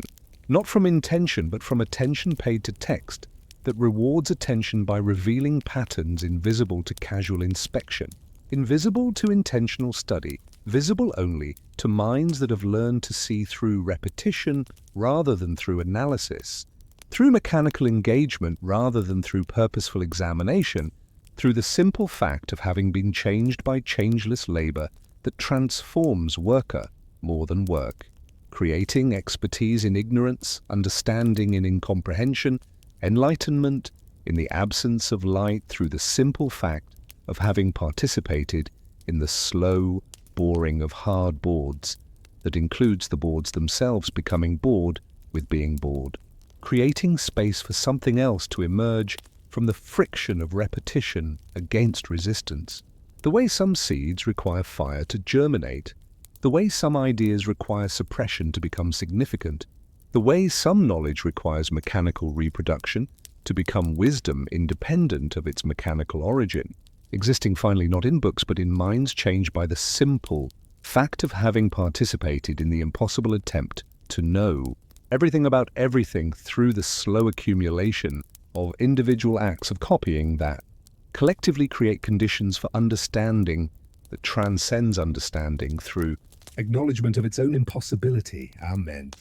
not from intention but from attention paid to text, that rewards attention by revealing patterns invisible to casual inspection, invisible to intentional study, visible only to minds that have learned to see through repetition rather than through analysis, through mechanical engagement rather than through purposeful examination, through the simple fact of having been changed by changeless labor that transforms worker more than work, creating expertise in ignorance, understanding in incomprehension, enlightenment in the absence of light through the simple fact of having participated in the slow boring of hard boards that includes the boards themselves becoming bored with being bored, creating space for something else to emerge from the friction of repetition against resistance, the way some seeds require fire to germinate, the way some ideas require suppression to become significant, The way some knowledge requires mechanical reproduction to become wisdom independent of its mechanical origin, existing finally not in books but in minds changed by the simple fact of having participated in the impossible attempt to know everything about everything through the slow accumulation of individual acts of copying that collectively create conditions for understanding that transcends understanding through acknowledgement of its own impossibility. Amen.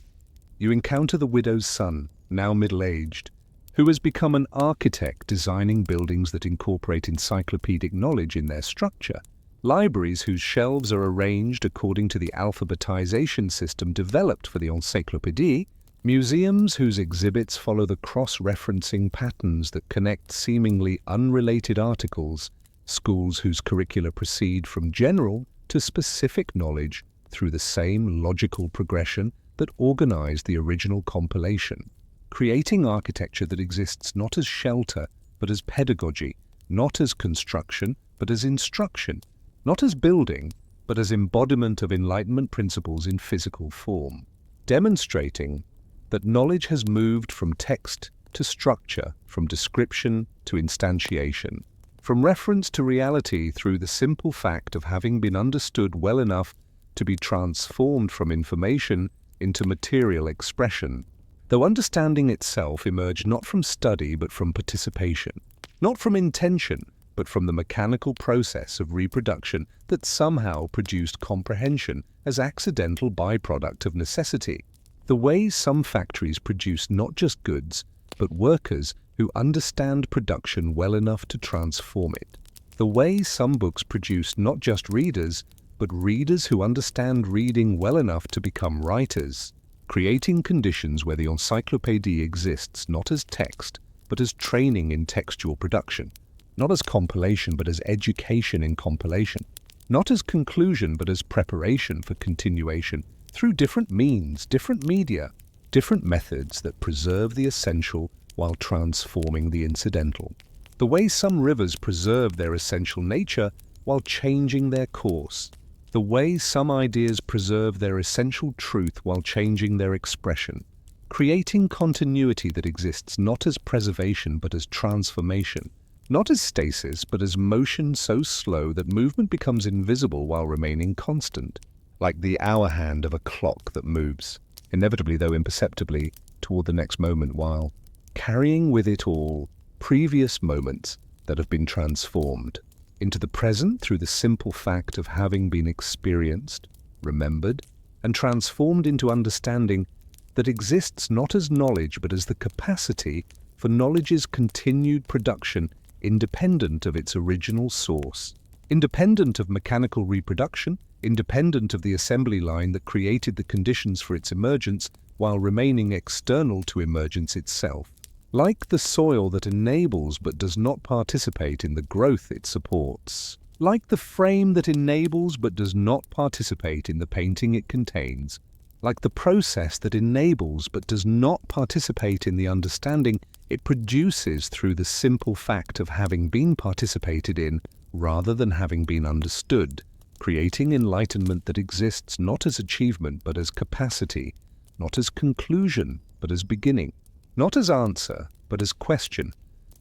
You encounter the widow's son, now middle-aged, who has become an architect designing buildings that incorporate encyclopedic knowledge in their structure, libraries whose shelves are arranged according to the alphabetization system developed for the encyclopédie, museums whose exhibits follow the cross-referencing patterns that connect seemingly unrelated articles, schools whose curricula proceed from general to specific knowledge through the same logical progression that organized the original compilation, creating architecture that exists not as shelter but as pedagogy, not as construction but as instruction, not as building but as embodiment of Enlightenment principles in physical form, demonstrating that knowledge has moved from text to structure, from description to instantiation, from reference to reality through the simple fact of having been understood well enough to be transformed from information into material expression. Though understanding itself emerged not from study but from participation, not from intention but from the mechanical process of reproduction that somehow produced comprehension as accidental byproduct of necessity. The way some factories produce not just goods, but workers who understand production well enough to transform it. The way some books produce not just readers, but readers who understand reading well enough to become writers, creating conditions where the encyclopédie exists not as text, but as training in textual production, not as compilation, but as education in compilation, not as conclusion, but as preparation for continuation, through different means, different media, different methods that preserve the essential while transforming the incidental. The way some rivers preserve their essential nature while changing their course. The way some ideas preserve their essential truth while changing their expression. Creating continuity that exists not as preservation but as transformation. Not as stasis but as motion so slow that movement becomes invisible while remaining constant. Like the hour hand of a clock that moves, inevitably though imperceptibly, toward the next moment while carrying with it all previous moments that have been transformed into the present through the simple fact of having been experienced, remembered, and transformed into understanding that exists not as knowledge but as the capacity for knowledge's continued production independent of its original source, independent of mechanical reproduction, independent of the assembly line that created the conditions for its emergence while remaining external to emergence itself. Like the soil that enables but does not participate in the growth it supports. Like the frame that enables but does not participate in the painting it contains. Like the process that enables but does not participate in the understanding it produces through the simple fact of having been participated in rather than having been understood. Creating enlightenment that exists not as achievement but as capacity, not as conclusion but as beginning, not as answer but as question,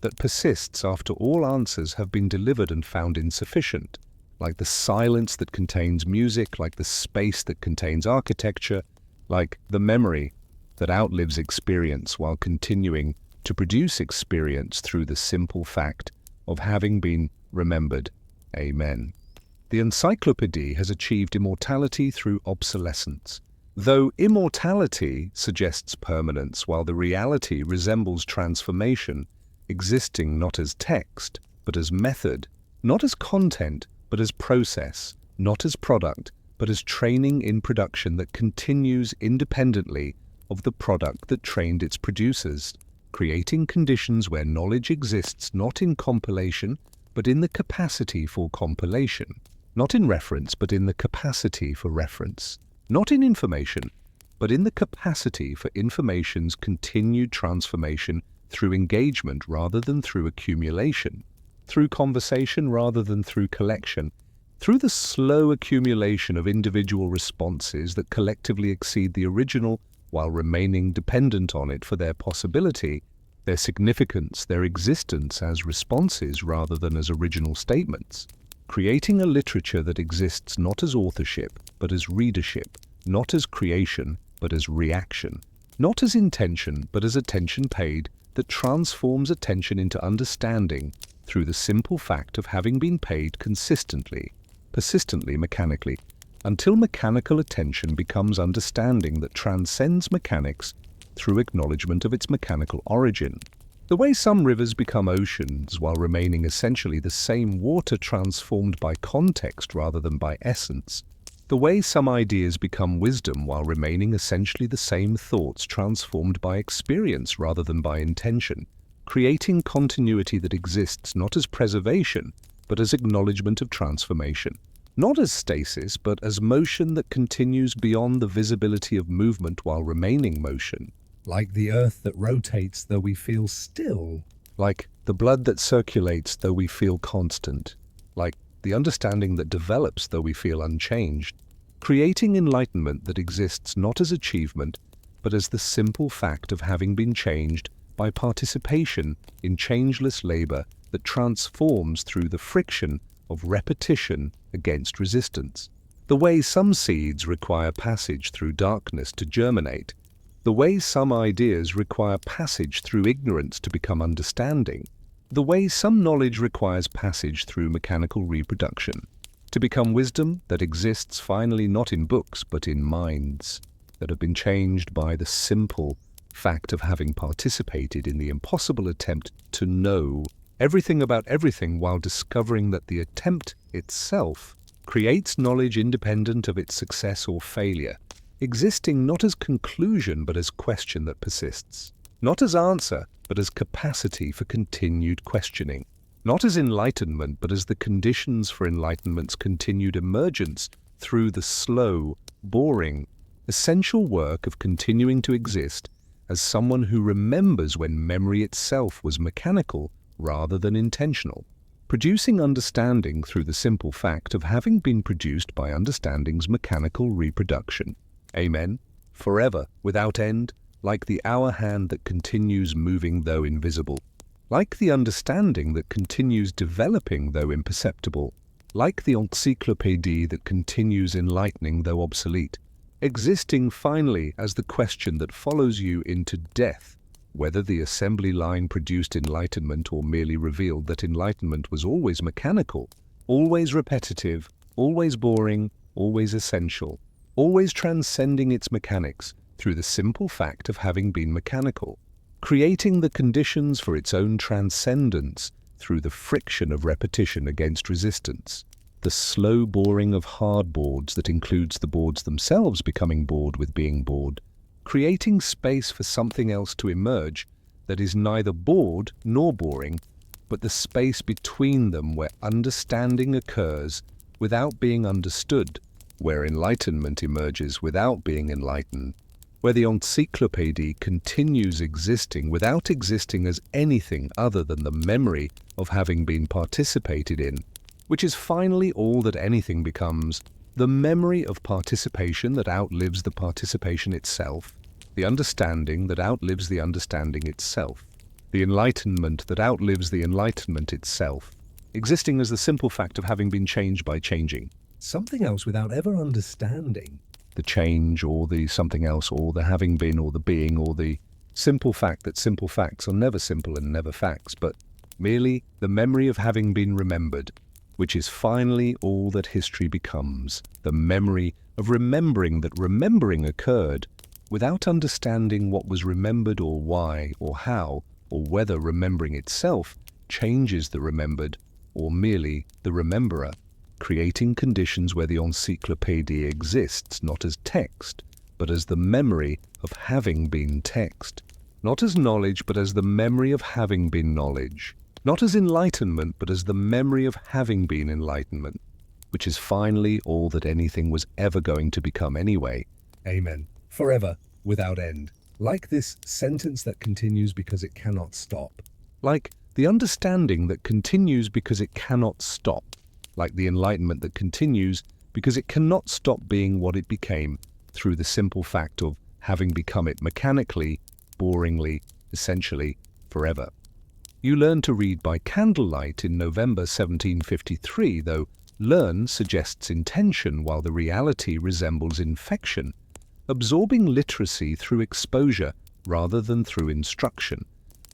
that persists after all answers have been delivered and found insufficient, like the silence that contains music, like the space that contains architecture, like the memory that outlives experience while continuing to produce experience through the simple fact of having been remembered. Amen. The encyclopédie has achieved immortality through obsolescence. Though immortality suggests permanence while the reality resembles transformation, existing not as text, but as method, not as content, but as process, not as product, but as training in production that continues independently of the product that trained its producers, creating conditions where knowledge exists not in compilation, but in the capacity for compilation, not in reference, but in the capacity for reference, not in information, but in the capacity for information's continued transformation through engagement rather than through accumulation, through conversation rather than through collection, through the slow accumulation of individual responses that collectively exceed the original while remaining dependent on it for their possibility, their significance, their existence as responses rather than as original statements. Creating a literature that exists not as authorship, but as readership, not as creation, but as reaction, not as intention, but as attention paid, that transforms attention into understanding through the simple fact of having been paid consistently, persistently, mechanically, until mechanical attention becomes understanding that transcends mechanics through acknowledgement of its mechanical origin. The way some rivers become oceans while remaining essentially the same water transformed by context rather than by essence. The way some ideas become wisdom while remaining essentially the same thoughts transformed by experience rather than by intention. Creating continuity that exists not as preservation, but as acknowledgement of transformation. Not as stasis, but as motion that continues beyond the visibility of movement while remaining motion. Like the earth that rotates though we feel still. Like the blood that circulates though we feel constant. Like the understanding that develops though we feel unchanged. Creating enlightenment that exists not as achievement, but as the simple fact of having been changed by participation in changeless labor that transforms through the friction of repetition against resistance. The way some seeds require passage through darkness to germinate. The way some ideas require passage through ignorance to become understanding. The way some knowledge requires passage through mechanical reproduction. To become wisdom that exists finally not in books but in minds that have been changed by the simple fact of having participated in the impossible attempt to know everything about everything while discovering that the attempt itself creates knowledge independent of its success or failure, existing not as conclusion but as question that persists, not as answer but as capacity for continued questioning, not as enlightenment but as the conditions for enlightenment's continued emergence through the slow, boring, essential work of continuing to exist as someone who remembers when memory itself was mechanical rather than intentional, producing understanding through the simple fact of having been produced by understanding's mechanical reproduction. Amen. Forever, without end, like the hour hand that continues moving though invisible, like the understanding that continues developing though imperceptible, like the encyclopédie that continues enlightening though obsolete, existing finally as the question that follows you into death, whether the assembly line produced enlightenment or merely revealed that enlightenment was always mechanical, always repetitive, always boring, always essential, always transcending its mechanics through the simple fact of having been mechanical, creating the conditions for its own transcendence through the friction of repetition against resistance, the slow boring of hard boards that includes the boards themselves becoming bored with being bored, creating space for something else to emerge that is neither bored nor boring, but the space between them where understanding occurs without being understood, where enlightenment emerges without being enlightened, where the encyclopédie continues existing without existing as anything other than the memory of having been participated in, which is finally all that anything becomes, the memory of participation that outlives the participation itself, the understanding that outlives the understanding itself, the enlightenment that outlives the enlightenment itself, existing as the simple fact of having been changed by changing. Something else without ever understanding. The change or the something else or the having been or the being or the simple fact that simple facts are never simple and never facts, but merely the memory of having been remembered, which is finally all that history becomes, the memory of remembering that remembering occurred without understanding what was remembered or why or how or whether remembering itself changes the remembered or merely the rememberer, creating conditions where the encyclopédie exists not as text, but as the memory of having been text, not as knowledge, but as the memory of having been knowledge, not as enlightenment, but as the memory of having been enlightenment, which is finally all that anything was ever going to become anyway. Amen. Forever, without end. Like this sentence that continues because it cannot stop. Like the understanding that continues because it cannot stop. Like the enlightenment that continues because it cannot stop being what it became through the simple fact of having become it mechanically, boringly, essentially, forever. You learn to read by candlelight in November 1753, though learn suggests intention while the reality resembles infection, absorbing literacy through exposure rather than through instruction,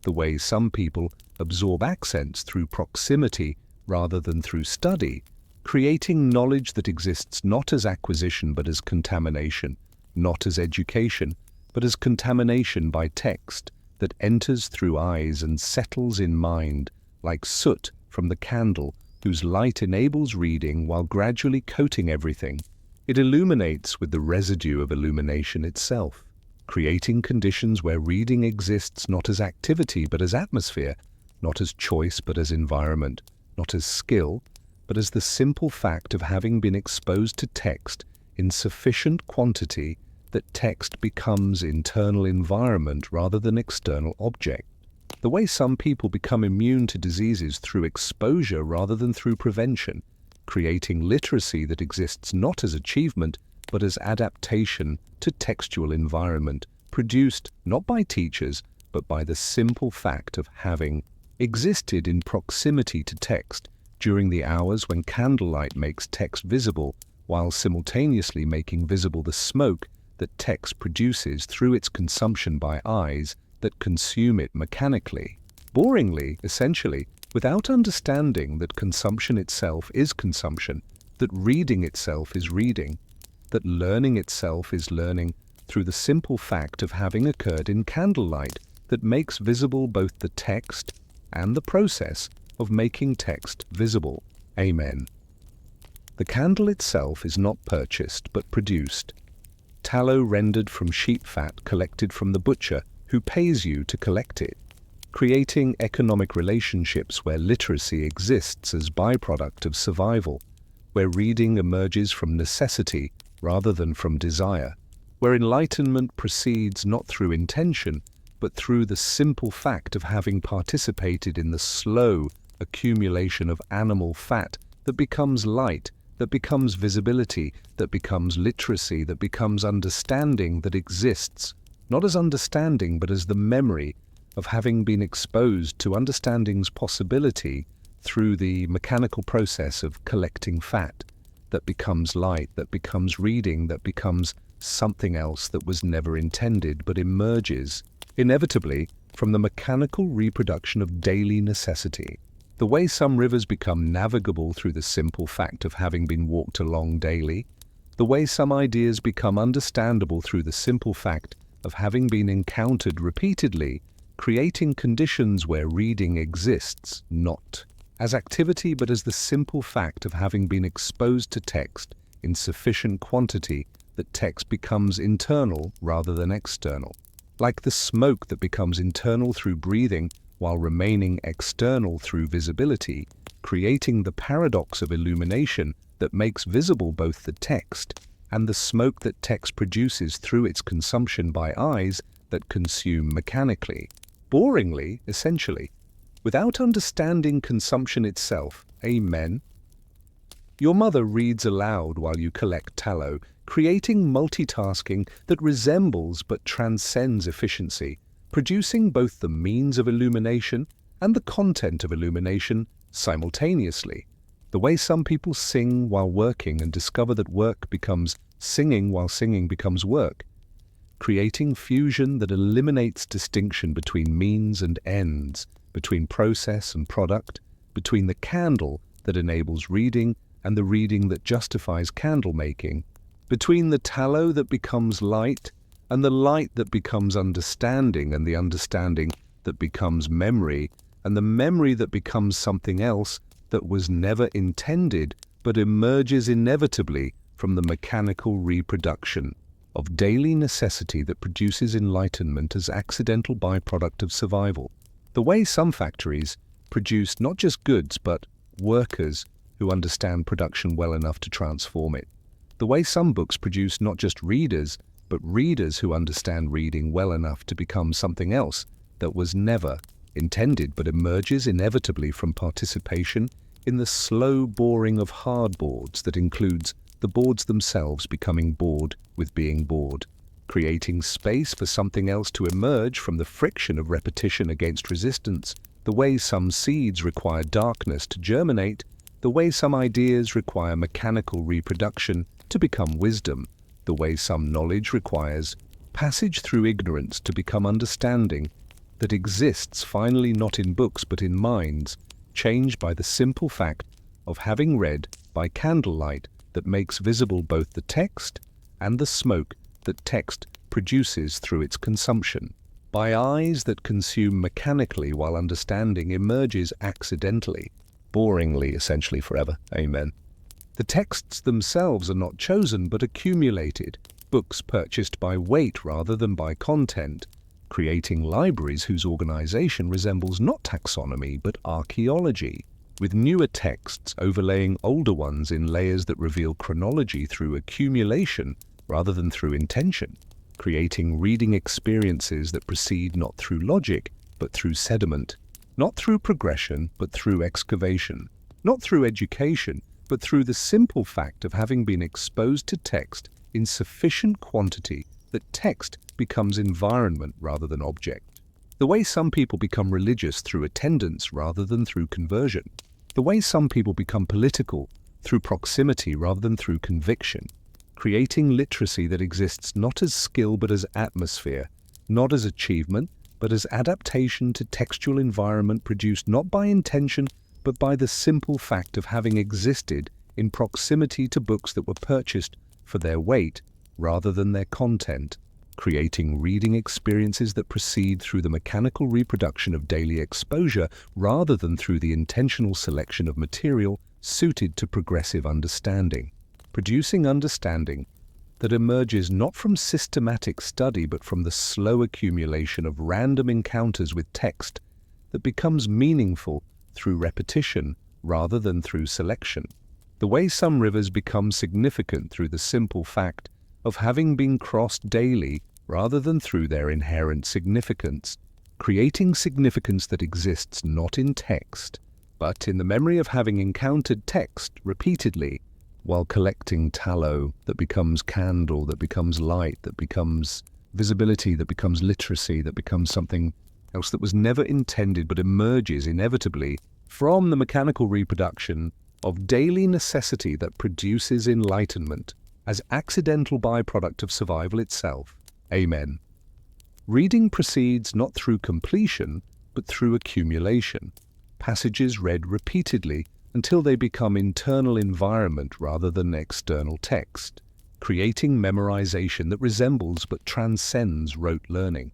the way some people absorb accents through proximity rather than through study, creating knowledge that exists not as acquisition but as contamination, not as education but as contamination by text that enters through eyes and settles in mind like soot from the candle whose light enables reading while gradually coating everything. It illuminates with the residue of illumination itself, creating conditions where reading exists not as activity but as atmosphere, not as choice but as environment, not as skill but as the simple fact of having been exposed to text in sufficient quantity that text becomes internal environment rather than external object. The way some people become immune to diseases through exposure rather than through prevention, creating literacy that exists not as achievement but as adaptation to textual environment, produced not by teachers but by the simple fact of having existed in proximity to text during the hours when candlelight makes text visible, while simultaneously making visible the smoke that text produces through its consumption by eyes that consume it mechanically, boringly, essentially, without understanding that consumption itself is consumption, that reading itself is reading, that learning itself is learning through the simple fact of having occurred in candlelight that makes visible both the text and the process of making text visible. Amen. The candle itself is not purchased but produced. Tallow rendered from sheep fat collected from the butcher who pays you to collect it, creating economic relationships where literacy exists as byproduct of survival, where reading emerges from necessity rather than from desire, where enlightenment proceeds not through intention but through the simple fact of having participated in the slow accumulation of animal fat that becomes light, that becomes visibility, that becomes literacy, that becomes understanding that exists, not as understanding but as the memory of having been exposed to understanding's possibility through the mechanical process of collecting fat, that becomes light, that becomes reading, that becomes something else that was never intended but emerges, inevitably, from the mechanical reproduction of daily necessity. The way some rivers become navigable through the simple fact of having been walked along daily, the way some ideas become understandable through the simple fact of having been encountered repeatedly, creating conditions where reading exists not as activity but as the simple fact of having been exposed to text in sufficient quantity that text becomes internal rather than external. Like the smoke that becomes internal through breathing while remaining external through visibility, creating the paradox of illumination that makes visible both the text and the smoke that text produces through its consumption by eyes that consume mechanically, boringly, essentially, without understanding consumption itself. Amen. Your mother reads aloud while you collect tallow, creating multitasking that resembles but transcends efficiency, producing both the means of illumination and the content of illumination simultaneously. The way some people sing while working and discover that work becomes singing while singing becomes work, creating fusion that eliminates distinction between means and ends, between process and product, between the candle that enables reading and the reading that justifies candle making, between the tallow that becomes light and the light that becomes understanding and the understanding that becomes memory and the memory that becomes something else that was never intended but emerges inevitably from the mechanical reproduction of daily necessity that produces enlightenment as accidental byproduct of survival. The way some factories produce not just goods but workers who understand production well enough to transform it. The way some books produce not just readers but readers who understand reading well enough to become something else that was never intended but emerges inevitably from participation in the slow boring of hard boards that includes the boards themselves becoming bored with being bored. creating space for something else to emerge from the friction of repetition against resistance, the way some seeds require darkness to germinate, the way some ideas require mechanical reproduction to become wisdom, the way some knowledge requires passage through ignorance to become understanding, that exists finally not in books but in minds, changed by the simple fact of having read by candlelight that makes visible both the text and the smoke that text produces through its consumption, by eyes that consume mechanically while understanding emerges accidentally, boringly, essentially forever. Amen. The texts themselves are not chosen but accumulated, books purchased by weight rather than by content, creating libraries whose organization resembles not taxonomy but archaeology, with newer texts overlaying older ones in layers that reveal chronology through accumulation rather than through intention, creating reading experiences that proceed not through logic but through sediment, not through progression but through excavation, not through education but through the simple fact of having been exposed to text in sufficient quantity that text becomes environment rather than object. The way some people become religious through attendance rather than through conversion. The way some people become political through proximity rather than through conviction. Creating literacy that exists not as skill but as atmosphere, not as achievement but as adaptation to textual environment produced not by intention but by the simple fact of having existed in proximity to books that were purchased for their weight rather than their content, creating reading experiences that proceed through the mechanical reproduction of daily exposure rather than through the intentional selection of material suited to progressive understanding, producing understanding that emerges not from systematic study but from the slow accumulation of random encounters with text that becomes meaningful through repetition rather than through selection. The way some rivers become significant through the simple fact of having been crossed daily rather than through their inherent significance, creating significance that exists not in text, but in the memory of having encountered text repeatedly while collecting tallow that becomes candle, that becomes light, that becomes visibility, that becomes literacy, that becomes something else that was never intended but emerges inevitably from the mechanical reproduction of daily necessity that produces enlightenment as accidental byproduct of survival itself. Amen. Reading proceeds not through completion, but through accumulation. Passages read repeatedly until they become internal environment rather than external text, creating memorization that resembles but transcends rote learning,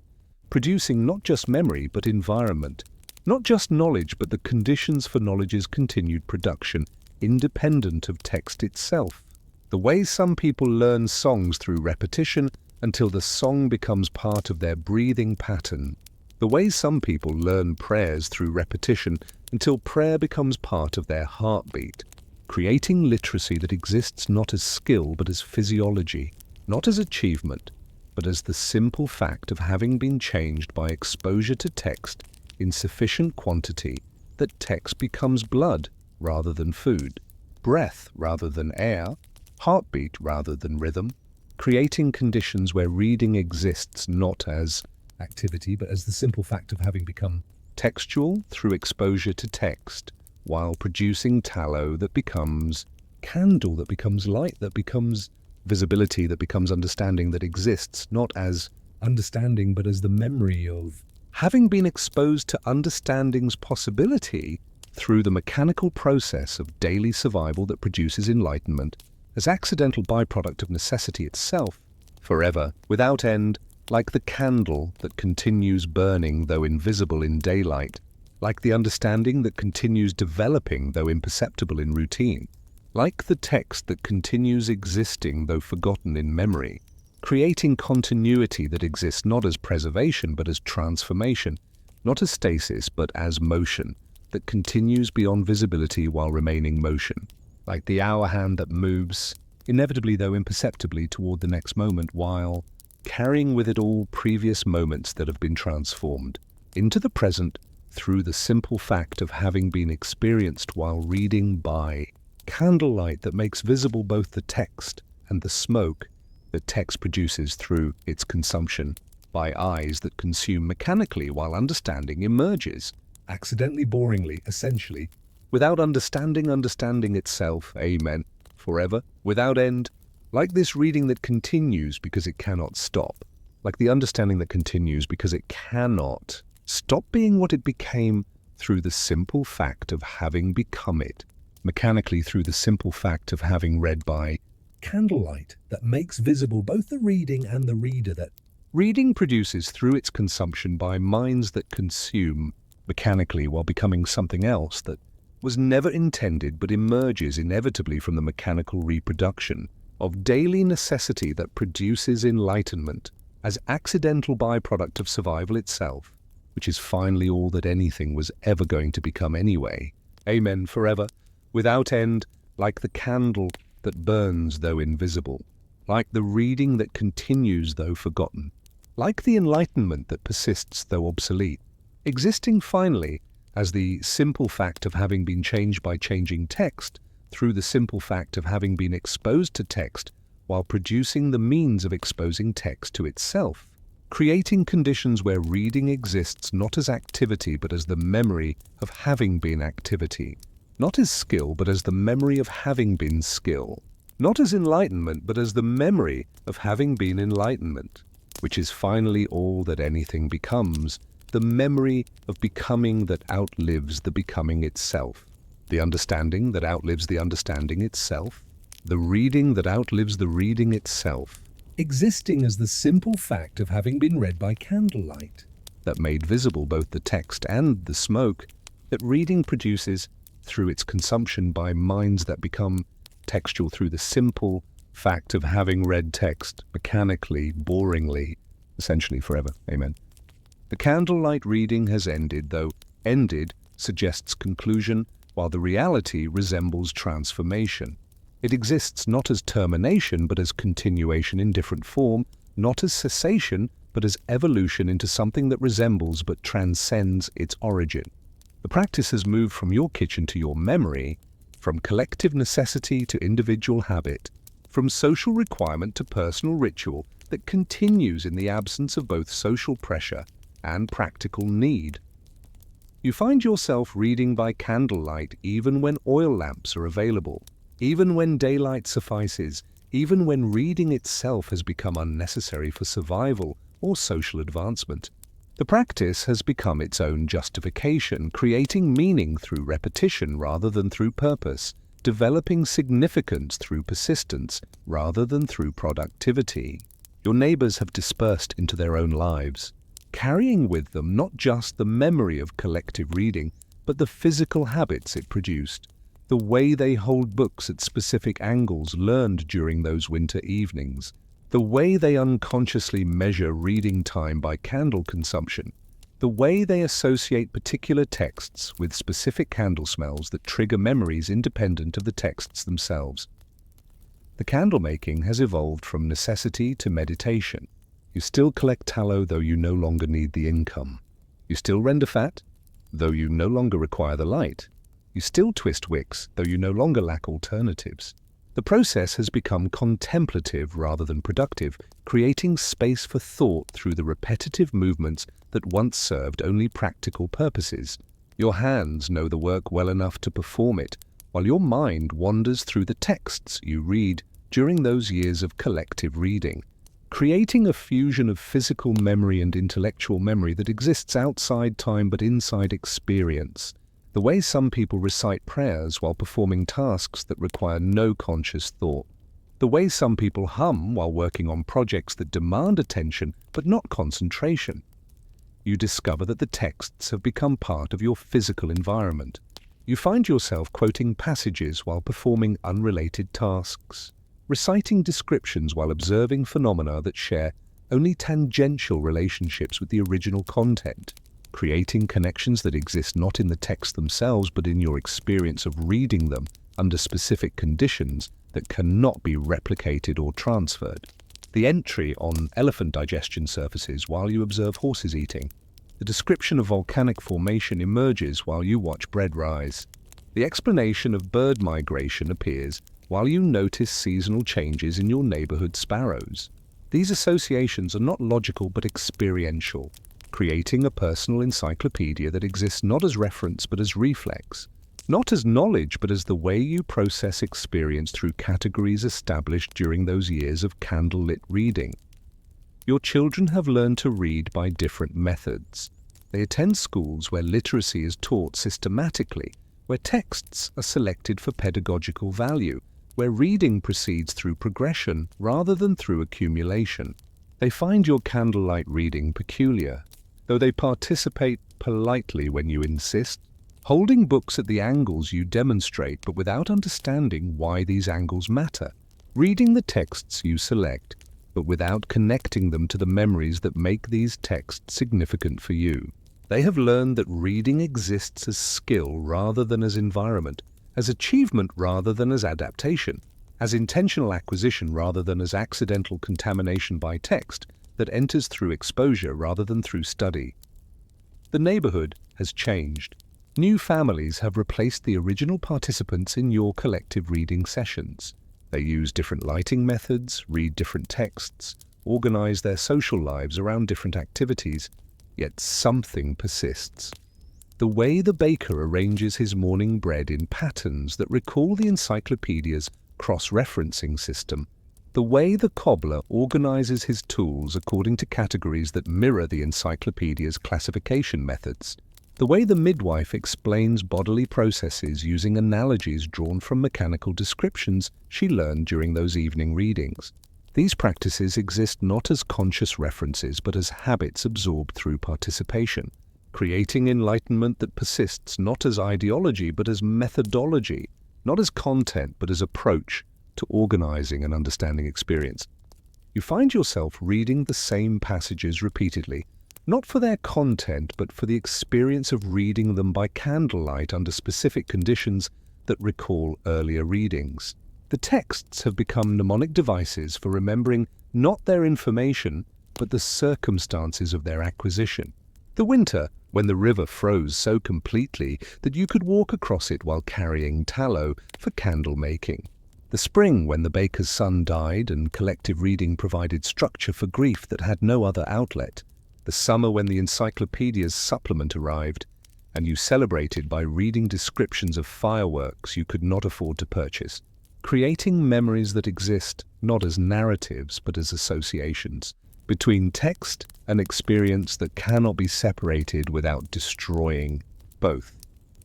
producing not just memory but environment, not just knowledge but the conditions for knowledge's continued production, independent of text itself. The way some people learn songs through repetition until the song becomes part of their breathing pattern. The way some people learn prayers through repetition until prayer becomes part of their heartbeat, creating literacy that exists not as skill but as physiology, not as achievement, but as the simple fact of having been changed by exposure to text in sufficient quantity that text becomes blood rather than food, breath rather than air, heartbeat rather than rhythm, creating conditions where reading exists not as activity but as the simple fact of having become textual through exposure to text, while producing tallow that becomes candle, that becomes light, that becomes visibility, that becomes understanding, that exists not as understanding but as the memory of having been exposed to understanding's possibility through the mechanical process of daily survival that produces enlightenment as accidental byproduct of necessity itself, forever, without end, like the candle that continues burning though invisible in daylight, like the understanding that continues developing though imperceptible in routine, like the text that continues existing though forgotten in memory, creating continuity that exists not as preservation but as transformation, not as stasis but as motion, that continues beyond visibility while remaining motion, like the hour hand that moves, inevitably though imperceptibly, toward the next moment while carrying with it all previous moments that have been transformed into the present through the simple fact of having been experienced while reading by candlelight that makes visible both the text and the smoke, that text produces through its consumption by eyes that consume mechanically while understanding emerges. Accidentally, boringly, essentially. Without understanding itself, amen, forever, without end, like this reading that continues because it cannot stop, like the understanding that continues because it cannot stop being what it became through the simple fact of having become it, mechanically through the simple fact of having read by Candlelight that makes visible both the reading and the reader that reading produces through its consumption by minds that consume mechanically while becoming something else that was never intended but emerges inevitably from the mechanical reproduction of daily necessity that produces enlightenment as accidental byproduct of survival itself, which is finally all that anything was ever going to become anyway. Amen forever, without end, like the candle that burns though invisible, like the reading that continues though forgotten, like the enlightenment that persists though obsolete, existing finally as the simple fact of having been changed by changing text through the simple fact of having been exposed to text while producing the means of exposing text to itself, creating conditions where reading exists not as activity but as the memory of having been activity, not as skill but as the memory of having been skill, not as enlightenment but as the memory of having been enlightenment, which is finally all that anything becomes, the memory of becoming that outlives the becoming itself, the understanding that outlives the understanding itself, the reading that outlives the reading itself, existing as the simple fact of having been read by candlelight, that made visible both the text and the smoke, that reading produces through its consumption by minds that become textual through the simple fact of having read text mechanically, boringly, essentially forever. Amen. The candlelight reading has ended, though ended suggests conclusion, while the reality resembles transformation. It exists not as termination but as continuation in different form, not as cessation but as evolution into something that resembles but transcends its origin. The practice has moved from your kitchen to your memory, from collective necessity to individual habit, from social requirement to personal ritual that continues in the absence of both social pressure and practical need. You find yourself reading by candlelight even when oil lamps are available, even when daylight suffices, even when reading itself has become unnecessary for survival or social advancement. The practice has become its own justification, creating meaning through repetition rather than through purpose, developing significance through persistence rather than through productivity. Your neighbors have dispersed into their own lives, carrying with them not just the memory of collective reading, but the physical habits it produced, the way they hold books at specific angles learned during those winter evenings, the way they unconsciously measure reading time by candle consumption, the way they associate particular texts with specific candle smells that trigger memories independent of the texts themselves. The candle making has evolved from necessity to meditation. You still collect tallow, though you no longer need the income. You still render fat, though you no longer require the light. You still twist wicks, though you no longer lack alternatives. The process has become contemplative rather than productive, creating space for thought through the repetitive movements that once served only practical purposes. Your hands know the work well enough to perform it, while your mind wanders through the texts you read during those years of collective reading, creating a fusion of physical memory and intellectual memory that exists outside time but inside experience. The way some people recite prayers while performing tasks that require no conscious thought. The way some people hum while working on projects that demand attention but not concentration. You discover that the texts have become part of your physical environment. You find yourself quoting passages while performing unrelated tasks, reciting descriptions while observing phenomena that share only tangential relationships with the original content, creating connections that exist not in the text themselves but in your experience of reading them under specific conditions that cannot be replicated or transferred. The entry on elephant digestion surfaces while you observe horses eating. The description of volcanic formation emerges while you watch bread rise. The explanation of bird migration appears while you notice seasonal changes in your neighborhood sparrows. These associations are not logical but experiential, creating a personal encyclopedia that exists not as reference but as reflex, not as knowledge but as the way you process experience through categories established during those years of candlelit reading. Your children have learned to read by different methods. They attend schools where literacy is taught systematically, where texts are selected for pedagogical value, where reading proceeds through progression rather than through accumulation. They find your candlelight reading peculiar, though they participate politely when you insist, holding books at the angles you demonstrate but without understanding why these angles matter, reading the texts you select but without connecting them to the memories that make these texts significant for you. They have learned that reading exists as skill rather than as environment, as achievement rather than as adaptation, as intentional acquisition rather than as accidental contamination by text that enters through exposure rather than through study. The neighborhood has changed. New families have replaced the original participants in your collective reading sessions. They use different lighting methods, read different texts, organize their social lives around different activities, yet something persists. The way the baker arranges his morning bread in patterns that recall the encyclopedia's cross-referencing system, the way the cobbler organizes his tools according to categories that mirror the encyclopedia's classification methods, the way the midwife explains bodily processes using analogies drawn from mechanical descriptions she learned during those evening readings. These practices exist not as conscious references but as habits absorbed through participation, creating enlightenment that persists not as ideology but as methodology, not as content but as approach to organizing and understanding experience. You find yourself reading the same passages repeatedly, not for their content but for the experience of reading them by candlelight under specific conditions that recall earlier readings. The texts have become mnemonic devices for remembering not their information but the circumstances of their acquisition. The winter, when the river froze so completely that you could walk across it while carrying tallow for candle making. The spring, when the baker's son died and collective reading provided structure for grief that had no other outlet. The summer, when the encyclopedia's supplement arrived, and you celebrated by reading descriptions of fireworks you could not afford to purchase, creating memories that exist not as narratives but as associations, between text and experience that cannot be separated without destroying both.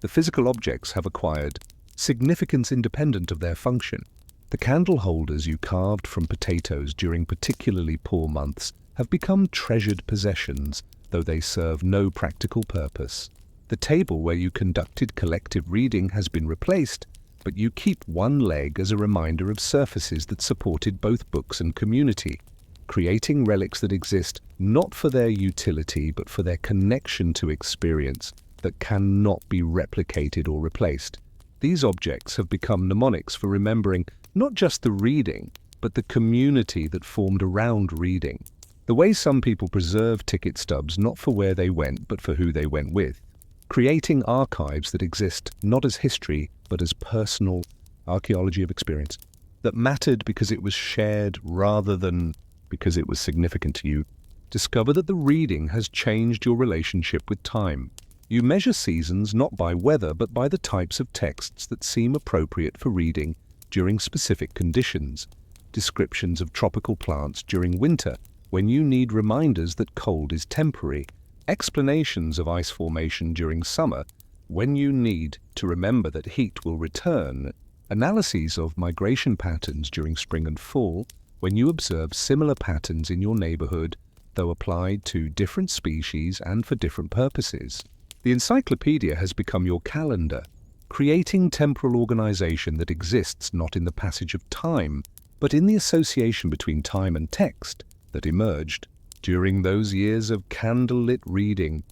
The physical objects have acquired significance independent of their function. The candle holders you carved from potatoes during particularly poor months have become treasured possessions, though they serve no practical purpose. The table where you conducted collective reading has been replaced, but you keep one leg as a reminder of surfaces that supported both books and community, creating relics that exist not for their utility but for their connection to experience that cannot be replicated or replaced. These objects have become mnemonics for remembering not just the reading, but the community that formed around reading. The way some people preserve ticket stubs not for where they went, but for who they went with. Creating archives that exist not as history, but as personal archaeology of experience, that mattered because it was shared rather than because it was significant to you. Discover that the reading has changed your relationship with time. You measure seasons not by weather, but by the types of texts that seem appropriate for reading during specific conditions. Descriptions of tropical plants during winter, when you need reminders that cold is temporary. Explanations of ice formation during summer, when you need to remember that heat will return. Analyses of migration patterns during spring and fall, when you observe similar patterns in your neighborhood, though applied to different species and for different purposes. The encyclopedia has become your calendar, creating temporal organization that exists not in the passage of time, but in the association between time and text that emerged during those years of candlelit reading,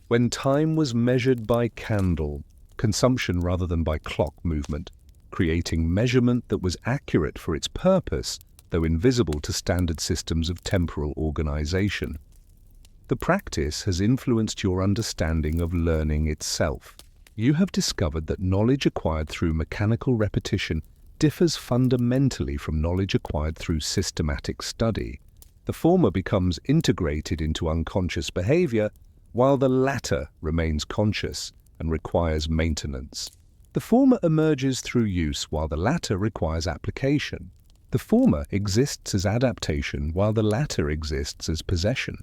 when time was measured by candle consumption rather than by clock movement, creating measurement that was accurate for its purpose, though invisible to standard systems of temporal organization. The practice has influenced your understanding of learning itself. You have discovered that knowledge acquired through mechanical repetition differs fundamentally from knowledge acquired through systematic study. The former becomes integrated into unconscious behavior, while the latter remains conscious and requires maintenance. The former emerges through use, while the latter requires application. The former exists as adaptation, while the latter exists as possession.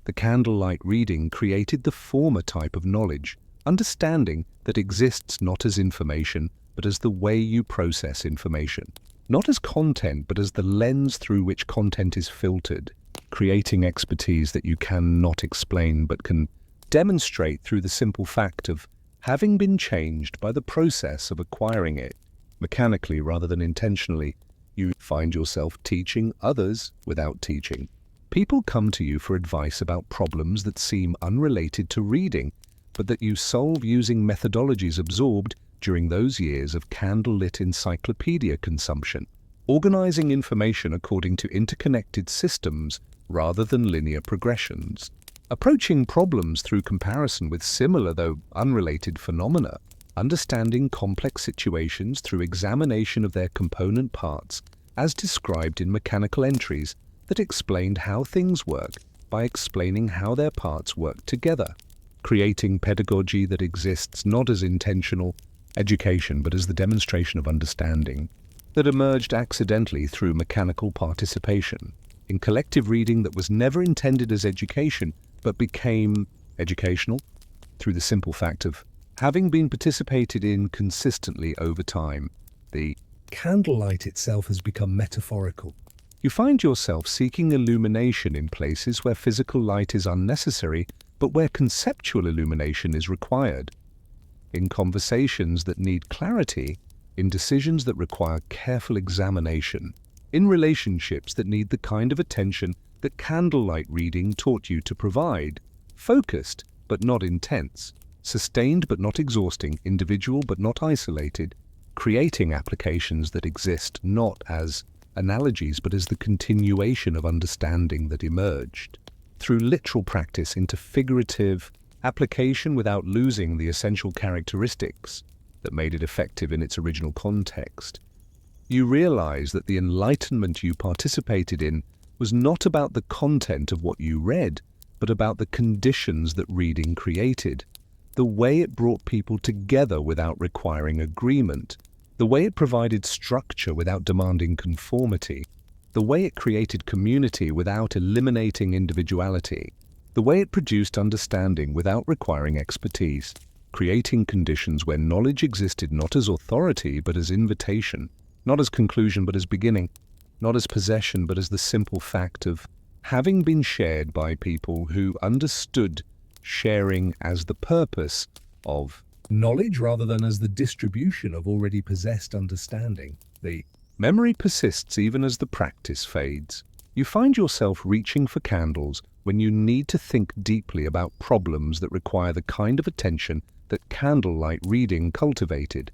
The candlelight reading created the former type of knowledge, understanding that exists not as information, but as the way you process information. Not as content, but as the lens through which content is filtered, creating expertise that you cannot explain, but can demonstrate through the simple fact of having been changed by the process of acquiring it. Mechanically rather than intentionally, you find yourself teaching others without teaching. People come to you for advice about problems that seem unrelated to reading, but that you solve using methodologies absorbed during those years of candlelit encyclopedia consumption, organizing information according to interconnected systems rather than linear progressions, approaching problems through comparison with similar though unrelated phenomena, understanding complex situations through examination of their component parts, as described in mechanical entries that explained how things work by explaining how their parts work together, creating pedagogy that exists not as intentional education but as the demonstration of understanding that emerged accidentally through mechanical participation in collective reading that was never intended as education but became educational through the simple fact of having been participated in consistently over time. The Candlelight itself has become metaphorical. You find yourself seeking illumination in places where physical light is unnecessary, but where conceptual illumination is required. In conversations that need clarity, in decisions that require careful examination, in relationships that need the kind of attention that candlelight reading taught you to provide, focused but not intense, sustained but not exhausting, individual but not isolated, creating applications that exist not as analogies but as the continuation of understanding that emerged through literal practice into figurative application without losing the essential characteristics that made it effective in its original context. You realize that the enlightenment you participated in was not about the content of what you read, but about the conditions that reading created, the way it brought people together without requiring agreement, the way it provided structure without demanding conformity, the way it created community without eliminating individuality, the way it produced understanding without requiring expertise, creating conditions where knowledge existed not as authority but as invitation, not as conclusion but as beginning, not as possession but as the simple fact of having been shared by people who understood sharing as the purpose of Knowledge rather than as the distribution of already possessed understanding. The memory persists even as the practice fades. You find yourself reaching for candles when you need to think deeply about problems that require the kind of attention that candlelight reading cultivated.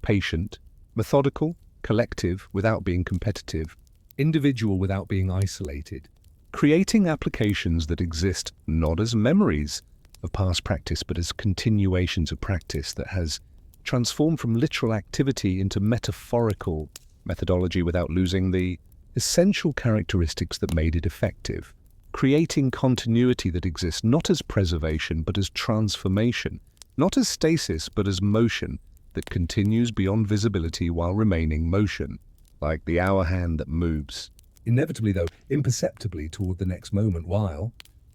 Patient, methodical, collective without being competitive, individual without being isolated. Creating applications that exist not as memories of past practice but as continuations of practice that has transformed from literal activity into metaphorical methodology without losing the essential characteristics that made it effective. Creating continuity that exists not as preservation but as transformation, not as stasis but as motion that continues beyond visibility while remaining motion, like the hour hand that moves, inevitably though, imperceptibly toward the next moment while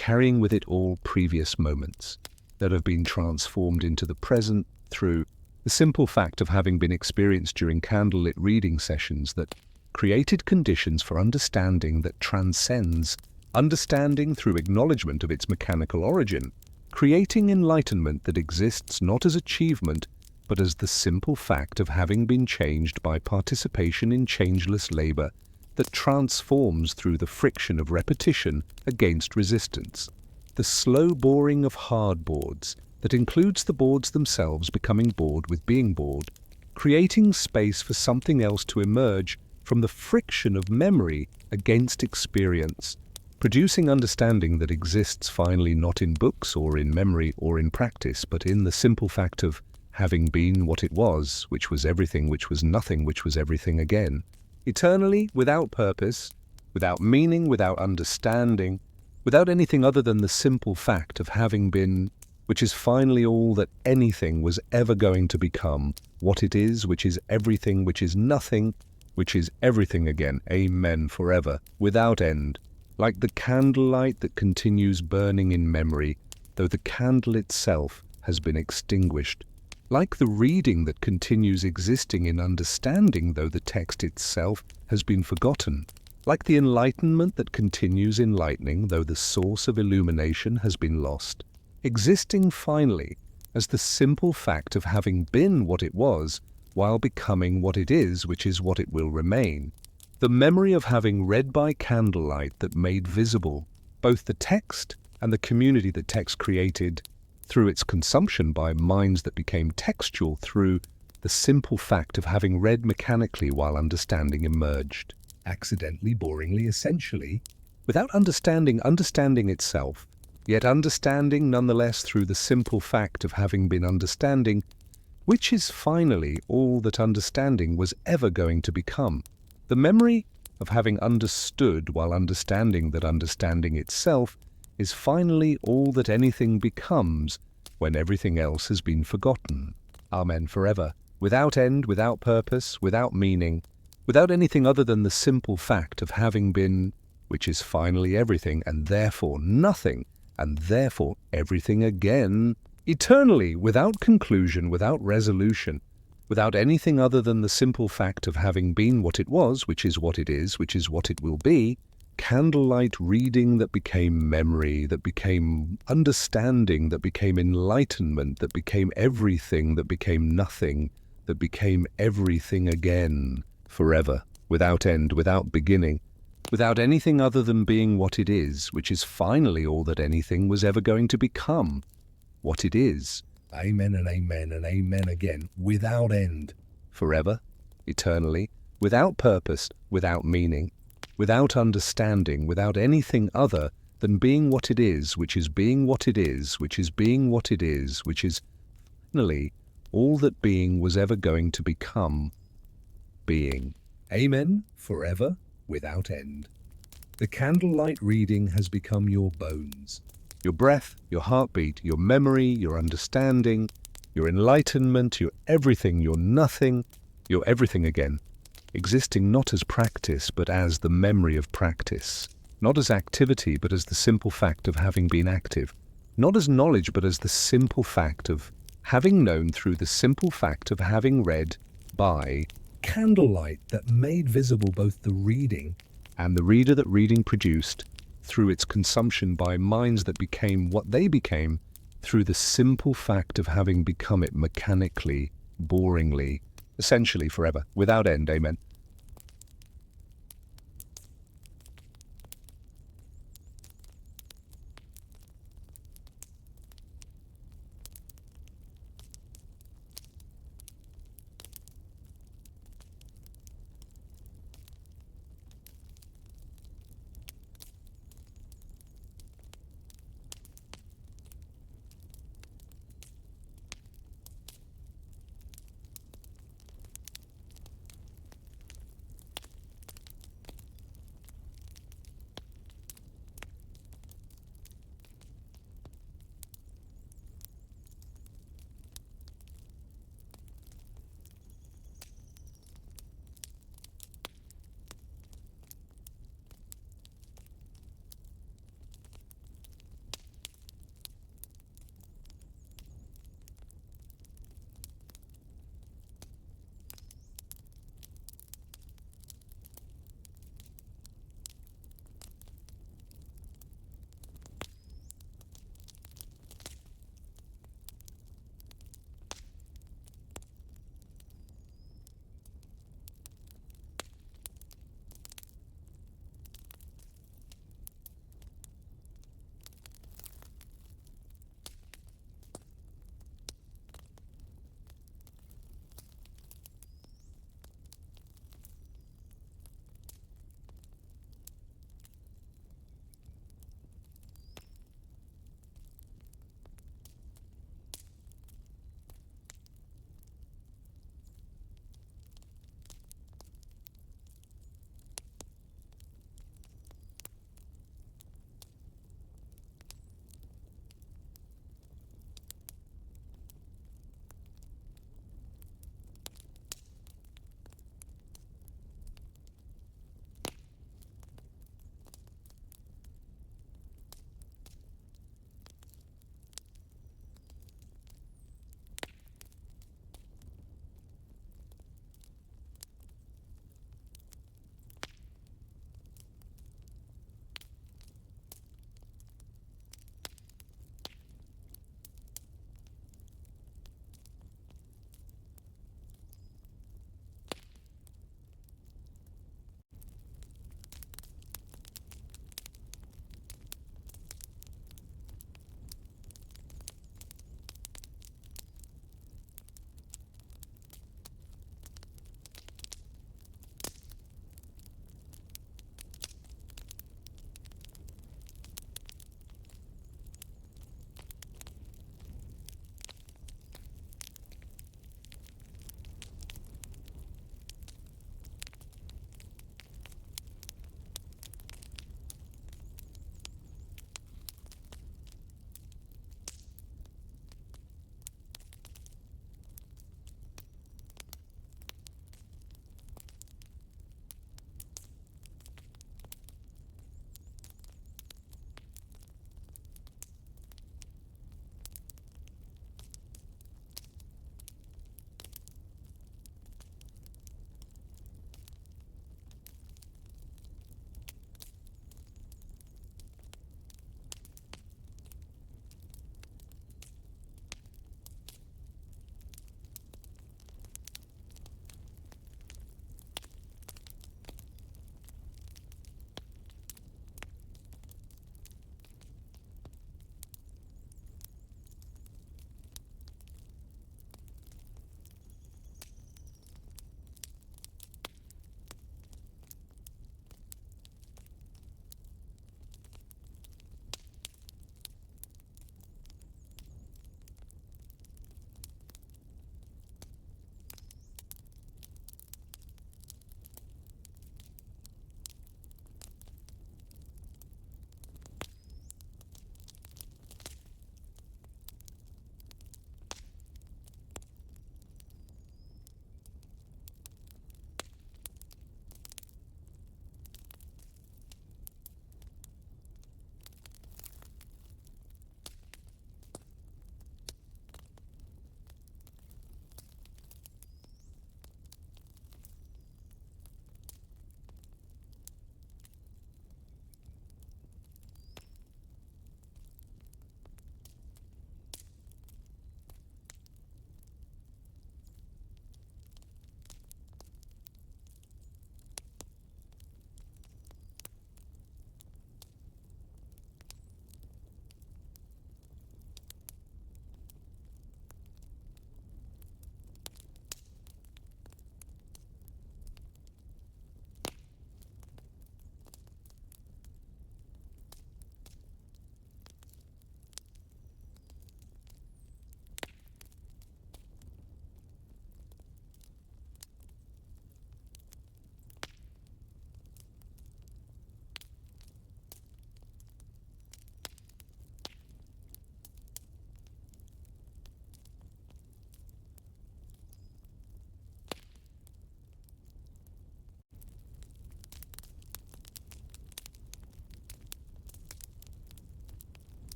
carrying with it all previous moments that have been transformed into the present through the simple fact of having been experienced during candlelit reading sessions that created conditions for understanding that transcends understanding through acknowledgement of its mechanical origin, creating enlightenment that exists not as achievement but as the simple fact of having been changed by participation in changeless labor that transforms through the friction of repetition against resistance, the slow boring of hard boards that includes the boards themselves becoming bored with being bored, creating space for something else to emerge from the friction of memory against experience, producing understanding that exists finally not in books or in memory or in practice, but in the simple fact of having been what it was, which was everything, which was nothing, which was everything again. Eternally, without purpose, without meaning, without understanding, without anything other than the simple fact of having been, which is finally all that anything was ever going to become, what it is, which is everything, which is nothing, which is everything again. Amen. Forever, without end. Like the candlelight that continues burning in memory, though the candle itself has been extinguished. Like the reading that continues existing in understanding, though the text itself has been forgotten. Like the enlightenment that continues enlightening, though the source of illumination has been lost. Existing finally as the simple fact of having been what it was, while becoming what it is, which is what it will remain. The memory of having read by candlelight that made visible both the text and the community that text created through its consumption by minds that became textual through the simple fact of having read mechanically while understanding emerged. Accidentally, boringly, essentially. Without understanding itself, yet understanding nonetheless through the simple fact of having been understanding, which is finally all that understanding was ever going to become. The memory of having understood while understanding that understanding itself is finally all that anything becomes when everything else has been forgotten. Amen. Forever, without end, without purpose, without meaning, without anything other than the simple fact of having been, which is finally everything, and therefore nothing, and therefore everything again, eternally, without conclusion, without resolution, without anything other than the simple fact of having been what it was, which is what it is, which is what it will be, candlelight reading that became memory, that became understanding, that became enlightenment, that became everything, that became nothing, that became everything again, forever, without end, without beginning, without anything other than being what it is, which is finally all that anything was ever going to become, what it is. Amen and amen again, without end. Forever, eternally, without purpose, without meaning, without understanding, without anything other than being what it is, which is being what it is, which is being what it is, which is finally all that being was ever going to become, being. Amen, forever, without end. The candlelight reading has become your bones. Your breath, your heartbeat, your memory, your understanding, your enlightenment, your everything, your nothing, your everything again. Existing not as practice, but as the memory of practice. Not as activity, but as the simple fact of having been active. Not as knowledge, but as the simple fact of having known through the simple fact of having read by candlelight that made visible both the reading and the reader that reading produced through its consumption by minds that became what they became through the simple fact of having become it mechanically, boringly, essentially forever, without end. Amen.